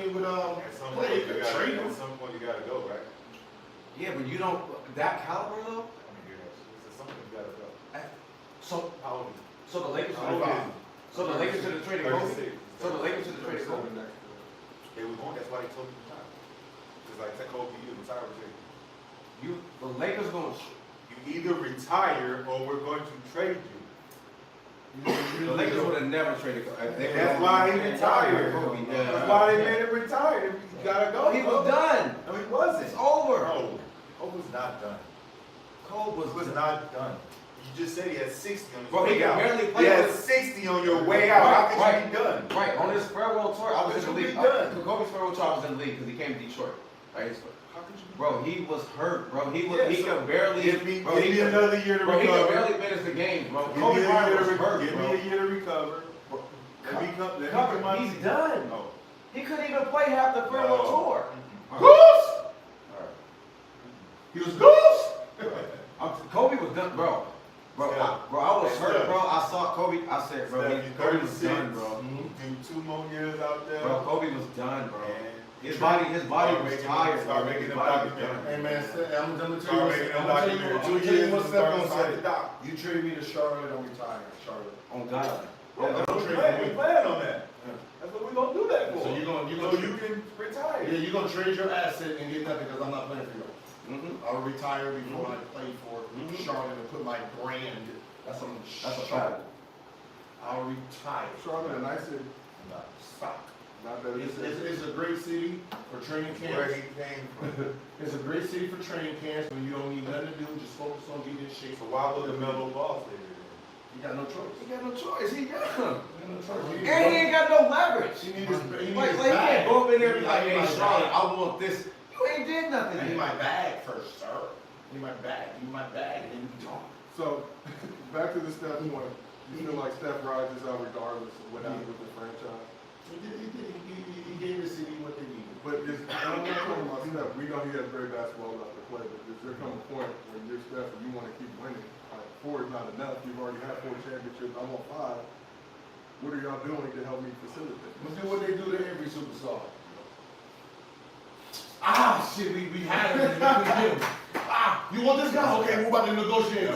some point, Clay, you gotta, trade him. at some point you gotta go, right? Yeah, but you don't that caliber though. I mean, it's something you gotta go. So How old is he? so the Lakers. How old is he? So the Lakers should have traded Kobe. 36. So the Lakers should have traded Kobe. They was going, that's why he told him to retire. It's like, take Kobe, you retire with you. The Lakers going. You either retire or we're going to trade you. The Lakers would have never traded Kobe. That's why he retired. Kobe. Yeah. That's why they made him retire. He gotta go. Oh, he was done. No, he wasn't. It's over. No, Kobe was not done. Kobe Was not done. You just said he had 60 on his Bro, he way can out. barely He play. had 60 on your way out. How could you be done? Right, on his farewell tour, I was in the Could you league. be done? Kobe's farewell tour, I was in the league because he came to Detroit. Right, How could you be bro, he was hurt, bro. He was, Yeah, he so could barely. Give me could- another year to Bro, he could recover. barely finish the game, bro. Give Kobe me a Bryant year was to hurt, Give bro. me a year to recover. Let me come. Cover, he's done. Oh. He couldn't even play half the farewell No. tour. Goose! Alright. He was goose! Kobe was done, bro. Bro, I was hurt, bro. I saw Kobe. I said, bro, Kobe was done, bro. Do 2 more years out there. Bro, Kobe was done, bro. And His body was tired. Start bro. making His them body was documentaries. done. Hey man, I'm gonna tell Start making you them what documentaries. Steph gonna say. doc. You trade me to Charlotte, I'm retiring. Charlotte. On God. We plan on that. That's what we're gonna do that for. So you can retire. Yeah, you're gonna trade your asset and get nothing because I'm not playing for you. Mm-hmm. I'll retire before I play for Charlotte and put my brand. That's a fact. I'll retire. Charlotte, a nice city. Stop. Not that It's a great city for training Where camps. he came from. It's a great city for training camps when you don't need nothing to do, just focus on getting in shape. So why would the Melo Ball stay there? You got no choice. He got no choice. He young. You got no choice. And he ain't got no leverage. He need his Like, he can't go up in there and be like, hey, Charlotte, I want this. You ain't did nothing. I need my bag first, sir. I need my bag. Give me my bag, and then you talk. So, back to the Steph point. You feel like Steph rises out regardless of what happens with the franchise? He gave the city what they needed. But I'm not talking about Steph. We know he has great basketball left to play, but does there come a point when you're Steph and you want to keep winning? Like, 4 is not enough. You've already had 4 championships. I want 5. What are y'all doing to help me facilitate? Let's do what they do to every superstar. Ah, shit, we had him. We couldn't get him. Ah, you want this guy? Okay, we're about to negotiate.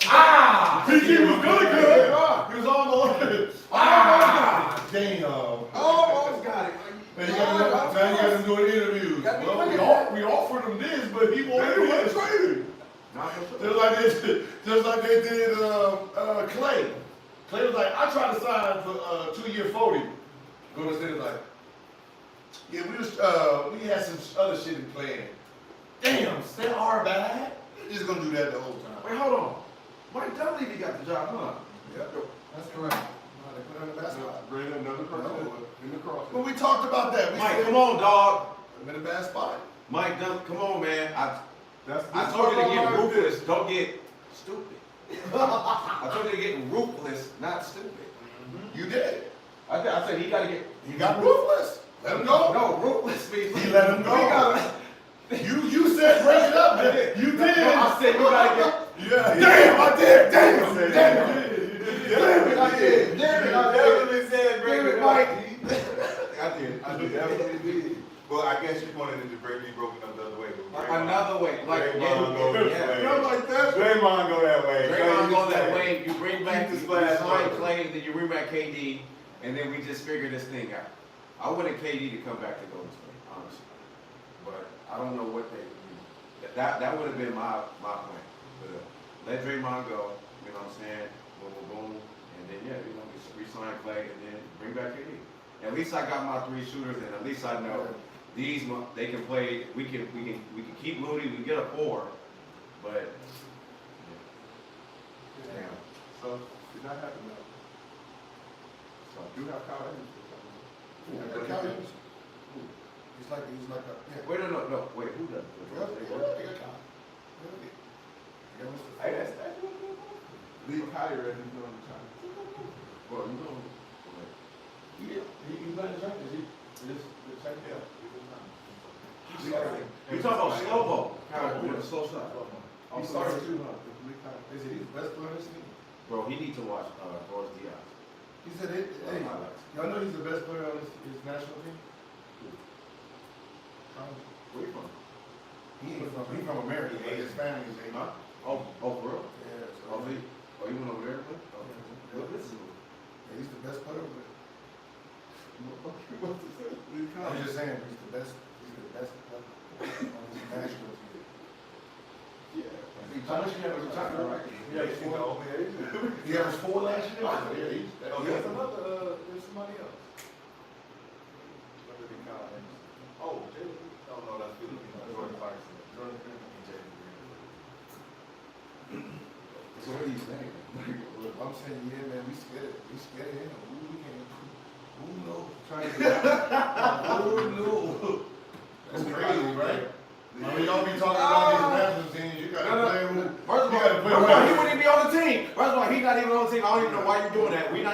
Ah, he was good. He was almost. Ah, damn. Almost got it. Man, you got him doing interviews. Well, we offered him this, but he wanted to trade. Just like they did Clay. Clay was like, I tried to sign for 2-year 40. Golden State was like, yeah, we had some other shit in plan. Damn, Steph our bad. They're just gonna do that the whole time. Wait, hold on. Mike Dunleavy he got the job, huh? Yep, that's correct. They put him in the basketball. Bring another person in the cross. But we talked about that. We Mike, said, come on, dog. I'm in a bad spot. Mike Dunn, come on, man. I That's told you to get ruthless. Don't get stupid. I told you to get ruthless, not stupid. You did. I said he got to get. You got ruthless. Let him go. No, ruthless means He let him go. You said break it up, man. You did. I said you got to get. Yeah. Damn, I did. Damn. Damn Damn, I did. Damn it, I definitely said break it up. Mike. I did. Definitely did. Well, I guess you wanted it to be broken up the other way. Another way. Like, Draymond go this way. You know, like that. Draymond go that way. Draymond go that Clay. way. You bring back Keep the the splash sign over. Clay, then you bring back KD, and then we just figure this thing out. I wanted KD to come back to Golden State, honestly, but I don't know what they. That would have been my plan. But let Draymond go. You know what I'm saying? Boom, boom, boom, and then yeah, we resign Clay, and then bring back KD. At least I got my 3 shooters, and at least I know they can play. We can keep Looney. We can get a 4, but damn. So did not happen now. So I do have Kyle Anderson. Kyle Anderson. He's like a, yeah. Wait, no. Wait, who does? Hey, that's Lee Kyrie and he's doing the time. Well, you know. he's not in the Is he? This check out. You talking about slow ball? Kyrie with a slow shot. He started too, huh? Lee Kyrie. Is he the best player in this league? Bro, he needs to watch Boris Diaz. He said, hey, y'all know he's the best player on his national team? Where you from? He from America, but his family is Haiti. Oh, for real? Yeah, Oh, you went over there? What this is? Yeah, he's the best player over there. Lee I'm Kyrie. just saying, he's the best player on his national team. How much you have as a tackle, right? Yeah, he's the only Asian. He averaged 4 last year? Oh, yeah, There's another, there's somebody else. What did he call him? Oh, Jalen. Oh, no, that's Filipino. Jordan Clarkson. Jordan Green and Jalen Green. So what are you saying? I'm saying, yeah, man, we scared of him. Who knows? Trying to get out. Who knew? That's crazy, right? I mean, y'all be talking about these national teams, you gotta play who. First of all, he wouldn't even be on the team. First of all, he's not even on the team. I don't even know why you're doing that. He's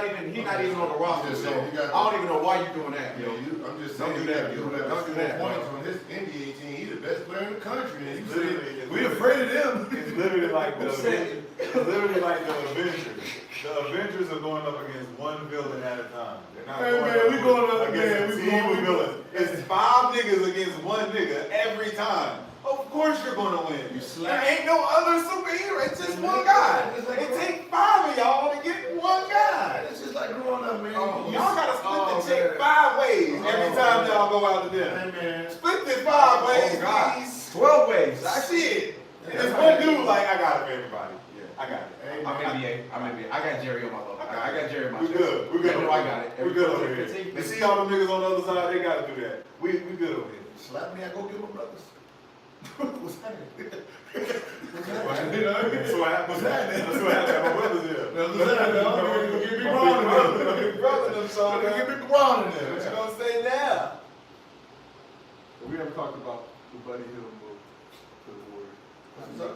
not even on the roster. So I don't even know why you're doing that. Yo, I'm just saying, Don't do that. Don't do that. Points on his NBA team. He's the best player in the country. And you Literally, say, we afraid of them. It's literally like the Avengers. It's literally like the Avengers. The Avengers are going up against one villain at a time. They're not going up against a team of villains. It's 5 niggas against 1 nigga every time. Of course you're gonna win. There ain't no other superhero. It's just one guy. It takes 5 of y'all to get one guy. It's just like growing up, man. Y'all gotta split the check 5 ways every time y'all go out to dinner. Hey, man. Split it 5 ways, please. 12 ways. Shit. There's one dude like, I got it for everybody. I got it. I'm NBA. I got Jerry on my logo. I got Jerry on my We good. We good. I know I got it. We good over here. You see all them niggas on the other side, they gotta do that. We good over here. Slap me, I go get my brothers. What's happening? That's what happened. That's what happened. My brother's here. What's happening? Get Big Brown in there. Big brother them so Get Big Brown in there. What you gonna say now? We haven't talked about the Buddy Hill move to the Warriors. What's up?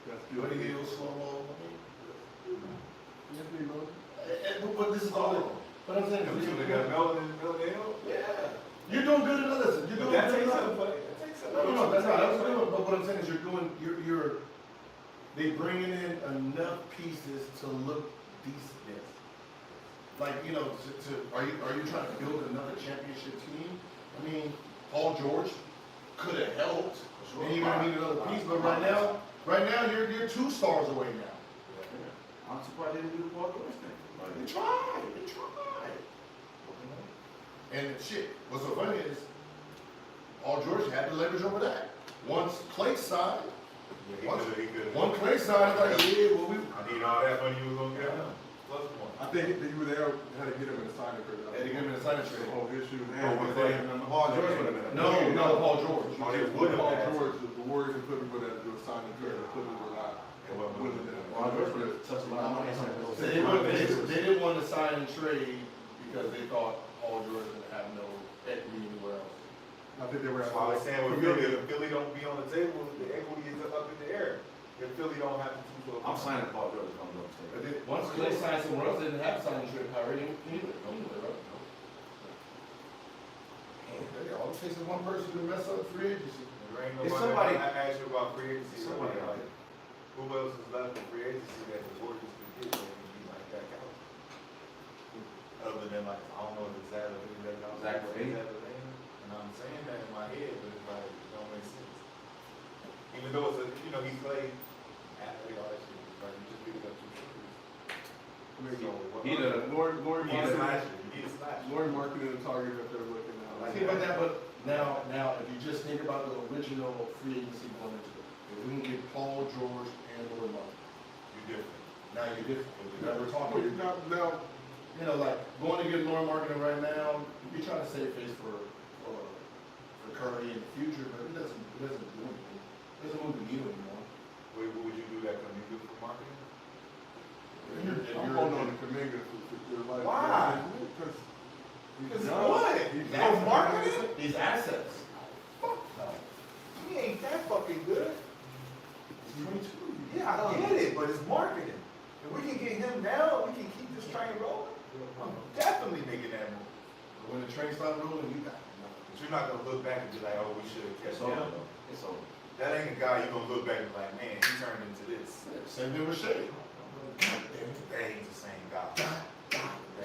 That's good. Buddy Hill, slow-mo. Anthony Logan. But this is all. But I'm saying, They got Melon Hill? yeah. You're doing good enough. Listen, you're doing That good takes enough. some play. That takes some No, that's not. That's good. But what I'm saying is, they bringing in enough pieces to look decent. Like, are you trying to build another championship team? I mean, Paul George could have helped. And you're gonna need another piece. But right now you're 2 stars away now. I'm surprised they didn't do the Paul George thing. They tried. And shit, what's so funny is, Paul George had the leverage over that. Once Clay signed, He could. one Clay signed, like, yeah, well, I need all that money you was gonna get. Plus one. I think that you were there, had to get him in a signing trade. Had to get him in a signing trade. The whole issue. Paul George would have been. No, Paul George. Oh, they would have Paul had. George, the Warriors and Clippers would have to do a signing trade. The Clippers were not willing to. Paul George would have touched a lot of money. So they didn't want to sign and trade because they thought Paul George would have no equity anywhere else. I think they were. That's why I was saying with Philly, if Philly don't be on the table, the equity is up in the air. If Philly don't have to do I'm signing Paul George if I'm going to But then, once Clay signed somewhere else, they didn't have signing trade power anyway, right? Okay, all it takes is one person to mess up free agency. If somebody, I asked you about free agency. Somebody like, who else is left in free agency that the Warriors could get that would be like that out? Other than like, I don't know if it's that or who that out. Zach LaVine. And I'm saying that in my head, but it's like, it don't make sense. Even though it's a, he's played athlete, all that shit, but you just pick it up 2 shooters. Laurie marketing and targeting that they're looking at. I think about that, but now, if you just think about the original free agency going into it, if we can get Paul George and Laurie Marketing, You're different. now you're different. Now we're talking. Now, You know, like going to get Lauren marketing right now, we trying to save face for Curry in the future, but it doesn't do anything. It doesn't move the needle anymore. Would you do that Kaminga for marketing? I'm holding on to Kaminga for like. Why? Because what? That's marketing? These assets. Fuck no. He ain't that fucking good. He's 22. Yeah, I get it, but it's marketing. If we can get him now, we can keep this train rolling. I'm definitely making that move. But when the train starts rolling, you got nothing. But you're not gonna look back and be like, oh, we should have kept It's over, him. though. It's over. That ain't a guy you're gonna look back and be like, man, he turned into this. Same thing with Shea. That ain't the same guy.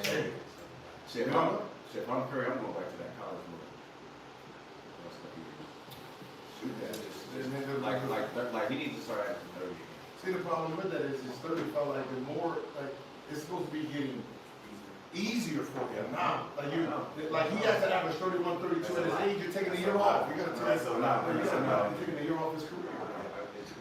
Shea. Shit, if I'm Curry, I'm going back to that college move. Shoot that. Like he needs to start acting 30 again. See, the problem with that is his 30 felt like the more, like, it's supposed to be getting easier for him now. Like he has to average 31, 32 at his age, you're taking a year off. You gotta take you're taking a year off his career.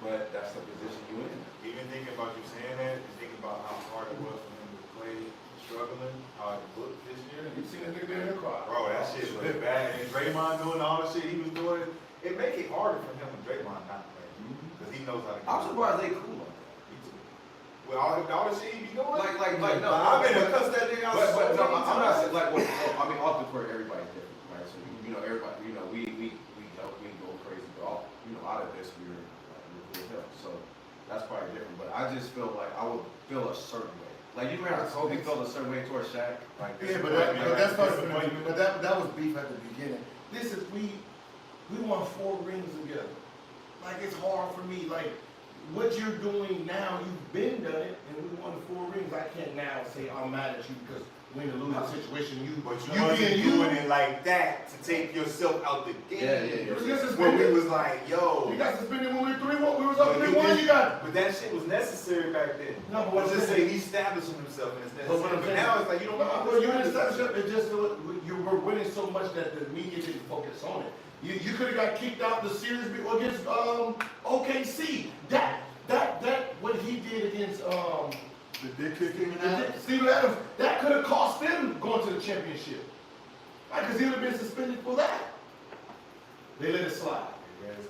But that's the position you in. Even thinking about you saying that, you think about how hard it was for him to play, struggling, how it looked this year. You seen that nigga there in the crowd. Bro, that shit was bad. And Draymond doing all the shit he was doing, it make it harder for him when Draymond not playing. Because he knows how to get I'm surprised they cool. with all the shit he be doing. Like no. I've been to cuss that nigga out so but no, many I'm not saying times. like. Well, I mean, off the court, everybody's different, right? So you know, everybody, you know, we joke, we go crazy, but all, you know, out of this, we're cool as hell. So that's probably different. But I just feel like I would feel a certain way. Like you remember Kobe felt a certain way towards Shaq. Like Yeah, but that's but that was beef at the beginning. This is we won 4 rings together. Like it's hard for me. Like what you're doing now, you've been done it, and we won 4 rings. I can't now say I'm mad at you because we're in a losing situation. But you wasn't doing it like that to take yourself out the game. Yeah. When we was like, yo. You got suspended when we were 3-1. We was up 3-1. You got. But that shit was necessary back then. No, but what Let's I'm just saying- say he established himself and it's But necessary. what I'm But saying- now it's like you don't know. Well, you didn't establish it. It just you were winning so much that the media didn't focus on it. You could have got kicked out the series against OKC. That what he did against The dick kicking. Steven Adams, that could have cost them going to the championship. Right, because he would have been suspended for that. They let it slide.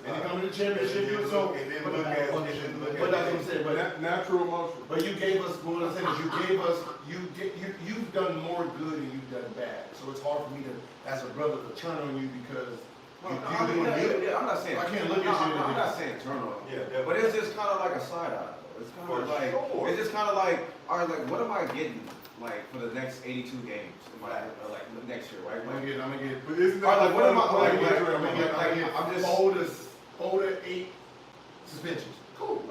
And he come to the championship, so but that's what I'm saying. But Natural emotion. but you gave us, what I'm saying is you gave us, you've done more good than you've done bad. So it's hard for me to, as a brother, to turn on you because you're doing good. Yeah, I'm not saying. I can't look at you. I'm not saying turn on. Yeah, But it's just kind of like a side eye. It's kind of like it's just kind of like, all right, like what am I getting like for the next 82 games? Like next year, right? I'm gonna get. But isn't All right, that like what am I I'm just 4 to 8 suspensions. Cool.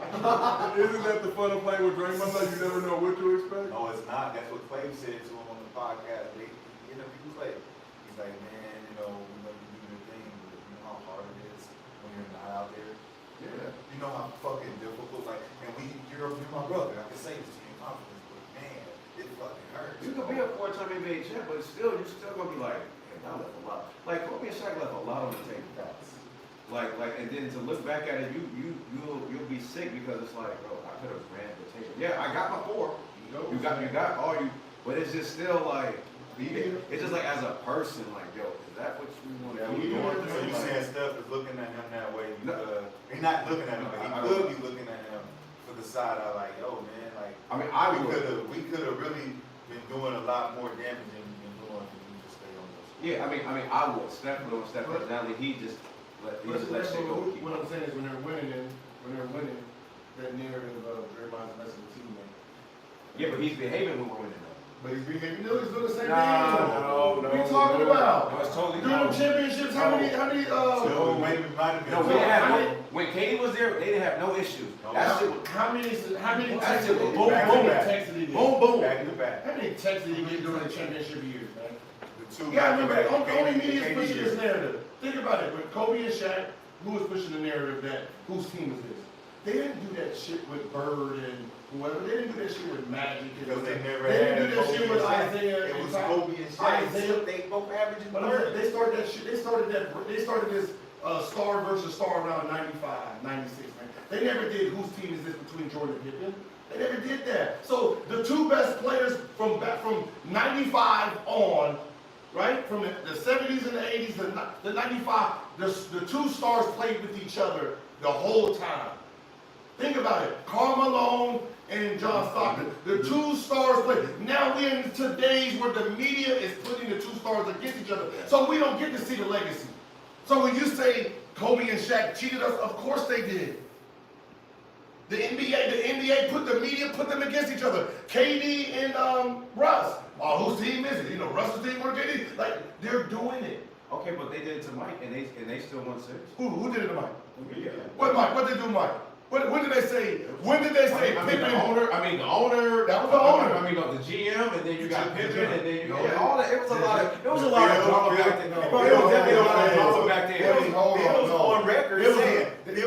Isn't that the fun of playing with Draymond? Like you never know what to expect. No, it's not. That's what Clay said to him on the podcast. He interviewed Clay. He's like, man, you know you do your thing, but you know how hard it is when you're not out there. Yeah. You know how fucking difficult, like, and you're my brother. I can say this in confidence, but man, it fucking hurts. You could be a 4-time NBA champ, but still, you're still gonna be like, man, I left a lot. Like Kobe and Shaq left a lot on the table. Like, and then to look back at it, you'll be sick because it's like, bro, I could have ran the table. Yeah, I got my 4. You got all you, but it's just still like, it's just like as a person, like, yo, is that what you want to do? So you saying Steph is looking at him that way? He's not looking at him, but he could be looking at him for the side eye, like, yo, man, like. I mean, we could have really been doing a lot more damage than we've been doing if we just stay on those. Yeah, I mean, I would. Steph personality, he just let shit go. What I'm saying is when they're winning, that narrative of Draymond's messing with teammate. Yeah, but he's behaving when we're winning. But he's behaving. No, he's doing the same thing. No. What are you talking about? No, it's totally during the championships, how many? When KD was there, they didn't have no issues. How many texts did he get? Boom, boom. Back to back. How many texts did he get during the championship years, man? The 2 You gotta remember, only media is KD pushing years. this narrative. Think about it. With Kobe and Shaq, who was pushing the narrative that whose team is this? They didn't do that shit with Bird and whoever. They didn't do that shit with Magic. Because they never They had didn't do that Kobe shit with and Shaq. Isaiah. It and was Ty- Kobe and Shaq. Isaiah. They both averaging But 30. they started that shit. They started this star versus star around 95, 96, man. They never did whose team is this between Jordan and Pippen. They never did that. So the two best players from 95 on, right? From the 70s and the 80s, the 95, the two stars played with each other the whole time. Think about it. Karl Malone and John Stockton. The two stars play. Now we're in today's where the media is putting the two stars against each other. So we don't get to see the legacy. So when you say Kobe and Shaq cheated us, of course they did. The NBA put the media put them against each other. KD and Russ. Oh, whose team is it? You know, Russ's team or KD? Like, they're doing it. Okay, but they did it to Mike, and they still won 6. Who did it to Mike? Yeah. What Mike? What did they do, Mike? When did they say? When did they say Pippen? The owner. That was the owner. The GM, and then you got Pippen, and then you No, all that. It was a lot of drama back then. It was definitely a lot of drama back then. It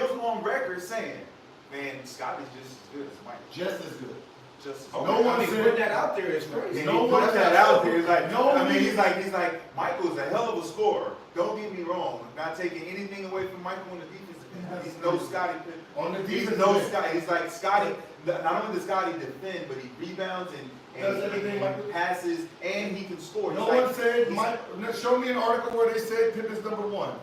was on record saying, man, Scott is just as good as Mike. Just as good. Just as Okay, No one said putting that out there is crazy. No one put that out there. It's like, he's like, Michael's a hell of a scorer. Don't get me wrong. Not taking anything away from Michael on the defensive end. He's no Scotty. On the He's defense, no Scotty. He's like Scotty. Not only does Scotty defend, but he rebounds Does and everything like he passes and he can score. No one said Mike. Show me an article where they said Pippen's #1.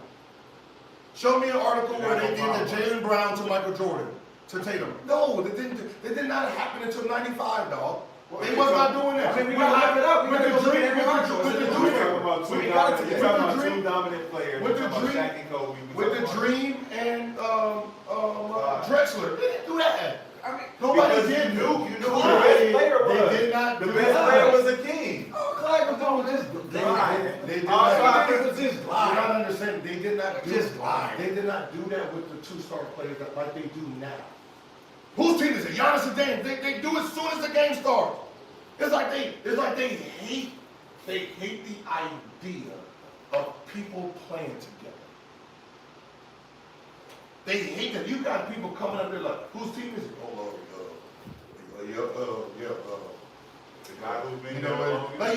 Show me an article where they did the Jaylen Brown to Michael Jordan to Tatum. No, they didn't. It did not happen until '95, dog. They was not doing that. I mean, we gotta hype it up. We gotta go look at every article. You're talking about two dominant players. With the Dream, Shaq and Kobe. with the Dream and Drexler. They didn't do that. I mean, Nobody did. You knew who the best player was. They did not The do best that. player was a king. oh, Clyde was doing this. They did not. You don't understand. They did not do that. They did not do that with the two-star players like they do now. Whose team is it? Giannis and Dame. They do it as soon as the game starts. It's like they hate the idea of people playing together. They hate that. You got people coming up there like, whose team is it? Oh, The guy who's been you there know long. what? Like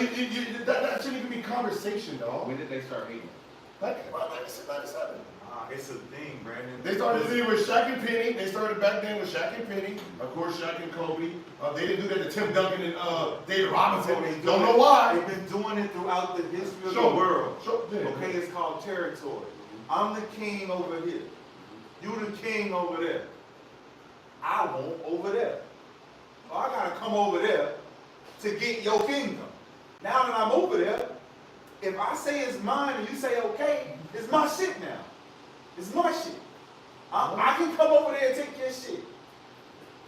that shouldn't even be conversation, dog. When did they start hating? Like about 96, 97. It's a thing, Brandon. They started doing it with Shaq and Penny. They started back then with Shaq and Penny. Of course, Shaq and Kobe. They didn't do that to Tim Duncan and David Robinson. Don't know why. They've been doing it throughout the history of Show the me. world. Yeah. Okay, it's called territory. I'm the king over here. You the king over there. I want over there. So I gotta come over there to get your kingdom. Now that I'm over there, if I say it's mine and you say okay, it's my shit now. It's my shit. I can come over there and take your shit.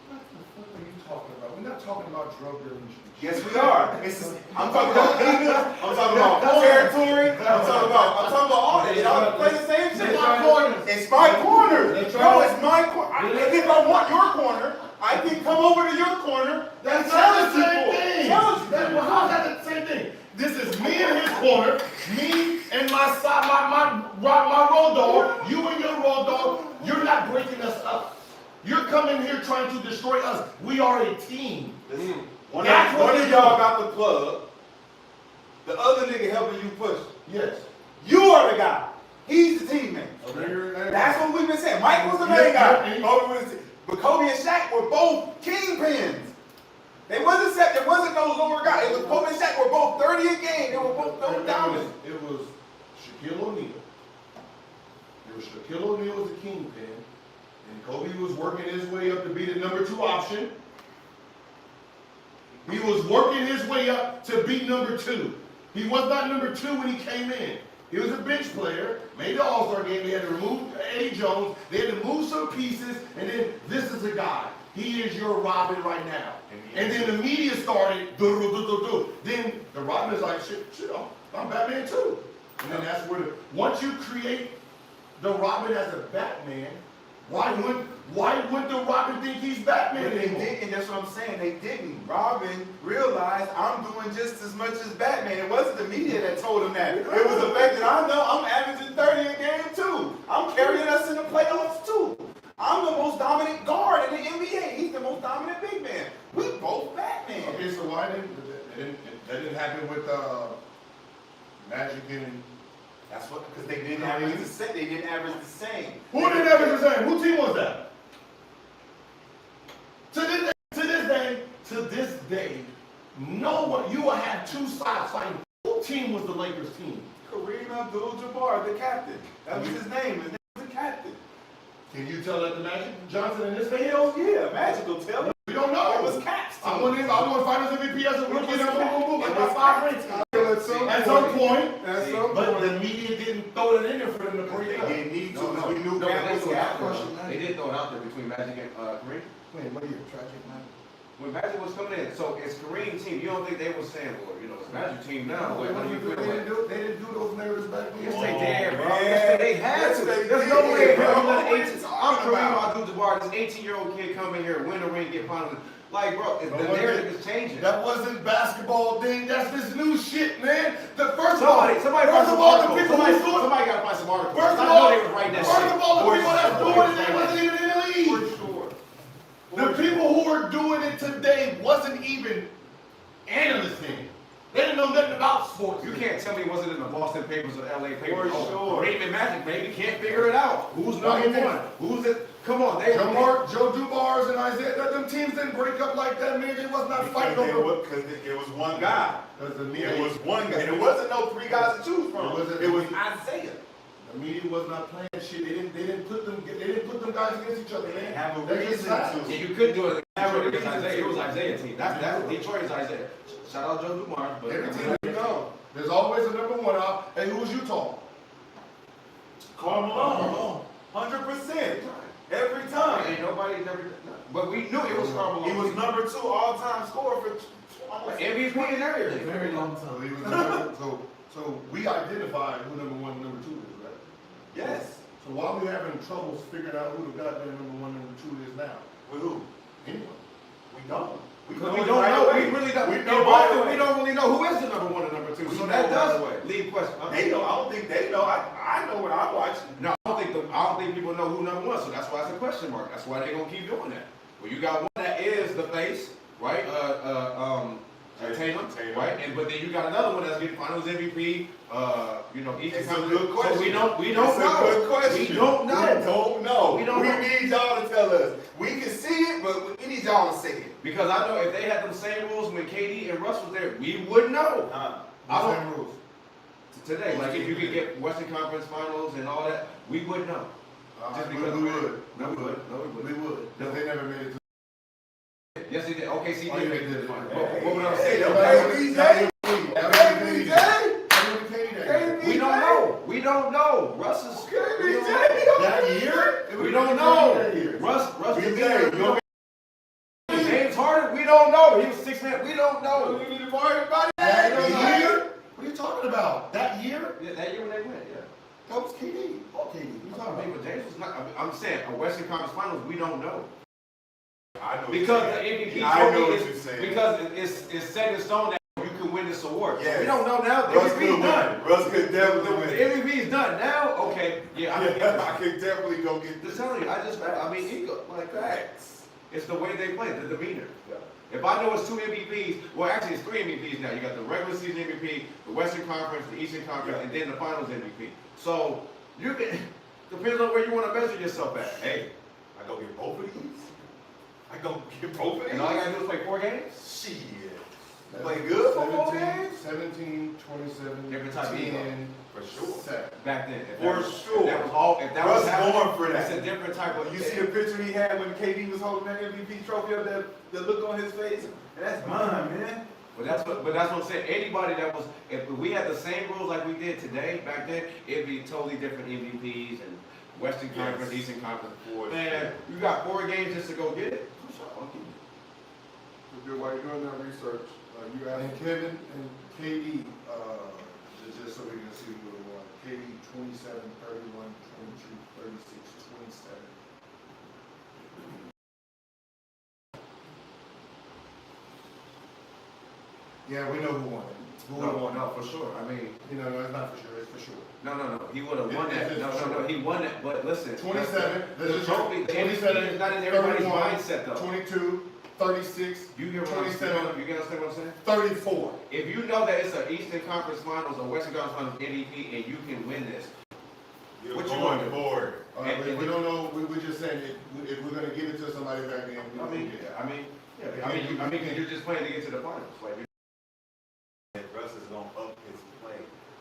What the fuck are you talking about? We're not talking about drug dealing. Yes, we are. I'm talking about kingdom. I'm talking about territory. I'm talking about all that. Y'all play the same shit. It's my corner. It's my corner. No, it's my corner. If I want your corner, I can come over to your corner. That's and not the challenge same thing. Challenge you. How's that the same thing? This is me and his corner, me and my side, my road dog, you and your road dog. You're not breaking us up. You're coming here trying to destroy us. We are a team. Listen, one of y'all got the plug. The other nigga helping you push. Yes. You are the guy. He's the teammate. Okay. That's what we've been saying. Mike was the main guy. But Kobe and Shaq were both kingpins. There wasn't no lower guy. It was Kobe and Shaq were both 30 a game. They were both dominant. It was Shaquille O'Neal. It was Shaquille O'Neal was the kingpin, and Kobe was working his way up to be the #2 option. He was working his way up to be #2. He was not #2 when he came in. He was a bench player, made the All-Star game. They had to remove Eddie Jones. They had to move some pieces, and then this is a guy. He is your Robin right now. And then the media started, Then the Robin is like, shit, I'm Batman too. And then that's where once you create the Robin as a Batman, why wouldn't the Robin think he's Batman anymore? They didn't, that's what I'm saying. They didn't. Robin realized I'm doing just as much as Batman. It wasn't the media that told him that. It was the fact that I know I'm averaging 30 a game too. I'm carrying us in the playoffs too. I'm the most dominant guard in the NBA. He's the most dominant big man. We both Batman. Okay, so why that didn't happen with Magic and... That's what, because they didn't average the same. They didn't average the same. Who didn't average the same? Who team was that? To this day, no one, you will have two sides fighting. Who team was the Lakers team? Kareem Abdul-Jabbar, the captain. That was his name. His name was the captain. Can you tell that the Magic Johnson in this video? Hell yeah, Magic will tell me. We don't know. It was Cap's team. I won Finals MVP as a rookie, and I got 5 rings. At some point, But the media didn't throw it in there for them to bring it up. they need to, No, because we knew no, Cap they was threw it out Cap. there. They did throw it out there between Magic and Kareem. Wait, what are you, tragic man? When Magic was coming in, so it's Kareem's team. You don't think they were saying, well, you know, it's Magic team now. Wait, when you quit They didn't do those narratives back then. Yes, they did, bro. man. Yes, they had Yes, to. they There's no did, way, bro. bro. What are you I'm talking Kareem about? Abdul-Jabbar, this 18-year-old kid come in here, win a ring, get finals. Like, bro, the narrative is changing. That wasn't basketball then. That's this new shit, man. First of all, Somebody the people who's doing somebody got to find some articles. First of I know all, they was writing that first shit. of all, the For people that's sure. doing it, they wasn't even in the league. For sure. The people who are doing it today wasn't even analysts then. They didn't know nothing about sports. You can't tell me it wasn't in the Boston papers or LA papers. For sure. Kareem and Magic maybe can't figure it out. Who's Right number there. one? Who's it? Come on, they Joe Dumars and Isaiah, them teams didn't break up like that, man. They was not fighting over. Because it was one guy. Because the It was one guy. And it wasn't no 3 guys to choose from. It was Isaiah. The media was not playing shit. They didn't put them guys against each other, man. Have a They just reason facts. to. Yeah, you couldn't do it. Detroit against Isaiah. It was Isaiah team. That's Detroit is Isaiah. Shout out Joe Dumars, but Every team you know, there's always a number one out. Hey, who was Utah? Carmelo. 100%. Every time. ain't nobody never. But we knew it was Carmelo. He was number 2 all-time scorer for almost MVP and everything. Very long So time. he was so we identified who number 1 and number 2 is, right? Yes. So why are we having troubles figuring out who the goddamn number 1 and number 2 is now? With who? Anyone? We don't. Because we it don't right know. away. We really don't. We In know right Boston, away. we don't really know who is the number 1 and number 2. We So know that does right away. leave question. They know. I don't think they know. I know what I'm watching. No, I don't think people know who number 1. So that's why it's a question mark. That's why they're gonna keep doing that. Well, you got one that is the face, right? Tatum, right? But then you got another one that's getting Finals MVP. You know, each It's a time. good question. So we don't It's know. a good question. We don't know. We don't know. We don't know. need y'all to tell us. We can see it, but we need y'all to say it. Because I know if they had them same rules when KD and Russ was there, we would know. I don't. Same rules. Today, like if you could get Western Conference Finals and all that, we would know. Just because we would. No, we would. No, we would. We would. Because they never made it to. Yes, he did. OKC Oh, did yeah, make they it to did. the final. Hey, What would I hey, say? KBJ. We don't know. We don't know. Russ is. That year? We don't know. Russ did that. James Harden, we don't know. He was 6 man. We don't know. We need to worry about it. That year? What are you talking about? That year? Yeah, that year when they went, yeah. That was KD. Oh, KD. What are you talking I mean, about? but James was not. I'm saying a Western Conference Finals, we don't know. I know Because the MVP I know trophy what you're saying. because it's set in stone that you can win this award. Yes. We don't know now. The Russ MVP could is win. done. Russ could definitely The win. MVP is done now. Okay, yeah, I can definitely go get Just this. telling you, I mean, ego, like Facts. it's the way they play, the demeanor. Yeah. If I know it's 2 MVPs, well, actually it's 3 MVPs now. You got the regular season MVP, the Western Conference, the Eastern Conference, Yeah. and then the Finals MVP. So you can depends on where you want to measure yourself at. Hey, I go get both of these. I go get both of these. and all you gotta do is play 4 games. Shit. Play good for 4 games? 17, 27, Different type of ego. 10, For sure. 7. Back then, if For that was, sure. If that was all, if that Russ was happening, going for that. it's a different type of. You see the picture he had when KD was holding that MVP trophy up there, the look on his face? And that's mine, man. But that's what I'm saying. Anybody that was, if we had the same rules like we did today, back then, it'd be totally different MVPs and Western Yes. Conference, Eastern Conference. For Man, sure. you got 4 games just to go get it. I'll keep it. Good, while you're doing that research, you And asked. Kevin and KD, just so we can see who it was. KD 27, 31, 22, 36, 27. Yeah, we know who won it. Who No, won no, for sure. I mean, You know, it's not for sure, it's for sure. no. He would have won that. No. He won that. But listen, 27, The trophy, the MVP 27, is not in everybody's 31, mindset though. 22, 36, You hear what I'm 27, saying? You understand what I'm saying? 34. If you know that it's an Eastern Conference Finals or Western Conference Finals MVP and you can win this, What you want to do? forward. All right, we don't know, we're just saying, if we're gonna give it to somebody back then. You're just playing to get to the finals. Like, Russ is gonna up his play,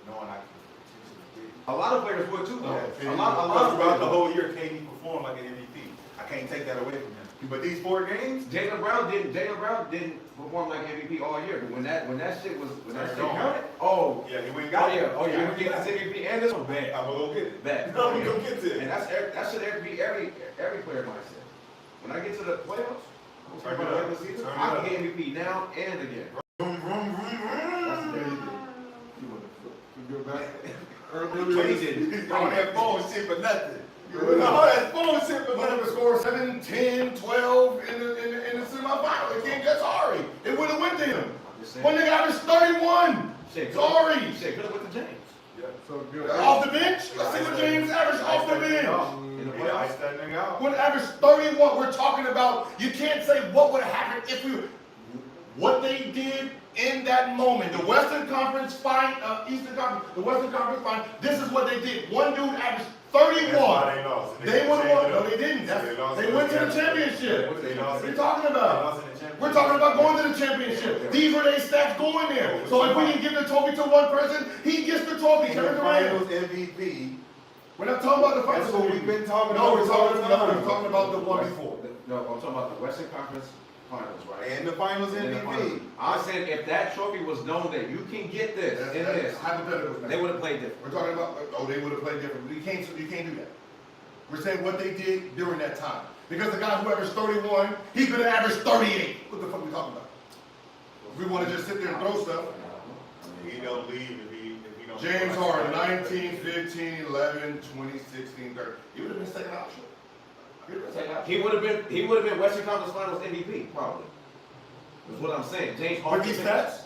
knowing I can potentially get it. a lot of players would too, though. Yeah, A lot throughout of the whole year, KD performed like an MVP. I can't take that away from him. But these 4 games, Jaylen Brown didn't perform like MVP all year. But when that shit counted, yeah, he went and oh got it. yeah, we get this MVP and this one bad. I'm gonna go get it. Bad. I'm gonna go get this. And that should be every player mindset. When I get to the playoffs, I'm Turn talking it about up. the regular season, Turn it I up. can get MVP now and again. Vroom, vroom, vroom, That's vroom. the day he did. You go back. KD on that phone shit for nothing. Really? No, that phone shit for One of nothing. them scored 7, 10, 12 in the semifinal. It can't get sorry. It would have went to him. One nigga averaged 31. Sorry. Shit, good with the James. So good. Off the bench? Let's see what James averaged off the bench. In the Yeah, playoffs. ice that nigga out. When averaged 31, we're talking about, you can't say what would have happened if we, what they did in that moment. The Western Conference Eastern Conference, the Western Conference final, this is what they did. One dude averaged 31. That's why they lost. They would have won. No, they didn't. They went to the championship. What are you talking about? We're talking about going to the championship. These were their stats going there. So if we can give the trophy to one person, he gets the trophy. Kevin Durant. MVP. We're not talking about the finals. That's what we've been talking No, about. we're talking about the one before. No, I'm talking about the Western Conference Finals, right? And the finals And the finals. MVP. I'm saying if that trophy was known that you can get this in this, Hypothetical. they would have played different. We're talking about, they would have played different. You can't do that. We're saying what they did during that time. Because the guy who averaged 31, he could have averaged 38. What the fuck are we talking about? If we want to just sit there and throw stuff. He don't leave if he don't. James Harden, 19, 15, 11, 20, 16, 30. He would have been second option. He would have been Western Conference Finals MVP, probably. That's what I'm saying. James Harden. With these stats?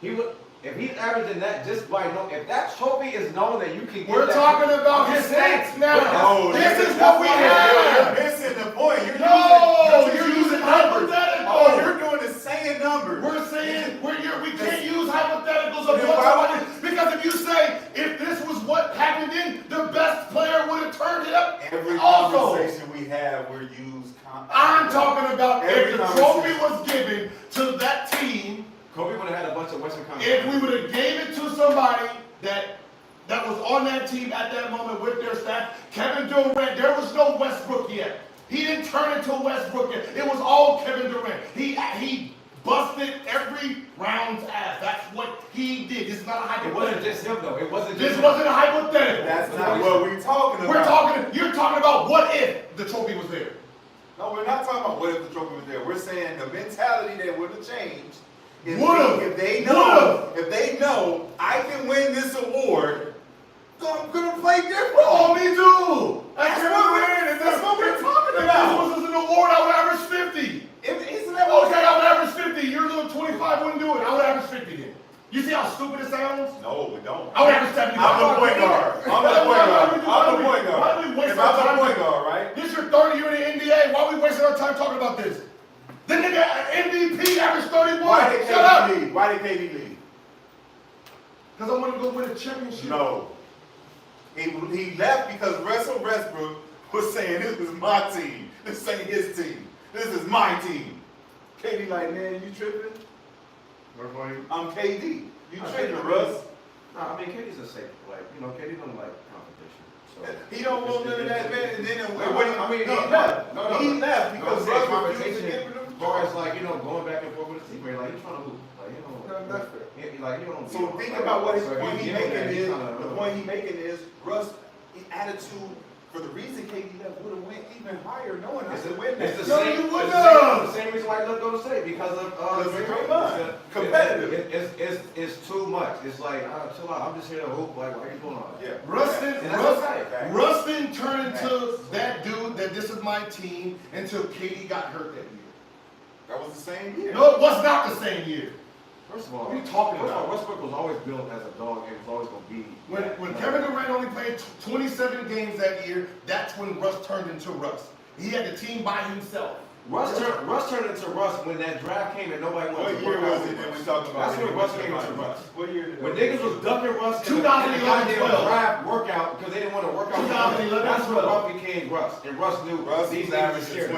He would, if he's averaging that just by if that trophy is known that you can get We're that talking about I'm his saying, stats now. No, This is what we have. You're missing the point. You're using numbers. hypotheticals. Oh, you're doing the saying numbers. We're saying we can't use hypotheticals of Then what's why happening, because if you say if this was what happened then, the best player would have turned it up. Every Also, conversation we have, we're used. I'm talking about Every if the conversation. trophy was given to that team, Kobe would have had a bunch of Western Conference. if we would have gave it to somebody that was on that team at that moment with their staff, Kevin Durant, there was no Westbrook yet. He didn't turn into Westbrook yet. It was all Kevin Durant. He busted every round's ass. That's what he did. This is not a It hypothetical. wasn't just him though. It wasn't just This him. wasn't a hypothetical. That's not what we're talking about. You're talking about what if the trophy was there. No, we're not talking about what if the trophy was there. We're saying the mentality that would have changed. Would've. If they know I can win this award, I'm gonna play different. Oh, me too. That's what we're talking If about. this was an award, I would average 50. Isn't that what Okay, I would average 50. Your little 25 wouldn't do it. I would average 50 then. You see how stupid it sounds? No, we don't. I would average 75. I'm the point guard. I'm the point guard. I'm the point guard. Why do we waste If our I'm time? the point guard, right? This is your third year in the NBA. Why are we wasting our time talking about this? The nigga MVP averaged 31. Why did Shut up. KD leave? Why did KD leave? Because I want to go win a championship. No. He left because Russell Westbrook was saying, this is my team. This ain't his team. This is my team. KD like, man, you tripping? I'm KD. You tripping, Russ? Nah, I mean, KD's a safe, KD don't like competition. So. He don't want none of that, man. And then He left because Russ refused to give him as far as going back and forth with his teammate, he's trying to hoop. So think about what his point he's making is. The point he's making is Russ' attitude for the reason KD left would have went even higher, knowing I could win that. It's the same reason why he left Golden State because of competitive. It's too much. It's like chill out. I'm just here to hoop. Like why are you doing all that? Yeah. Russ didn't turn into that dude that this is my team until KD got hurt that year. That was the same year. No, it was not the same year. First of all, what are you talking about? Westbrook was always built as a dog and was always going to be. When Kevin Durant only played 27 games that year, that's when Russ turned into Russ. He had the team by himself. Russ turned into Russ when that draft came and nobody wanted What to year work was out it with that we Russ. talked about? That's when Russ came into Russ. What year? When niggas was ducking Russ in the 2011, goddamn 12. draft workout because they didn't want to work out with Russ. 2011, That's when 12. Russ became Russ. And Russ knew Russ these was niggas was averaging scared.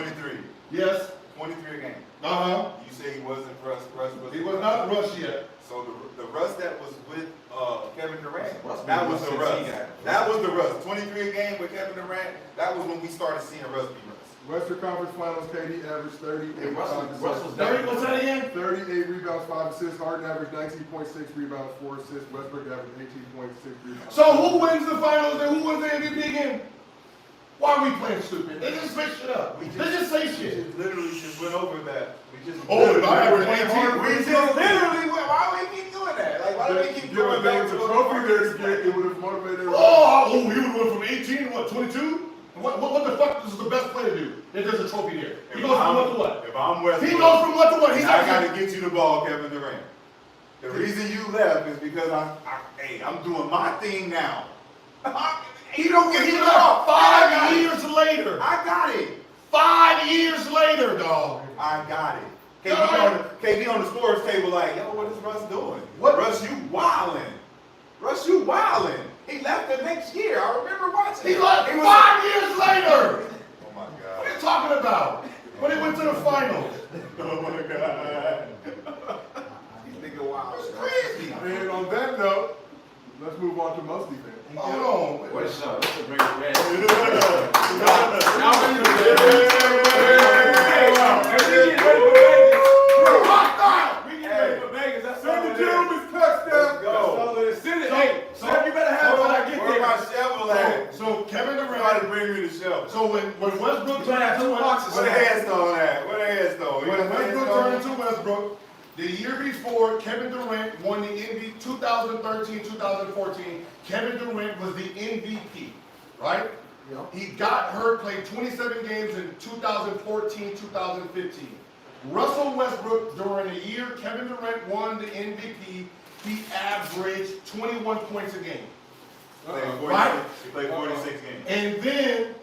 23. Yes. 23 a game. Uh-huh. You say he wasn't Russ. Russ was. He was not Russ yet. So the Russ that was with Kevin Durant, Russ that been was the Russ Russ. since he got- That was the Russ. 23 a game with Kevin Durant. That was when we started seeing Russ be Russ. Western Conference Finals, KD averaged 38. And Russ was 30, what's that again? 38 rebounds, 5 assists. Harden averaged 19.6 rebounds, 4 assists. Westbrook averaged 18.6 rebounds. So who wins the finals and who wins the MVP again? Why are we playing stupid? They just make shit up. They just say shit. We literally just went over that. We just Oh, if I average 18, we just literally went. Why do we keep doing that? Like, why do we keep going back to the the trophy there to get, it would have motivated everybody. Oh, he would have went from 18 to what, 22? What the fuck does the best player do if there's a trophy there? He goes from what to what? If I'm Westbrook, He goes from what to what? He's I not got to get you the ball, Kevin Durant. The reason you left is because I'm doing my thing now. He don't get it up 5 years later. I got it. 5 years later, dog. I got it. Dog. KD on the scores table like, yo, what is Russ doing? What? Russ, you wildin'. Russ, you wildin'. He left the next year. I remember watching. He left 5 years later. Oh my What God. are you talking about? When he went to the finals. Oh my God. These nigga wild. It's crazy. And on that note, let's move on to most defense. Hold on. What's up? That's a great man. Send the gentleman's touchdown. Steph, you better have it when I get Where there. my shovel at? So Kevin Try to Durant. bring me the shovel. So when Westbrook turned into Where the headstone at? Where the headstone? You When got the Westbrook headstone? turned into Westbrook, the year before, Kevin Durant won the MVP 2013-2014. Kevin Durant was the MVP, right? He got hurt, played 27 games in 2014-2015. Russell Westbrook, during the year Kevin Durant won the MVP, he averaged 21 points a game. He played 46 games. And then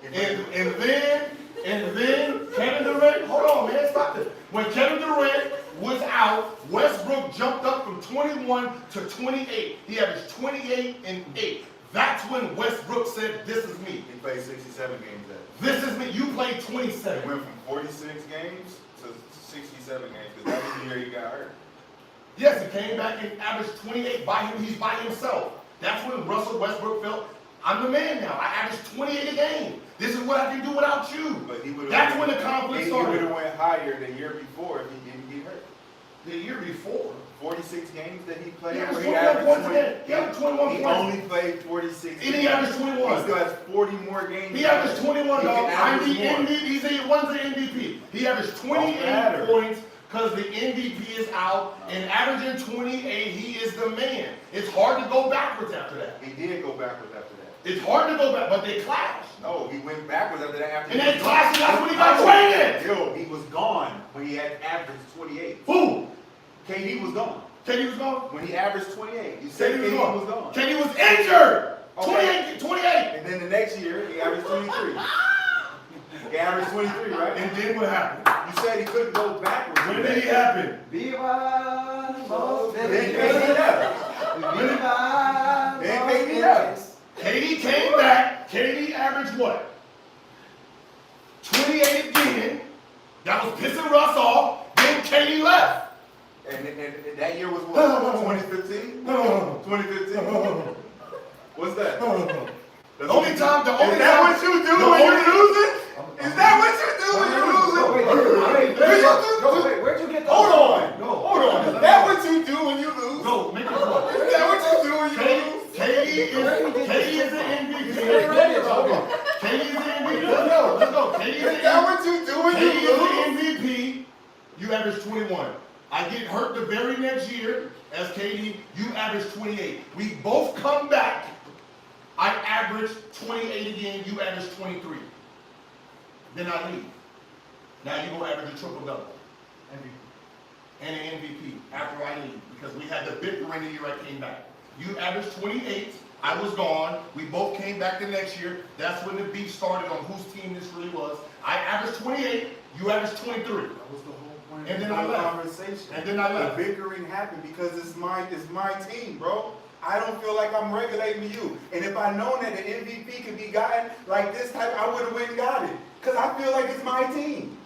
Kevin Durant, hold on, man, stop this. When Kevin Durant was out, Westbrook jumped up from 21 to 28. He averaged 28 and 8. That's when Westbrook said, "This is me. He played 67 games then. This is me." You played He 27. went from 46 games to 67 games because that was the year he got hurt. Yes, he came back and averaged 28 by him. He's by himself. That's when Russell Westbrook felt, "I'm the man now. I average 28 a game. This is what I can do without you." But he would. That's when the conflict He would started. have went higher the year before if he didn't get hurt. The year before. 46 games that he played. He averaged where 21 points a 20 game. He averaged 21 He points. only played 46 And games. he averaged 21. He still has 40 more games. He averaged 21, He dog. can I'm average the more. MVP. He won the MVP. He averaged Don't matter. 28 points because the MVP is out, and averaging 28, he is the man. It's hard to go backwards after that. He did go backwards after that. It's hard to go back, but they clashed. No, he went backwards after that. After And he they was clashed, and gone. that's when he got traded. Yo, he was gone when he had averaged 28. Who? KD was gone. KD was gone? When he averaged 28. You said KD was gone. gone. KD was injured. Okay. 28. And then the next year, he averaged 23. He averaged 23, right? And then what happened? You said he couldn't go backwards. When did it happen? Then KD left. Then KD left. KD came back. KD averaged what? 28 again. That was pissing Russ off. Then KD left. And that year was what? 2015? 2015? What's that? The only time. Is that what you do when you're losing? Is that what you do when you're losing? Where'd you get Hold on. No. Hold on. Is that what you do when you lose? No, make it close. Is that what you do when you lose? KD is the MVP. KD is the MVP. Let's go. KD is Is that what you do when KD you lose? is the MVP. You average 21. I get hurt the very next year as KD. You average 28. We both come back. I average 28 again. You average 23. Then I leave. Now you gonna average a triple double. And an MVP after I leave because we had the big run the year I came back. You averaged 28. I was gone. We both came back the next year. That's when the beef started on whose team this really was. I averaged 28. You averaged 23. That was the whole point. And then of I the left. Conversation. And then I left. The bickering happened because it's my team, bro. I don't feel like I'm regulating you. And if I known that the MVP could be gotten like this type, I would have went and got it. Because I feel like it's my team.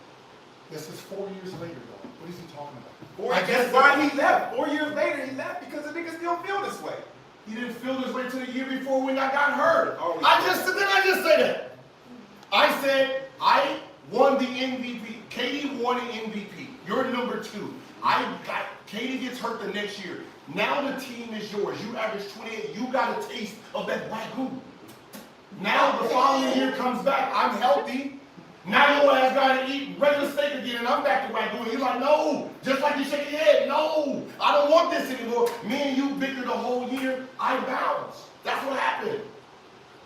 This is 4 years later, though. What is he talking about? That's why he left. 4 years later, he left because the nigga still feel this way. He didn't feel this way till the year before when I got hurt. Oh, I just said that. I said I won the MVP. Katie won the MVP. You're number 2. Katie gets hurt the next year. Now the team is yours. You average 28. You got a taste of that wagyu. Now the following year comes back. I'm healthy. Now your ass got to eat regular steak again, and I'm back to wagyu. And you're like, no. Just like you shake your head, no. I don't want this anymore. Me and you bickered the whole year. I bounced. That's what happened.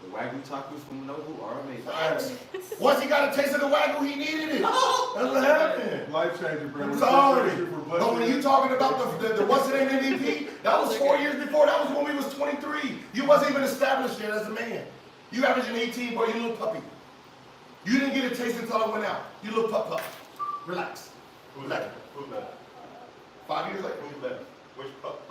The wagyu tacos from Nobu are amazing. Once he got a taste of the wagyu, he needed it. That's what happened. Life changer, bro. I'm sorry. But when you talking about the what's the name MVP, that was 4 years before. That was when we was 23. You wasn't even established yet as a man. You averaging 18, boy, you little puppy. You didn't get a taste until I went out. You little pup. Relax. Who's left? Who's left? 5 years later. Who's left? Which pup?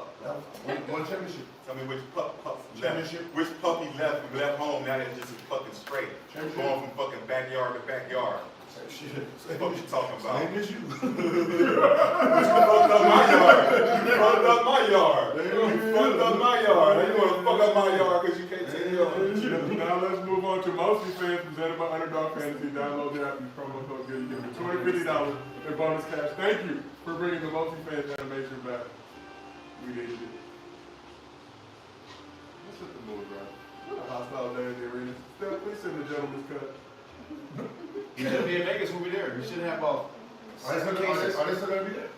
One championship. Tell me which pup left. Championship. Which puppy left home now that it's just fucking straight. Championship. Going from fucking backyard to backyard. Same shit. What you talking about? Same as you. You fucked up my yard. You fucked up my yard. You fucked up my yard. Now you want to fuck up my yard because you can't take yours. Now let's move on to Mostly Fans, presented by Underdog Fantasy. Download the app, use promo code GILLY, give me $250 in bonus cash. Thank you for bringing the Mostly Fans animation back. We needed it. Let's hit the mood, bro. What a hostile day in the arena. Steph, please send the gentleman's cut. You should be in Vegas when we're there. We should have about Are they still going to be there?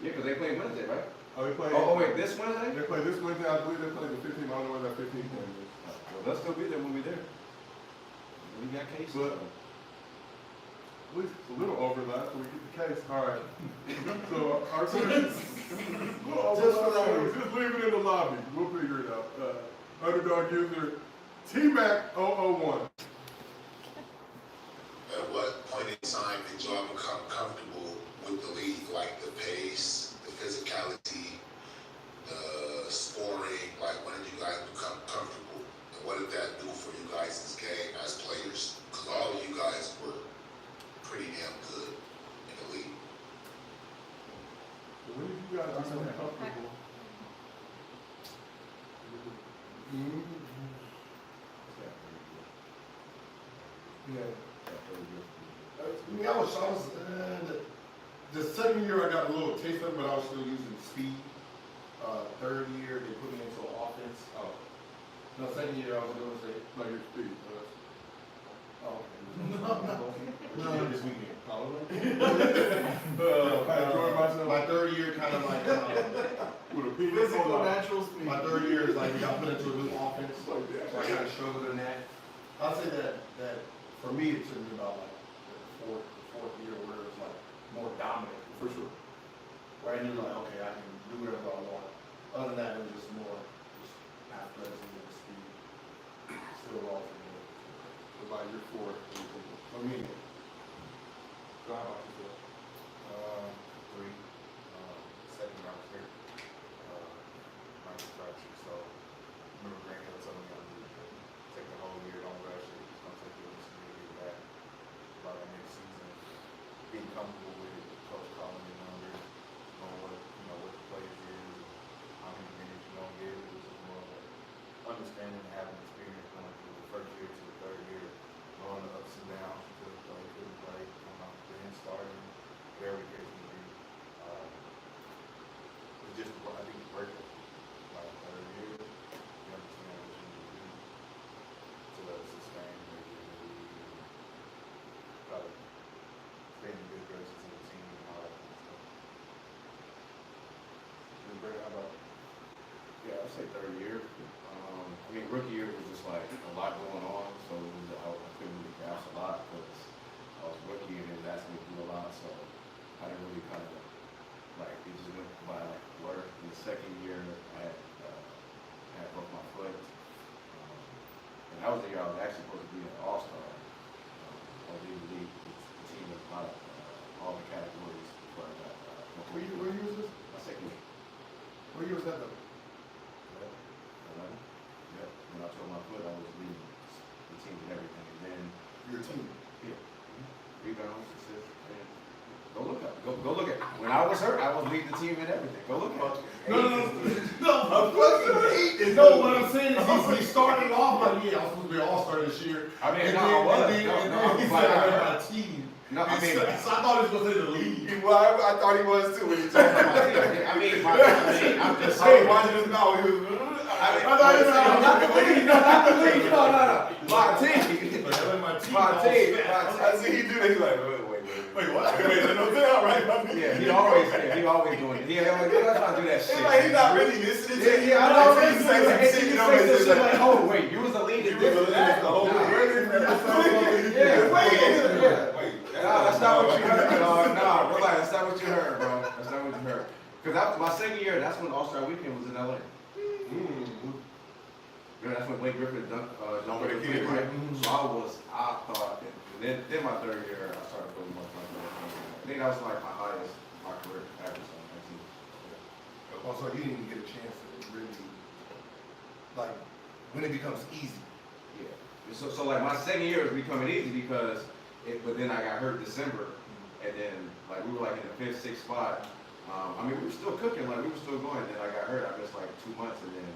Yeah, because they play Wednesday, right? Oh, they play. Oh, wait, this Wednesday? They play this Wednesday. I believe they play the 15th. I don't know where that 15th game is. Well, they'll still be there when we're there. We got cases. But at least it's a little overlap, so we get the case. All right. So our just leave it in the lobby. We'll figure it out. Underdog user TMAC001. At what point in time did y'all become comfortable with the league? Like the pace, the physicality, the scoring? Like when did you guys become comfortable? And what did that do for you guys' game as players? Because all of you guys were pretty damn good in the league. When did you guys become comfortable? Yeah. I was the second year I got a little taste of it, but I was still using speed. Third year they put me into offense. No, second year I was doing Like your speed. no, this weekend. I enjoyed myself. My third year kind of like With a pina Physical, colada. natural speed. my third year is like we got put into a new offense, so I kind of struggled in that. I'll say that for me it took me about like the fourth year where it was like more dominant for sure. Where I knew like okay I can do whatever I want. Other than that it was just more just athleticism and speed. Still raw for me. About your fourth. For me. Go ahead, yourself. 3. Second year I was here. Michael fracture, so remember Grant Hill telling me I was take the whole year, don't rush it. It's gonna take you a year to get back. By the next season, being comfortable with it, coach calling your numbers, knowing what the players is, how many minutes you don't get. It was just more of a understanding and having experience going through the first year to the third year, knowing the ups and downs, couldn't play, then starting, whatever the case may be. It's just, I think it's worth it. Like third year, you understand what you need to do to sustain maybe try to stay in good graces of the team and all that kind of stuff. And Brett, how about? Yeah, I'd say third year. I mean, rookie year was just like a lot going on, so it was, I couldn't really grasp a lot because I was rookie and it was asking me to do a lot, so I didn't really kind of like it just went by like work. In the second year, I had broke my foot, and that was the year I was actually supposed to be an all-star. I was in the league. The team was a lot of all the categories before I got. Where you was this? My second year. Where you was that though? 11. Yep. When I tore my foot, I was leading the team and everything. And then Your team. yeah, rebounds, assists, and go look up. Go look at. When I was hurt, I was leading the team and everything. Go look at. No, what I'm saying is he started off like, yeah, I was supposed to be an all-star this year. I mean, and no, then, I was. and then, No, and no, then he but said, I I heard- got a team. No, I mean, so I thought he was going to say the league. Well, I thought he was too when he told me. I'm just Hey, saying. watching this now, he was. I thought you were not the league. No, not the league. No. My team. I see he do that. He's like, wait, what? Wait, no, all right. Yeah, he always doing it. Let's not do that shit. He's like, he's not really listening to you. Yeah, I know. He's He's saying like, some shit, you you know, know, it's it's just like, like, oh wait, you was the lead in this. the whole Nah, that's not what you heard, dog. Nah, relax. That's not what you heard, bro. That's not what you heard. Because my second year, that's when All-Star Weekend was in LA. Yeah, that's when Blake Griffin dunked with the kid, right? right? So I thought, and then my third year, I started putting more fun. I think that was like my highest, my career average on that team. Also, you didn't even get a chance to really, like, when it becomes easy. Yeah. So like my second year was becoming easy because but then I got hurt December, and then like we were like in the 5th, 6th spot. I mean we were still cooking, like we were still going. Then I got hurt. I missed like 2 months, and then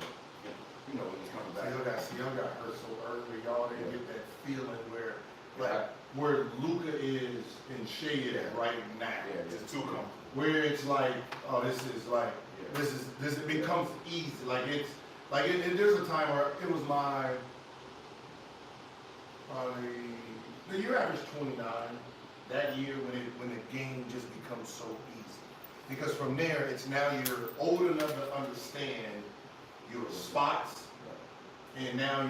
you know when he's coming back. Y'all got hurt so early. Y'all didn't get that feeling where, like, where Luka is and Shea is right now. Yeah, It's too comfortable. Where it's like, oh, this it becomes easy. Like it's like there's a time where it was my probably the year average 29. That year when the game just becomes so easy, because from there it's now you're old enough to understand your spots, and now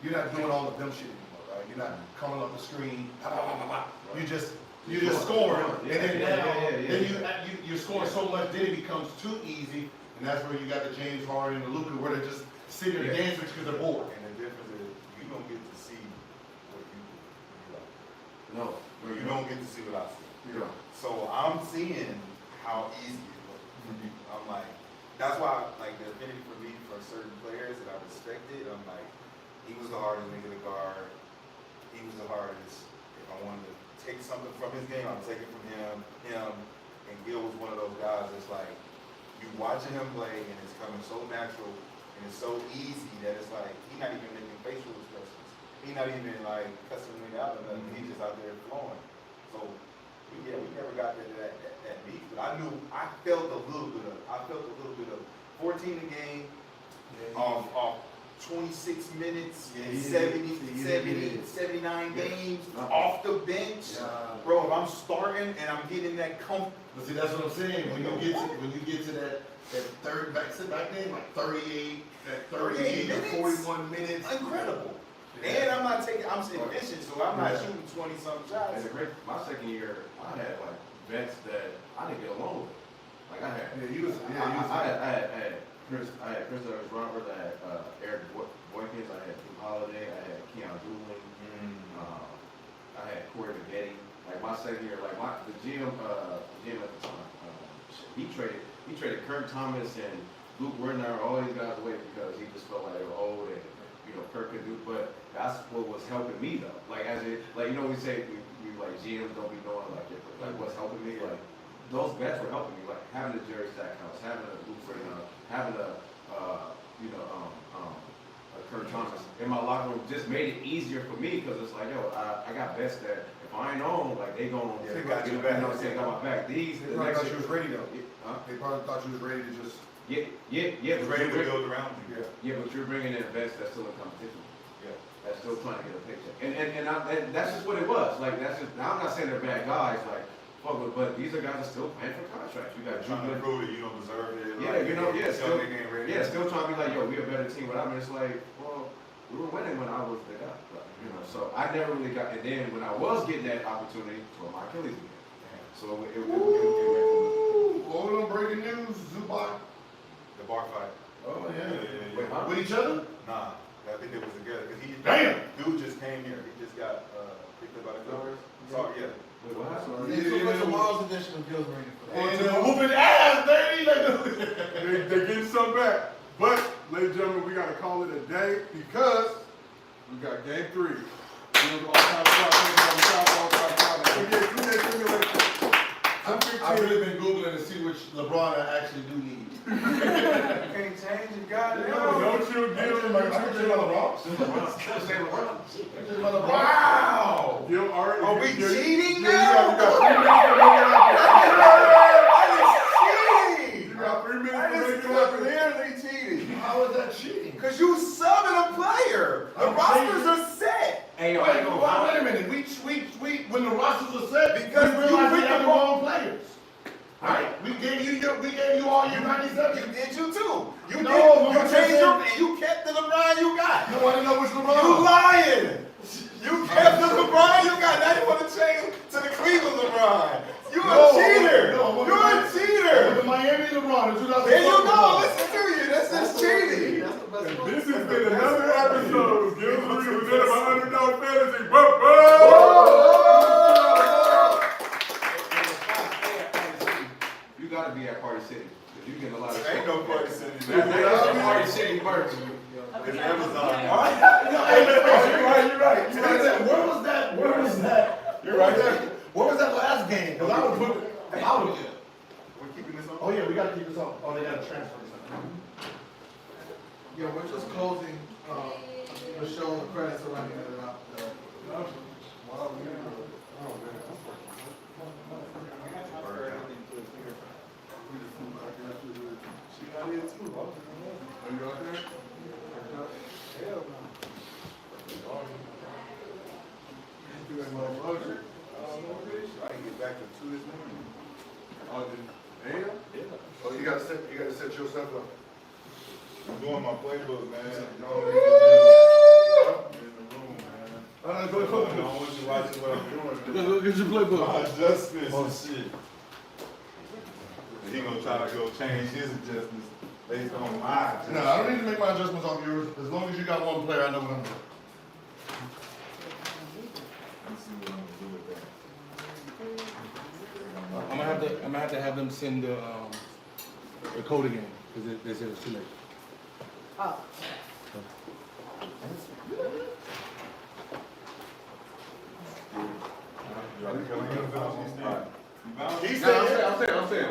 you're not doing all the dumb shit anymore, right? You're not coming off the screen, blah, blah, blah, blah. You're just scoring, and then you're scoring so much, then it becomes too easy, and that's where you got the James Harden and the Luka, where they're just sitting there dancing because they're bored. And the difference is you don't get to see what you like. No. You don't get to see what I see. Yeah. So I'm seeing how easy it was. I'm like, that's why like the affinity for me for certain players that I respected, I'm like, he was the hardest nigga to guard. He was the hardest. If I wanted to take something from his game, I'd take it from him. And Gil was one of those guys that's like, you watching him play and it's coming so natural and it's so easy that it's like, he's not even making facial expressions. He's not even like cussing me out or nothing. He's just out there flowing. So we never got that beat. But I felt a little bit of 14 a game, off 26 minutes, 79 games, off the bench. Bro, if I'm starting and I'm getting that comfort. But see, that's what I'm saying. When you get to that third back then, like 38 or 41 minutes. Incredible. And I'm efficient, so I'm not shooting 20-something shots. My second year, I had like vets that I didn't get along with. Like I had, I had Chris Evans Robert, I had Eric Boykins, I had Drew Holiday, I had Keon Doolin, I had Corey Maggette. Like my second year, like the GM at the time, he traded Kirk Thomas and Luke Werner, all these guys away because he just felt like they were old and Kirk could do. But that's what was helping me though. Like we say we like GMs don't be knowing like what's helping me. Like those vets were helping me. Like having a Jerry Stackhouse, having a Luke Werner, having a Kirk Thomas in my locker room just made it easier for me because it's like, yo, I got vets that if I ain't on, like they gon' They got your back. They got my back. They probably thought you was ready though. Huh? They probably thought you was ready to just. Yeah. Ready to build around you. Yeah, but you're bringing in vets that's still in competition. Yeah. That's still trying to get a paycheck. And that's just what it was. Like that's just. Now I'm not saying they're bad guys. Like fuck with, but these are guys that still paying for contracts. You got trying to prove that you don't deserve it. Still trying to be like, yo, we a better team. But I mean, it's like, well, we were winning when I was the guy. But, so I never really got. And then when I was getting that opportunity, tore my Achilles again. So it went from. Hold on, breaking news, Zubac. The bar fight. Oh yeah. Wait, huh? With each other? Nah, I think they was together. Cause Damn! Dude just came here. He just got picked up by the Clippers. So yeah. Wait, what happened? Yeah, tomorrow's edition of Gilbert Arenas. And whooping ass, baby. They getting some back. But, ladies and gentlemen, we got to call it a day because we got game 3. I've really been Googling to see which LeBron I actually do need. You can't change it, goddamn. Don't you give him Wow! Gil already. Are we cheating Yeah, now? you got 3 minutes to make it happen. Clearly cheating. How is that cheating? Cause you subbing a player. The rosters are set. Hey, yo, wait a minute. We when the rosters were set, Because we you realized we picked had the the wrong players. Right? We gave you all your 97. You did you too. You No, did. no, You I'm changed saying- your. You kept the LeBron you got. You want to know which LeBron? You lying. You kept the LeBron you got. Now you want to change to the Cleveland LeBron. You a cheater. You're a cheater. The Miami LeBron in 2012. There you go. Listen to you. That's just cheating. This has been another episode of Gilbert Arenas of Underdog Fantasy. Whoa, whoa! You gotta be at Party City. Cause you get a lot of. Ain't no Party City. That's Party City merch. It's Amazon. You're right. Where was that? You're right there. Where was that last game? Because I would put. We're keeping this on. Oh yeah, we got to keep this on. Oh, they got to transfer this. Yeah, we're just closing, the show, the credits are running it out. I can get back to 2 this morning. Oh, you gotta set yourself up. I'm doing my playbook, man. Y'all in the room, man. I don't want you watching what I'm doing. Go get your playbook. My adjustments and shit. He gonna try to go change his adjustments based on my adjustments. No, I don't need to make my adjustments off yours. As long as you got one player, I know what I'm doing. Let's see what I'm gonna do with that. I'm gonna have to have them send the code again because they said it's too late. Oh. You already come in? He said, I'm saying.